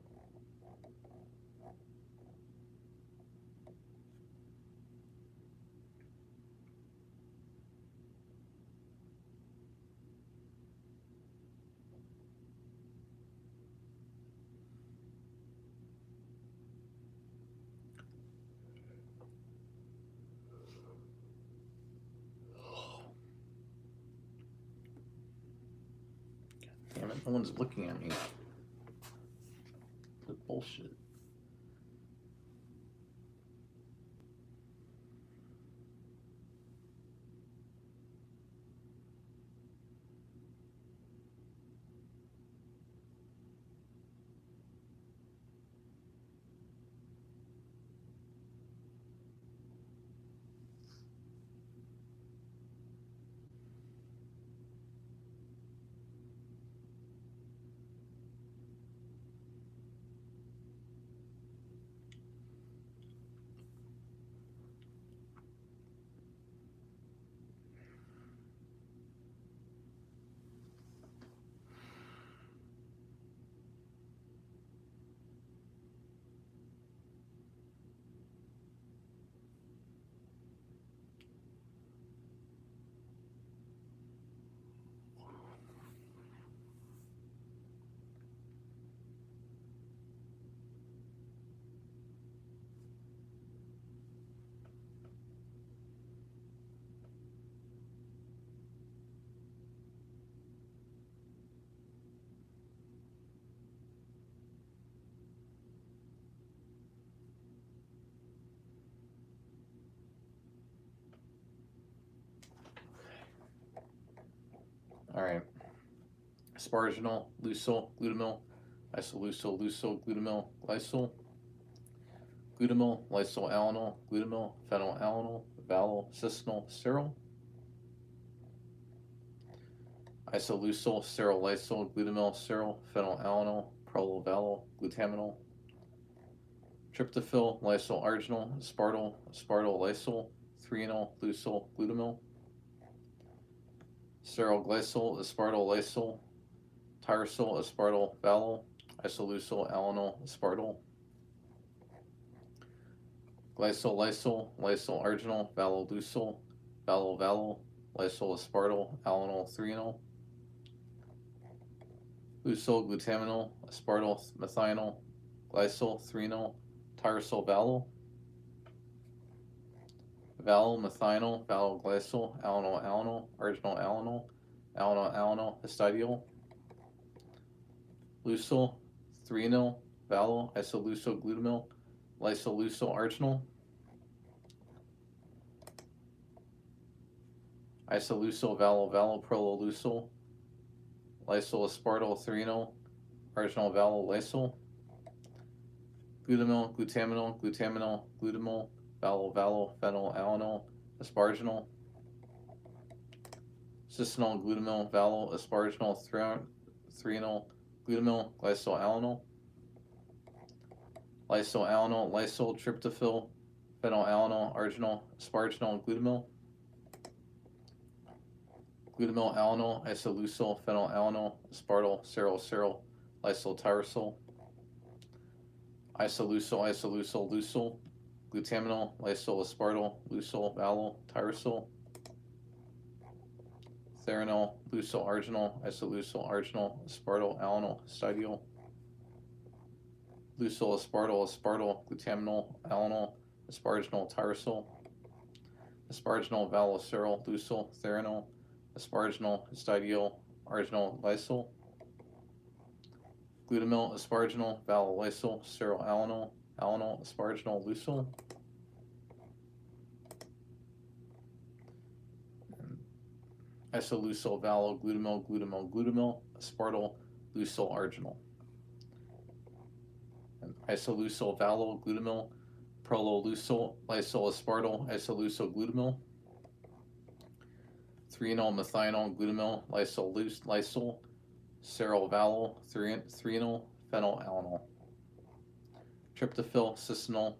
Damn it, no one's looking at me. That's bullshit. right. Asparginol, leucil, glutamyl, isoleucil, leucil, glutamyl, glycol, glutamyl, lysyl alanol, glutamyl, phenylalanol, valyl, cystinol, serol, isoleucil, serol, lysyl, glutamyl, serol, phenylalanol, prolyl, valyl, glutaminol, tryptophyll, lysyl, arginol, aspartyl, aspartyl, lysyl, threonol, leucil, glutamyl, serol, glycol, aspartyl, lysyl, tyrosol, aspartyl, valyl, isoleucil, alanol, aspartyl, glycol, lysyl, lysyl, arginol, valyl, leucil, valyl, valyl, lysyl, aspartyl, alanol, threonol, leucil, glutaminol, aspartyl, methionol, glycol, threonol, tyrosol, valyl, valyl, methionol, valyl, glycol, alanol, alanol, arginol, alanol, alanol, alanol, histidiol, leucil, threonol, valyl, isoleucil, glutamyl, lysyl, leucil, arginol, isoleucil, valyl, valyl, prolyl, leucil, lysyl, aspartyl, threonol, arginol, valyl, lysyl, glutamyl, glutaminol, glutaminol, glutamyl, valyl, valyl, phenyl, alanol, asparginol, cystinol, glutamyl, valyl, asparginol, threonol, glutamyl, glycol, alanol, lysyl, alanol, lysyl, tryptophyll, phenylalanol, arginol, asparginol, glutamyl, glutamyl, alanol, isoleucil, phenylalanol, aspartyl, serol, serol, lysyl, tyrosol, isoleucil, isoleucil, leucil, glutaminol, lysyl, aspartyl, leucil, valyl, tyrosol, theranol, leucil, arginol, isoleucil, arginol, aspartyl, alanol, histidiol, leucil, aspartyl, aspartyl, glutaminol, alanol, asparginol, tyrosol, asparginol, valyl, serol, leucil, theranol, asparginol, histidiol, arginol, lysyl, glutamyl, asparginol, valyl, lysyl, serol, alanol, alanol, asparginol, leucil, isoleucil, valyl, glutamyl, glutamyl, glutamyl, aspartyl, leucil, arginol, and isoleucil, valyl, glutamyl, prolyl, leucil, lysyl, aspartyl, isoleucil, glutamyl, threonol, methionol, glutamyl, lysyl, lysyl, serol, valyl, threonol, phenylalanol, tryptophyll, cystinol,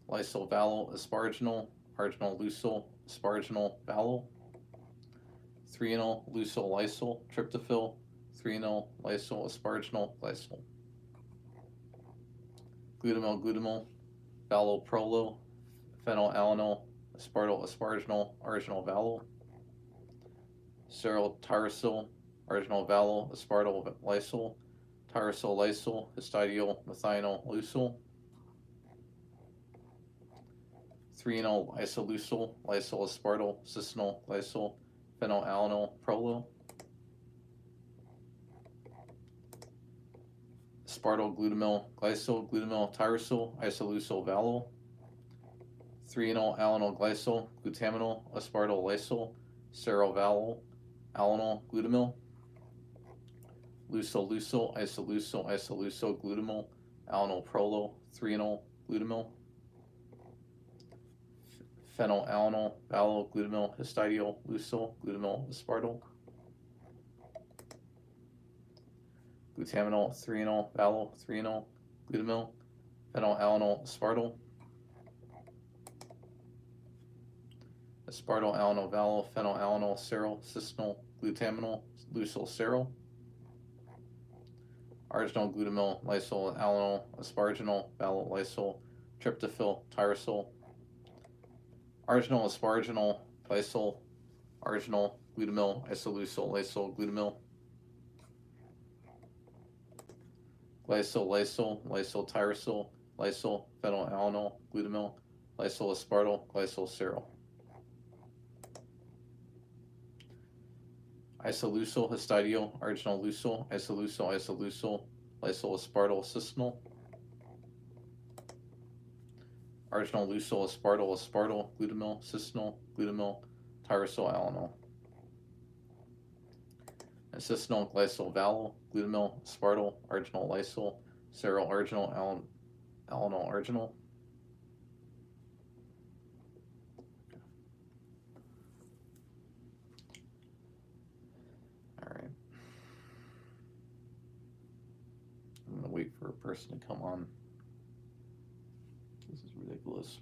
lysyl, valyl, asparginol, arginol, leucil, asparginol, valyl, threonol, leucil, lysyl, tryptophyll, threonol, lysyl, asparginol, glycol, glutamyl, glutamyl, valyl, prolyl, phenylalanol, aspartyl, asparginol, arginol, valyl, serol, tyrosol, arginol, valyl, aspartyl, lysyl, tyrosol, lysyl, histidiol, methionol, leucil, threonol, isoleucil, lysyl, aspartyl, cystinol, glycol, phenylalanol, prolyl, aspartyl, glutamyl, glycol, glutamyl, tyrosol, isoleucil, valyl, threonol, alanol, glycol, glutaminol, aspartyl, lysyl, serol, valyl, alanol, glutamyl, leucil, leucil, isoleucil, isoleucil, glutamyl, alanol, prolyl, threonol, glutamyl, phenylalanol, valyl, glutamyl, histidiol, leucil, glutamyl, aspartyl, glutaminol, threonol, valyl, threonol, glutamyl, phenylalanol, aspartyl, aspartyl, alanol, valyl, phenylalanol, serol, cystinol, glutaminol, leucil, serol, arginol, glutamyl, lysyl, alanol, asparginol, valyl, lysyl, tryptophyll, tyrosol, arginol, asparginol, lysyl, arginol, glutamyl, isoleucil, lysyl, glutamyl, glycol, lysyl, lysyl, tyrosol, lysyl, phenylalanol, glutamyl, lysyl, aspartyl, glycol, serol, isoleucil, histidiol, arginol, leucil, isoleucil, isoleucil, lysyl, aspartyl, cystinol, arginol, leucil, aspartyl, aspartyl, glutamyl, cystinol, glutamyl, tyrosol, alanol, Acisyl, glycol, valo, glutamyl, aspartyl, arginol, lysol, ceryl, arginol, alanol, arginol. All right. I'm gonna wait for a person to come on. This is ridiculous.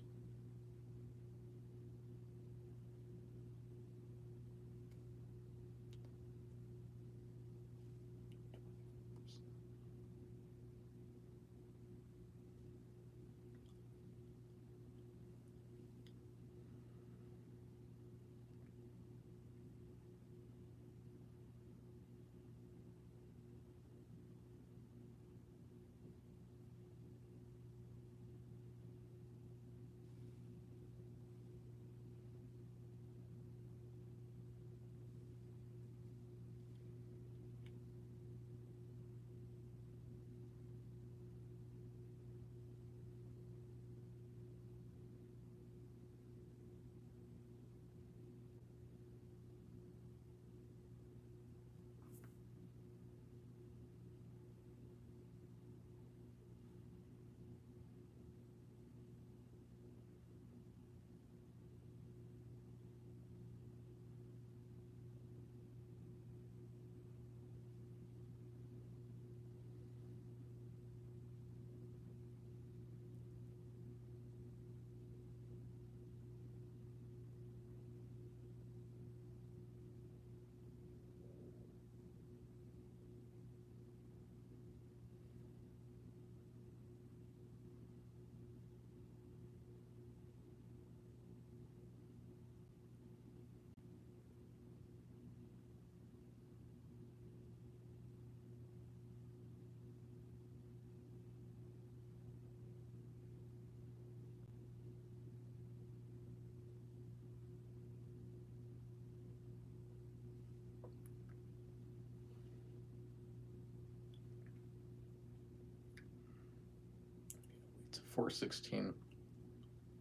It's 4:16.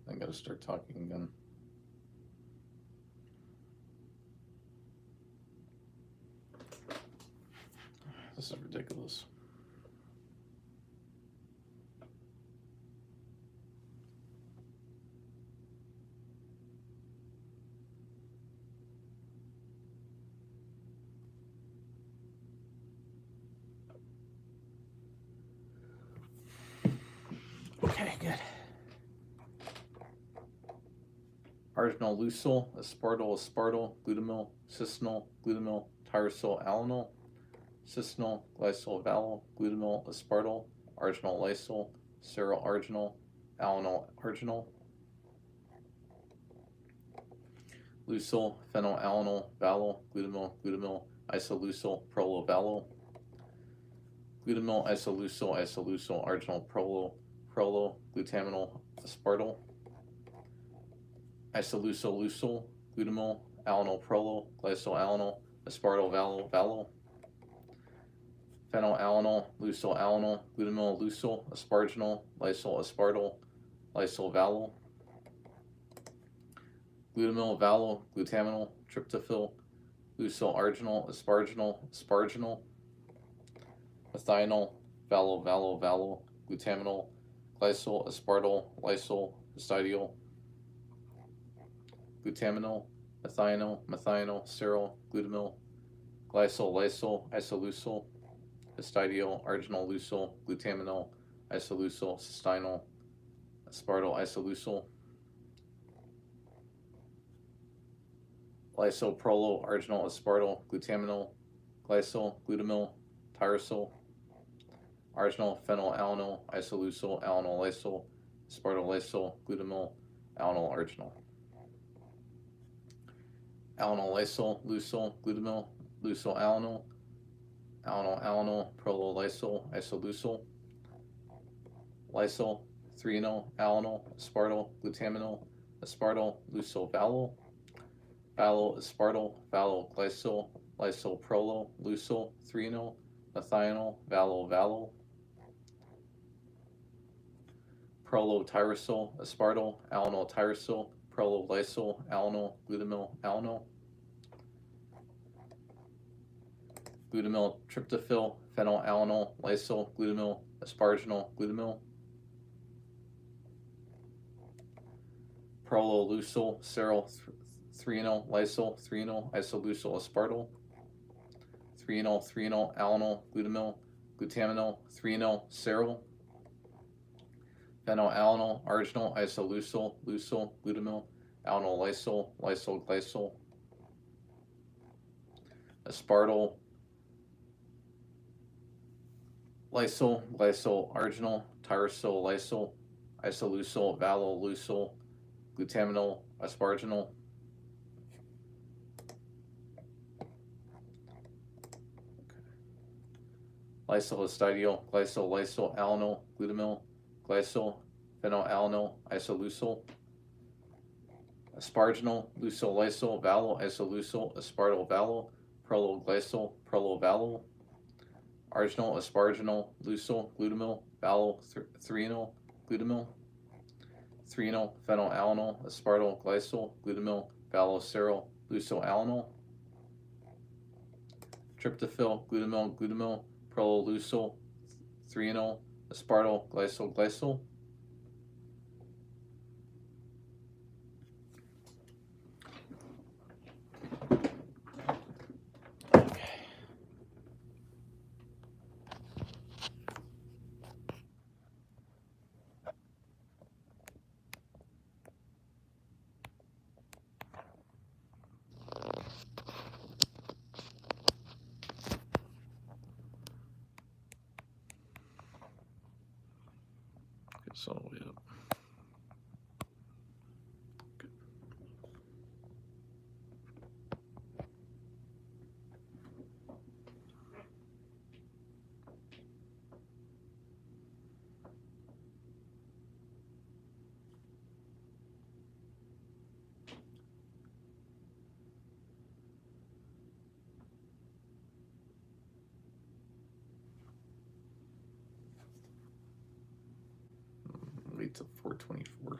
I gotta start talking again. This is ridiculous. Okay, good. Arginol, leucil, aspartyl, glutamyl, cisinol, glutamyl, tyrosol, alanol, cisinol, glycol, valo, glutamyl, aspartyl, arginol, lysol, ceryl, arginol, alanol, arginol, leucil, phenylalanol, valo, glutamyl, isoleucil, prolo, valo, glutamyl, isoleucil, arginol, prolo, glutaminol, aspartyl, isoleucil, glutamyl, alanol, prolo, glycoalanol, aspartyl, valo, phenylalanol, leucylalanol, glutamyl, leucyl, asparginol, lysol, aspartyl, lysol, valo, glutamyl, valo, glutaminol, tryptophyl, leucyl, arginol, asparginol, methionol, valo, glutaminol, glycol, aspartyl, lysol, histidyl, glutaminol, methionol, ceryl, glutamyl, glycol, lysol, isoleucil, histidyl, arginol, leucil, glutaminol, isoleucil, cysteinol, aspartyl, isoleucil, lysol, prolo, arginol, aspartyl, glutaminol, glycol, glutamyl, tyrosol, arginol, phenylalanol, isoleucil, alanol, lysol, aspartyl, lysol, glutamyl, alanol, arginol, alanol, lysol, leucil, glutamyl, leucil, alanol, prolo, lysol, isoleucil, lysol, threonol, alanol, aspartyl, glutaminol, aspartyl, leucil, valo, aspartyl, glycol, lysol, prolo, leucil, threonol, methionol, valo, prolo, tyrosol, aspartyl, alanol, tyrosol, prolo, lysol, alanol, glutamyl, alanol, glutamyl, tryptophyll, phenylalanine, lysyl, glutamyl, asparagine, glutamyl, prololeucyl, seryl, threonyl, lysyl, threonyl, isoleucyl, aspartyl, threonyl, alanine, glutamyl, glutaminyl, threonyl, seryl, phenylalanine, arginal, isoleucyl, leucyl, glutamyl, alanine, lysyl, glycyl, aspartyl, lysyl, arginal, tyrosyl, lysyl, isoleucyl, leucyl, glutaminyl, asparginal, lysyl, lysyl, alanyl, glutamyl, glycyl, phenylalanine, isoleucyl, asparginal, lysyl, isoleucyl, aspartyl, prologlycyl, arginal, asparginal, leucyl, glutamyl, threonyl, glutamyl, threonyl, phenylalanine, aspartyl, glycyl, glutamyl, seryl, leucyl, alanyl, tryptophyll, glutamyl, prololeucyl, threonyl, aspartyl, glycyl. It's all the way up. Good. Wait till 424.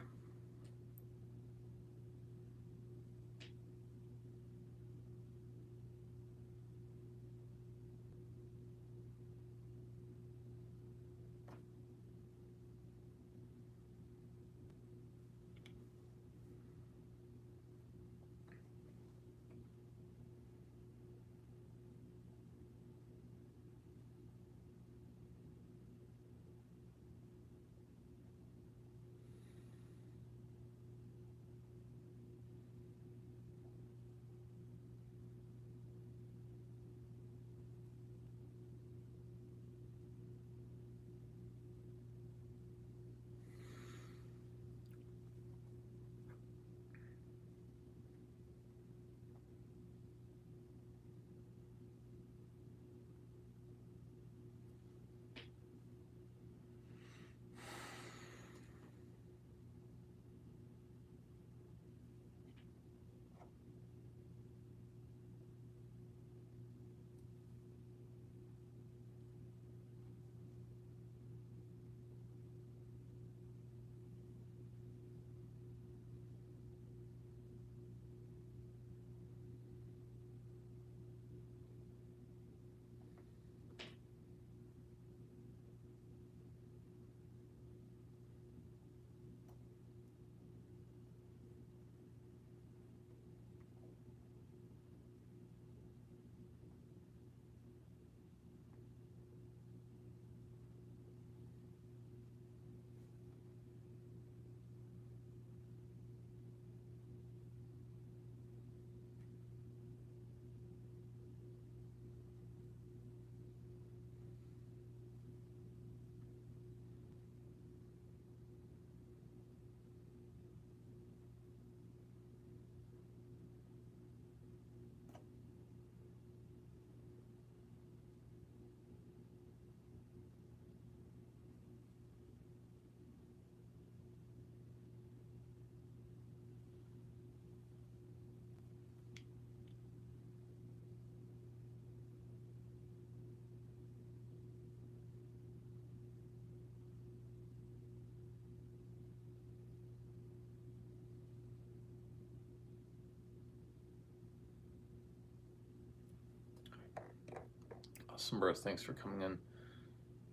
Awesome, bro. Thanks for coming in.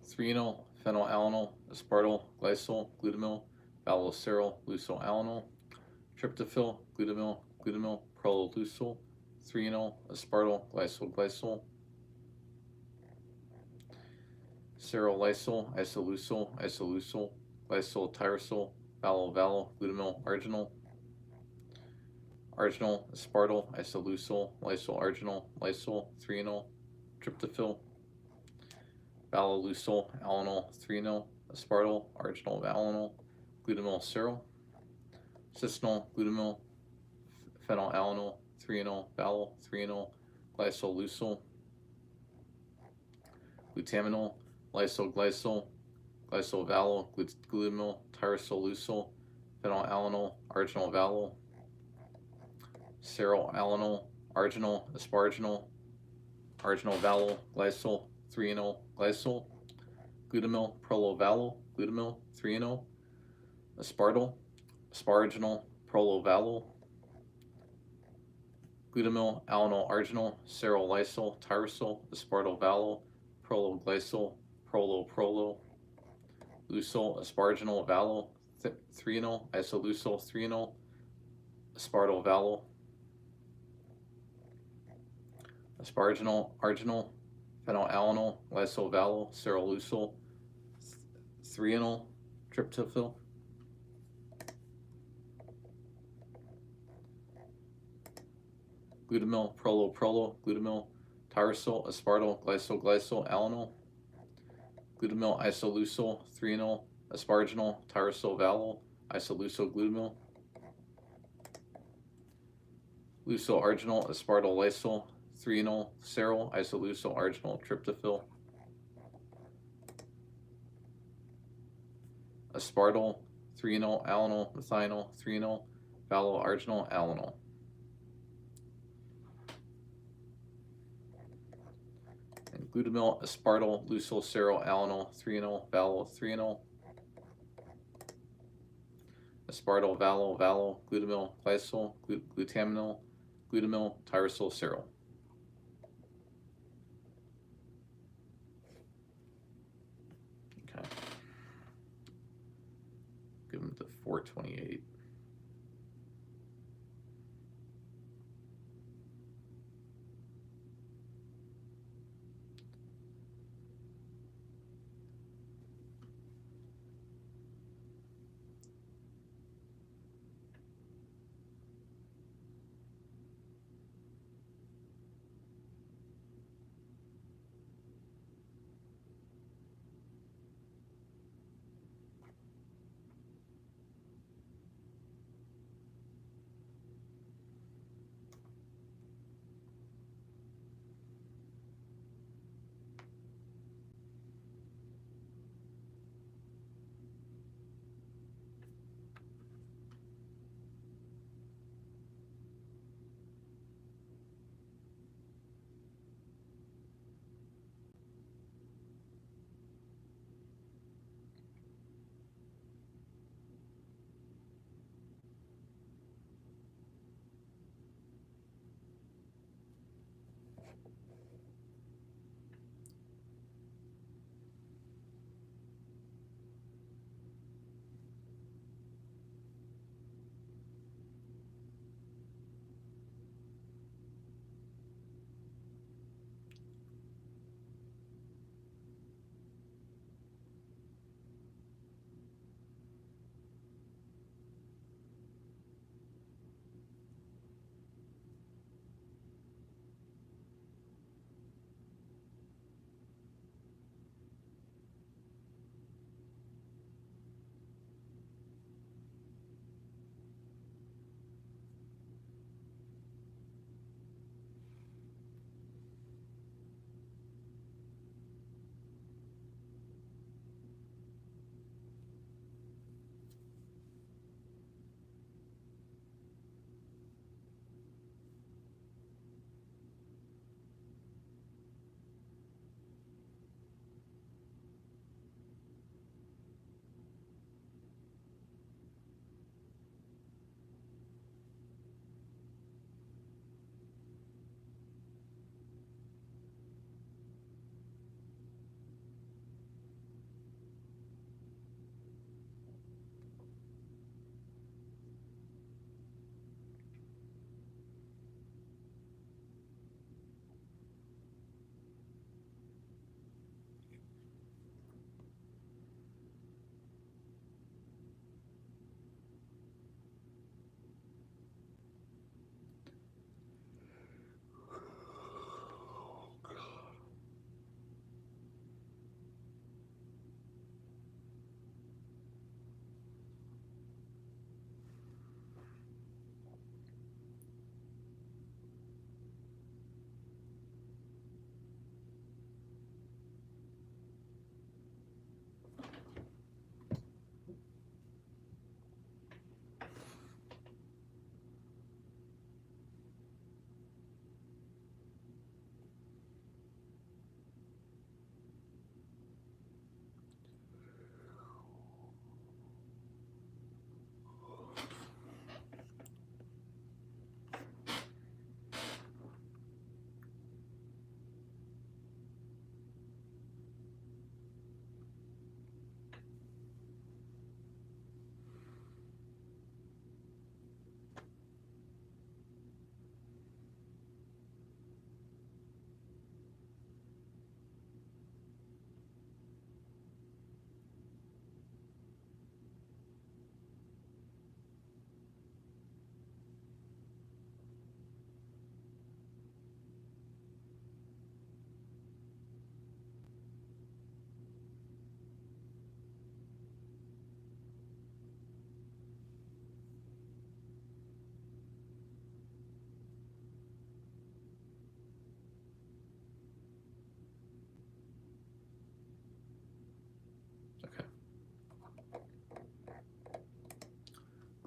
3-enol, phenylalanine, aspartyl, glycol, glutamyl, valiloceryl, lusoalanol, tryptophyll, glutamyl, prololeucel, 3-enol, aspartyl, glycol, cerolysol, isoleucel, glycol, tyrosol, valo, glutamyl, arginal, aspartyl, isoleucel, lysol, 3-enol, tryptophyll, valiloceryl, alanol, 3-enol, aspartyl, arginal, valinol, glutamyl, cerol, cisnol, glutamyl, phenylalanol, 3-enol, val, 3-enol, glycol, glutaminol, glycol, valo, glutamyl, tyrosol, phenylalanol, arginal, valo, ceroalanol, arginal, asparginal, arginal, valo, glycol, 3-enol, glycol, glutamyl, glutamyl, 3-enol, aspartyl, asparginal, prolovalo, glutamyl, alanol, arginal, cerolysol, tyrosol, aspartyl, valo, prologlycol, prolo, leucol, asparginal, valo, 3-enol, isoleucel, 3-enol, aspartyl, valo, asparginal, arginal, phenylalanol, glycol, valo, ceroleucel, 3-enol, tryptophyll, glutamyl, prolo, glutamyl, tyrosol, aspartyl, glycol, alanol, glutamyl, isoleucel, 3-enol, asparginal, tyrosol, valo, isoleucel, glutamyl, leucol, arginal, aspartyl, lysol, 3-enol, cerol, isoleucel, arginal, tryptophyll, aspartyl, 3-enol, alanol, methionyl, 3-enol, valo, arginal, alanol. And glutamyl, aspartyl, leucol, cerol, alanol, 3-enol, valo, 3-enol, aspartyl, valo, glutamyl, glycol, glutaminol, glutamyl, tyrosol, cerol. Okay. Give them to 428.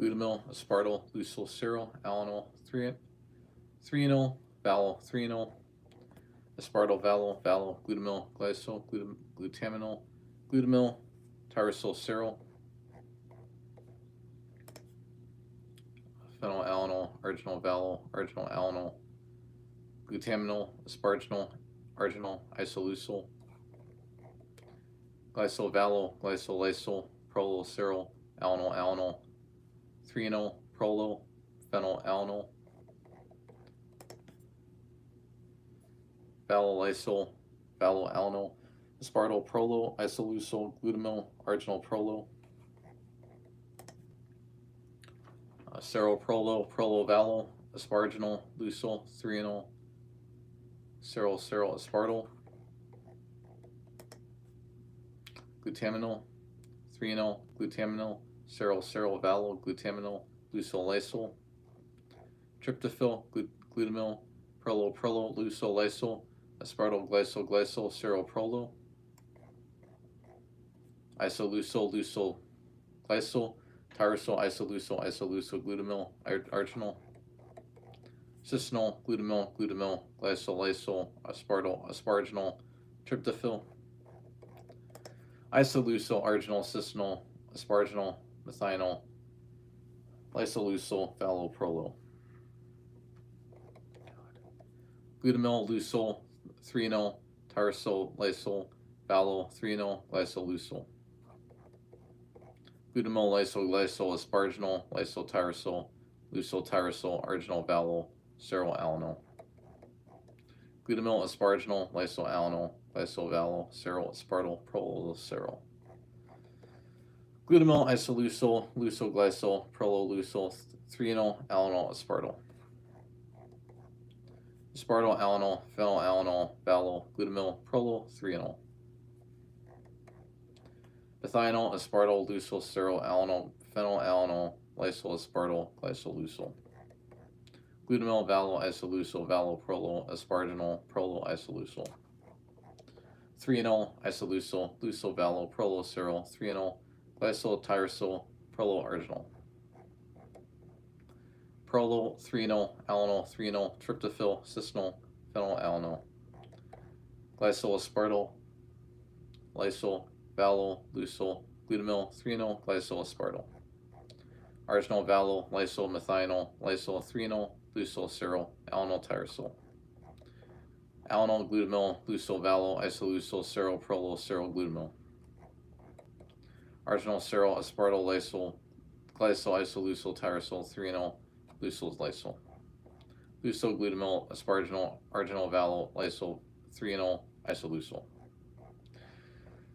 glutamyl, aspartyl, lucyl, serol, alanyl, threonal, valyl, threonal, aspartyl, valyl, glutamyl, glycol, glutaminol, glutamyl, tyrosyl, serol, phenylalanol, arginal, valyl, arginal, alanyl, glutaminol, asparginal, arginal, isoleucyl, glycol, valyl, glycol, lysyl, prolyl, serol, alanyl, alanyl, threonal, prolyl, phenylalanol, valyl, lysyl, valyl, alanyl, aspartyl, prolyl, isoleucyl, glutamyl, arginal, prolyl, serol, prolyl, valyl, asparginal, lucyl, threonal, serol, aspartyl, glutaminol, threonal, glutaminol, serol, valyl, glutaminol, lucyl, lysyl, tryptophyl, glutamyl, prolyl, lucyl, lysyl, aspartyl, glycol, serol, prolyl, isoleucyl, lucyl, glycol, tyrosyl, isoleucyl, glutamyl, arginal, cystinol, glutamyl, glycol, lysyl, aspartyl, asparginal, tryptophyl, isoleucyl, arginal, cystinol, asparginal, methional, lysoleucyl, valyl, prolyl, glutamyl, lucyl, threonal, tyrosyl, lysyl, valyl, threonal, glycol, glutamyl, glycol, asparginal, lysyl, tyrosyl, lucyl, tyrosyl, arginal, valyl, serol, alanyl, glutamyl, asparginal, lysyl, alanyl, glycol, valyl, serol, aspartyl, prolyl, serol, glutamyl, isoleucyl, lucyl, glycol, prolyl, lucyl, threonal, alanyl, aspartyl, aspartyl, alanyl, phenylalanol, valyl, glutamyl, prolyl, threonal, methional, aspartyl, lucyl, serol, alanyl, phenylalanol, lysyl, aspartyl, glycol, glutamyl, valyl, isoleucyl, valyl, prolyl, asparginal, prolyl, isoleucyl, threonal, isoleucyl, lucyl, valyl, prolyl, serol, threonal, glycol, tyrosyl, prolyl, arginal, prolyl, threonal, alanyl, threonal, tryptophyl, cystinol, phenylalanol, glycol, aspartyl, lysyl, valyl, lucyl, glutamyl, threonal, glycol, aspartyl, arginal, valyl, lysyl, methional, lysyl, threonal, lucyl, serol, alanyl, tyrosyl, alanyl, glutamyl, lucyl, valyl, isoleucyl, serol, prolyl, serol, glutamyl, arginal, serol, aspartyl, lysyl, glycol, isoleucyl, tyrosyl, threonal, lucyl, lysyl, lucyl, glutamyl, asparginal, arginal, valyl, lysyl, threonal, isoleucyl,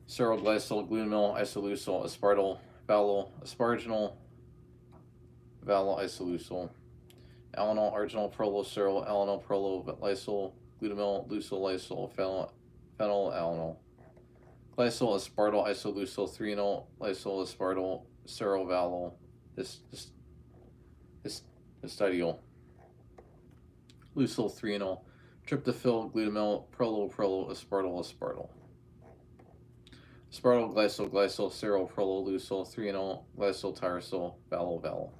serol, glycol, glutamyl, isoleucyl, aspartyl, valyl, asparginal, valyl, isoleucyl, alanyl, arginal, prolyl, serol, alanyl, prolyl, lysyl, glutamyl, lucyl, lysyl, phenylalanol, glycol, aspartyl, isoleucyl, threonal, lysyl, aspartyl, serol, valyl, histidyl, lucyl, threonal, tryptophyl, glutamyl, prolyl, aspartyl, aspartyl, glycol, serol, prolyl, lucyl, threonal, glycol, tyrosyl, valyl,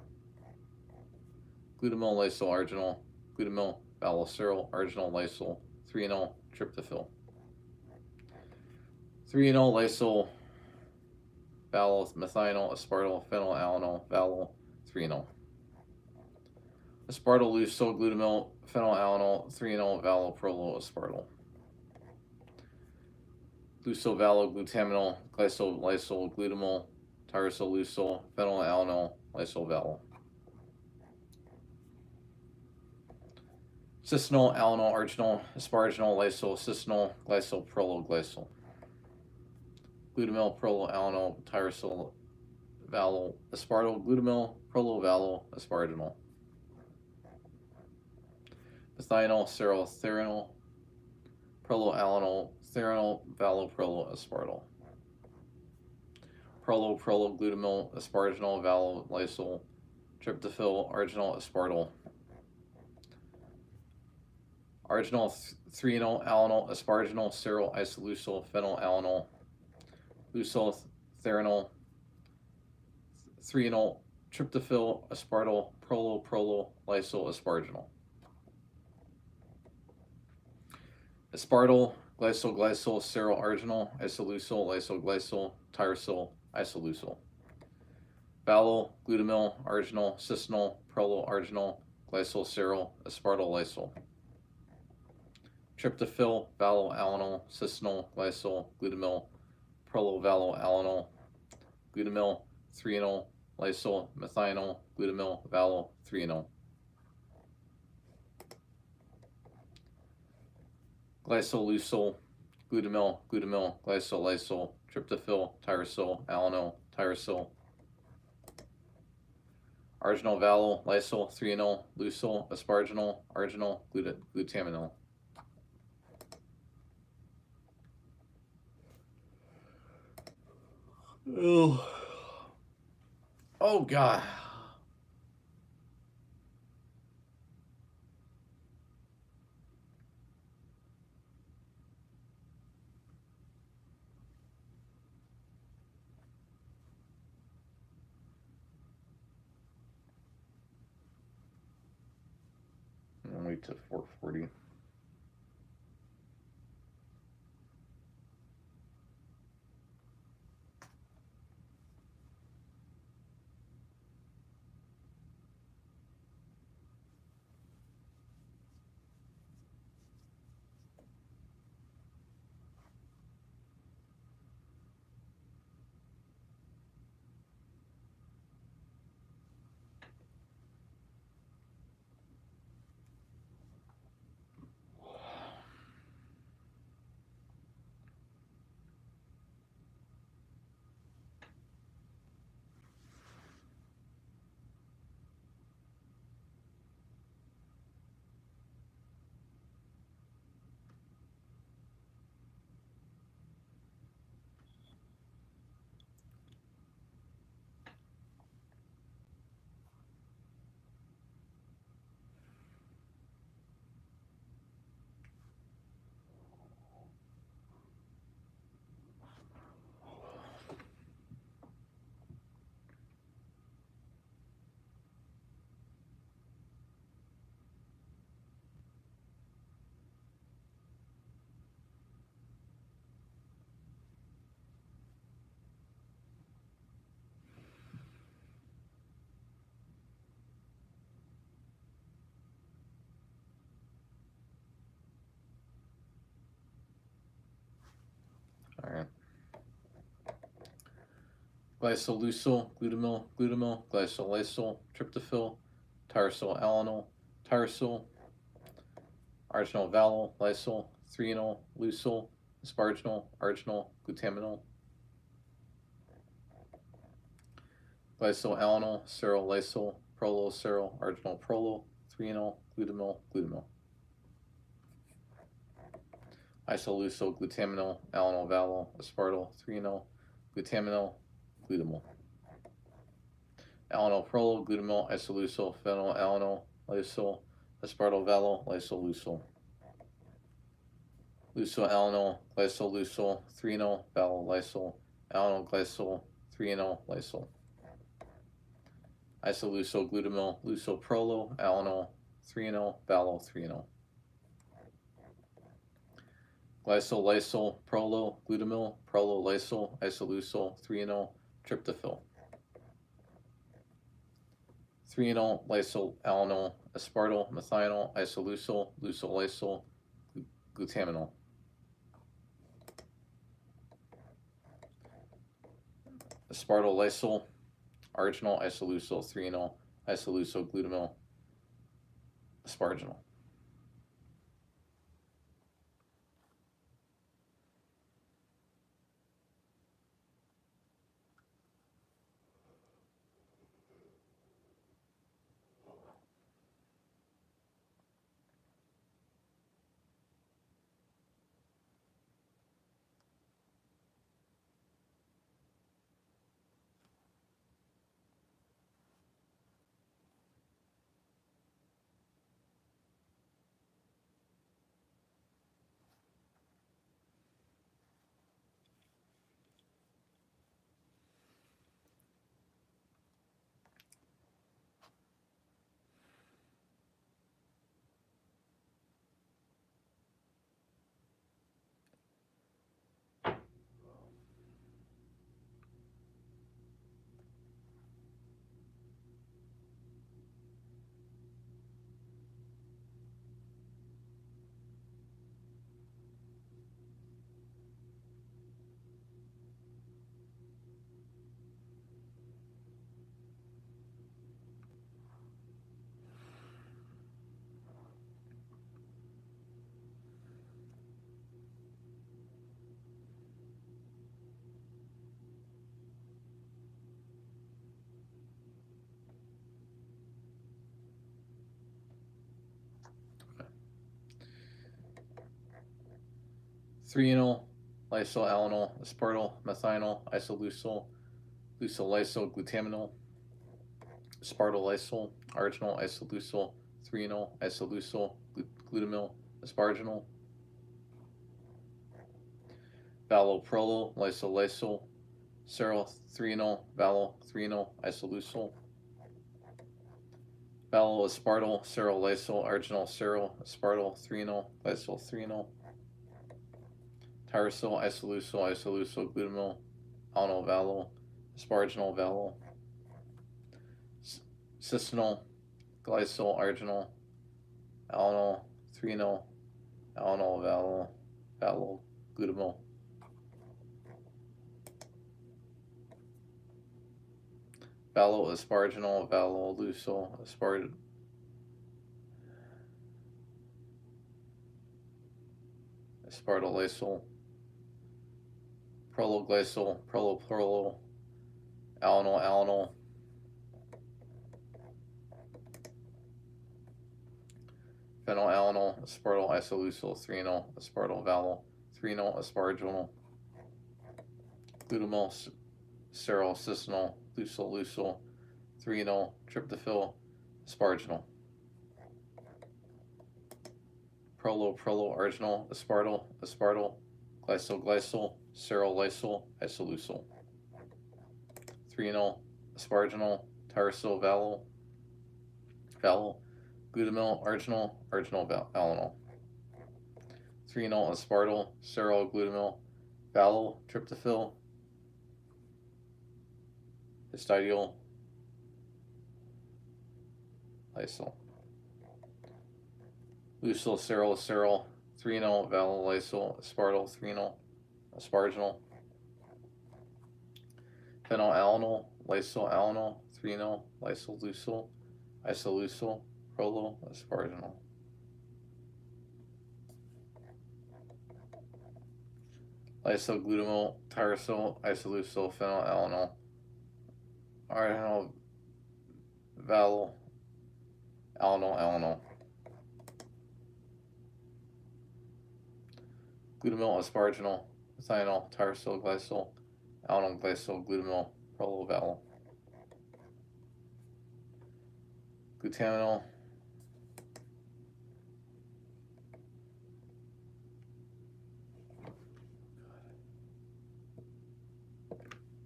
glutamyl, lysyl, arginal, glutamyl, valyl, serol, arginal, lysyl, threonal, tryptophyl, threonal, lysyl, valyl, methional, aspartyl, phenylalanol, valyl, threonal, aspartyl, lucyl, glutamyl, phenylalanol, threonal, valyl, prolyl, aspartyl, lucyl, valyl, glutaminol, glycol, lysyl, glutamyl, tyrosyl, lucyl, phenylalanol, lysyl, valyl, cystinol, alanyl, arginal, asparginal, lysyl, cystinol, glycol, prolyl, glycol, glutamyl, prolyl, alanyl, tyrosyl, valyl, aspartyl, glutamyl, prolyl, valyl, asparginal, methional, serol, threonal, prolyl, alanyl, threonal, valyl, prolyl, aspartyl, prolyl, glutamyl, asparginal, valyl, lysyl, tryptophyl, arginal, aspartyl, arginal, threonal, alanyl, asparginal, serol, isoleucyl, phenylalanol, lucyl, threonal, threonal, tryptophyll, aspartyl, prolo, lysol, asparginol. Aspartyl, glycol, cerol, arginol, isoleucel, lysoglycol, tyrosol, isoleucel. Vallel, glutamyl, arginol, cystinol, prolo, arginol, glycol, cerol, aspartyl, lysol. Tryptophyll, vallel, alanol, cystinol, glycol, glutamyl, prolo, vallel, alanol, glutamyl, threonol, lysol, methionol, glutamyl, vallel, threonol. Glysoleucel, glutamyl, glycol, lysol, tryptophyll, tyrosol, alanol, tyrosol. Arginol, vallel, lysol, threonol, leucil, asparginol, arginol, glutaminol. Oh God. Wait to 440. All right. Glysoleucel, glutamyl, glycol, tryptophyll, tyrosol, alanol, tyrosol, arginol, vallel, lysol, threonol, leucil, asparginol, arginol, glutaminol. Glycol, alanol, cerol, lysol, prolo, cerol, arginol, prolo, threonol, glutamyl. Isoleucel, glutaminol, alanol, vallel, aspartyl, threonol, glutaminol, glutamyl. Alanol, prolo, glutamyl, isoleucel, phenyl, alanol, lysol, aspartyl, vallel, lysol. Leucil, alanol, glycol, threonol, vallel, lysol, alanol, glycol, threonol, lysol. Isoleucel, glutamyl, leucil, prolo, alanol, threonol, vallel, threonol. Glycol, prolo, glutamyl, prolo, lysol, isoleucel, threonol, tryptophyll. Threonol, lysol, alanol, aspartyl, methionol, isoleucel, lysol, glutaminol. Aspartyl, lysol, arginol, isoleucel, threonol, isoleucel, glutamyl, asparginol. 3-enol, lysyl-alanol, aspartyl, methynyl, isoleucyl, leucyl-lysyl, glutaminol, aspartyl-lysyl, arginal, isoleucyl, 3-enol, isoleucyl, glutamyl, asparginol, valoprolol, lysyl-lysyl, seryl, 3-enol, valo, 3-enol, isoleucyl, valo-aspartyl, seryl-lysyl, arginal, seryl, aspartyl, 3-enol, lysyl, 3-enol, tyrosol, isoleucyl, isoleucyl, glutamyl, alanol, valo, asparginol, valo, cisanol, glycol, arginal, alanol, 3-enol, alanol, valo, valo, glutamyl, valo, asparginol, valo, leucyl, aspartylysyl, prologlycyl, proloprolol, alanol, alanol, phenylalanol, aspartyl, isoleucyl, 3-enol, aspartyl, valo, 3-enol, asparginol, glutamyl, seryl, cisanol, leucyl, leucyl, 3-enol, tryptophyl, asparginol, prolo, arginal, aspartyl, glycol, seryl, lysyl, isoleucyl, 3-enol, asparginol, tyrosol, valo, glutamyl, arginal, alanol, 3-enol, aspartyl, seryl, glutamyl, valo, tryptophyl, histidyl, lysyl, leucyl, seryl, 3-enol, valo, lysyl, aspartyl, 3-enol, asparginol, phenylalanol, lysyl-alanol, 3-enol, lysyl, leucyl, isoleucyl, prolo, asparginol, lysoglutamyl, tyrosol, isoleucyl, phenylalanol, arginol, valo, alanol, glutamyl, asparginol, methionol, tyrosol, glycol, alanol, glycol, glutamyl, prolo, valo,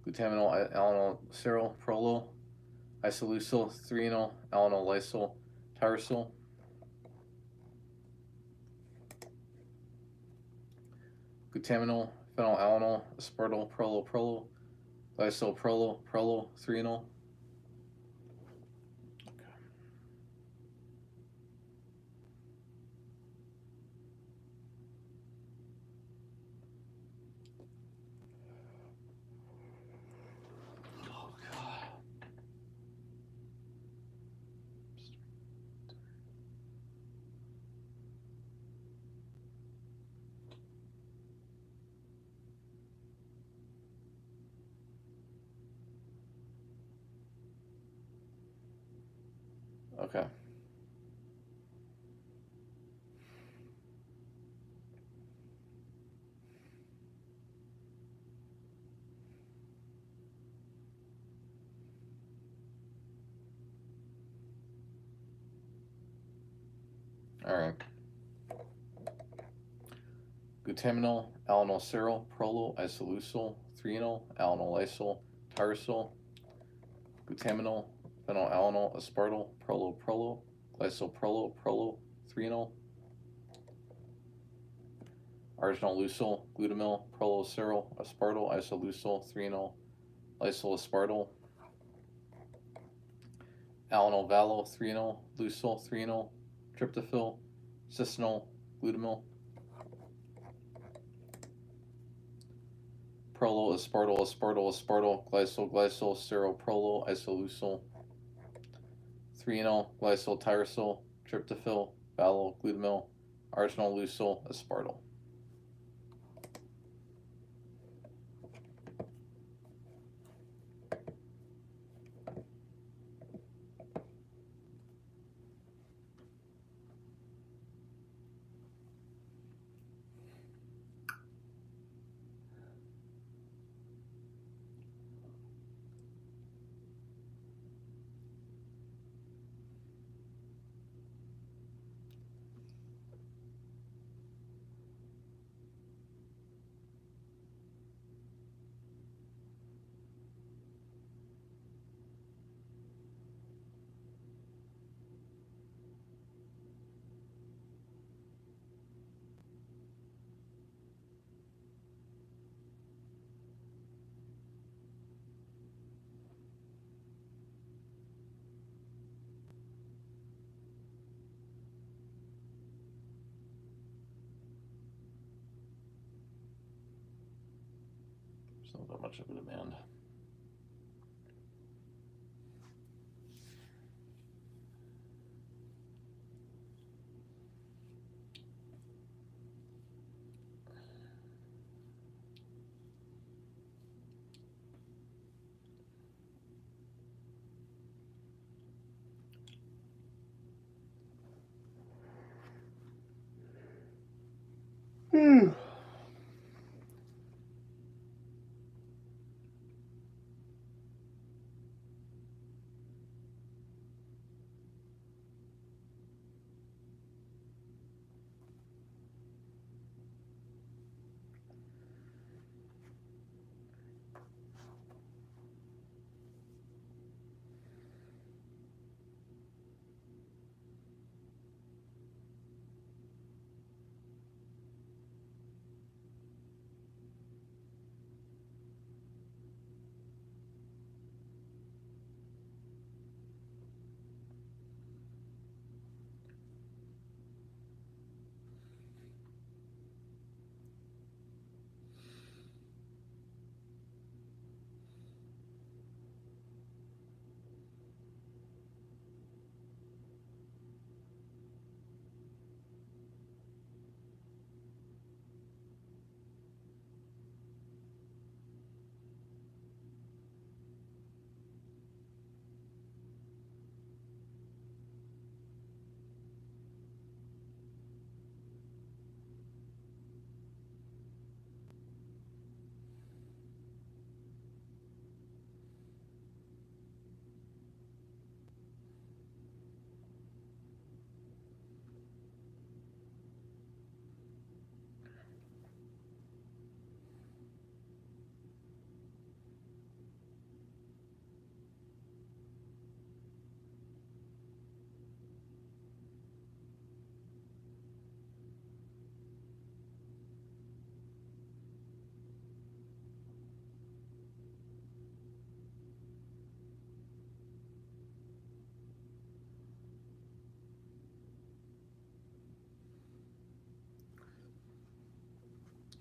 glutaminol, alanol, seryl, prolo, isoleucyl, 3-enol, alanol, lysyl, tyrosol, glutaminol, phenylalanol, aspartyl, prolo, glycol, prolo, 3-enol. Okay. All right. Glutaminol, alanol, seryl, prolo, isoleucyl, 3-enol, alanol, lysyl, tyrosol, glutaminol, phenylalanol, aspartyl, prolo, glycol, prolo, 3-enol, arginal, leucyl, glutamyl, prolo, seryl, aspartyl, isoleucyl, 3-enol, lysyl, aspartyl, alanol, valo, 3-enol, leucyl, 3-enol, tryptophyl, cisanol, glutamyl, prolo, aspartyl, glycol, seryl, prolo, isoleucyl, 3-enol, glycol, tyrosol, tryptophyl, valo, glutamyl, arginal, leucyl, aspartyl. There's not that much of a demand. Hmm.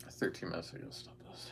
That's 13 minutes. I gotta stop this.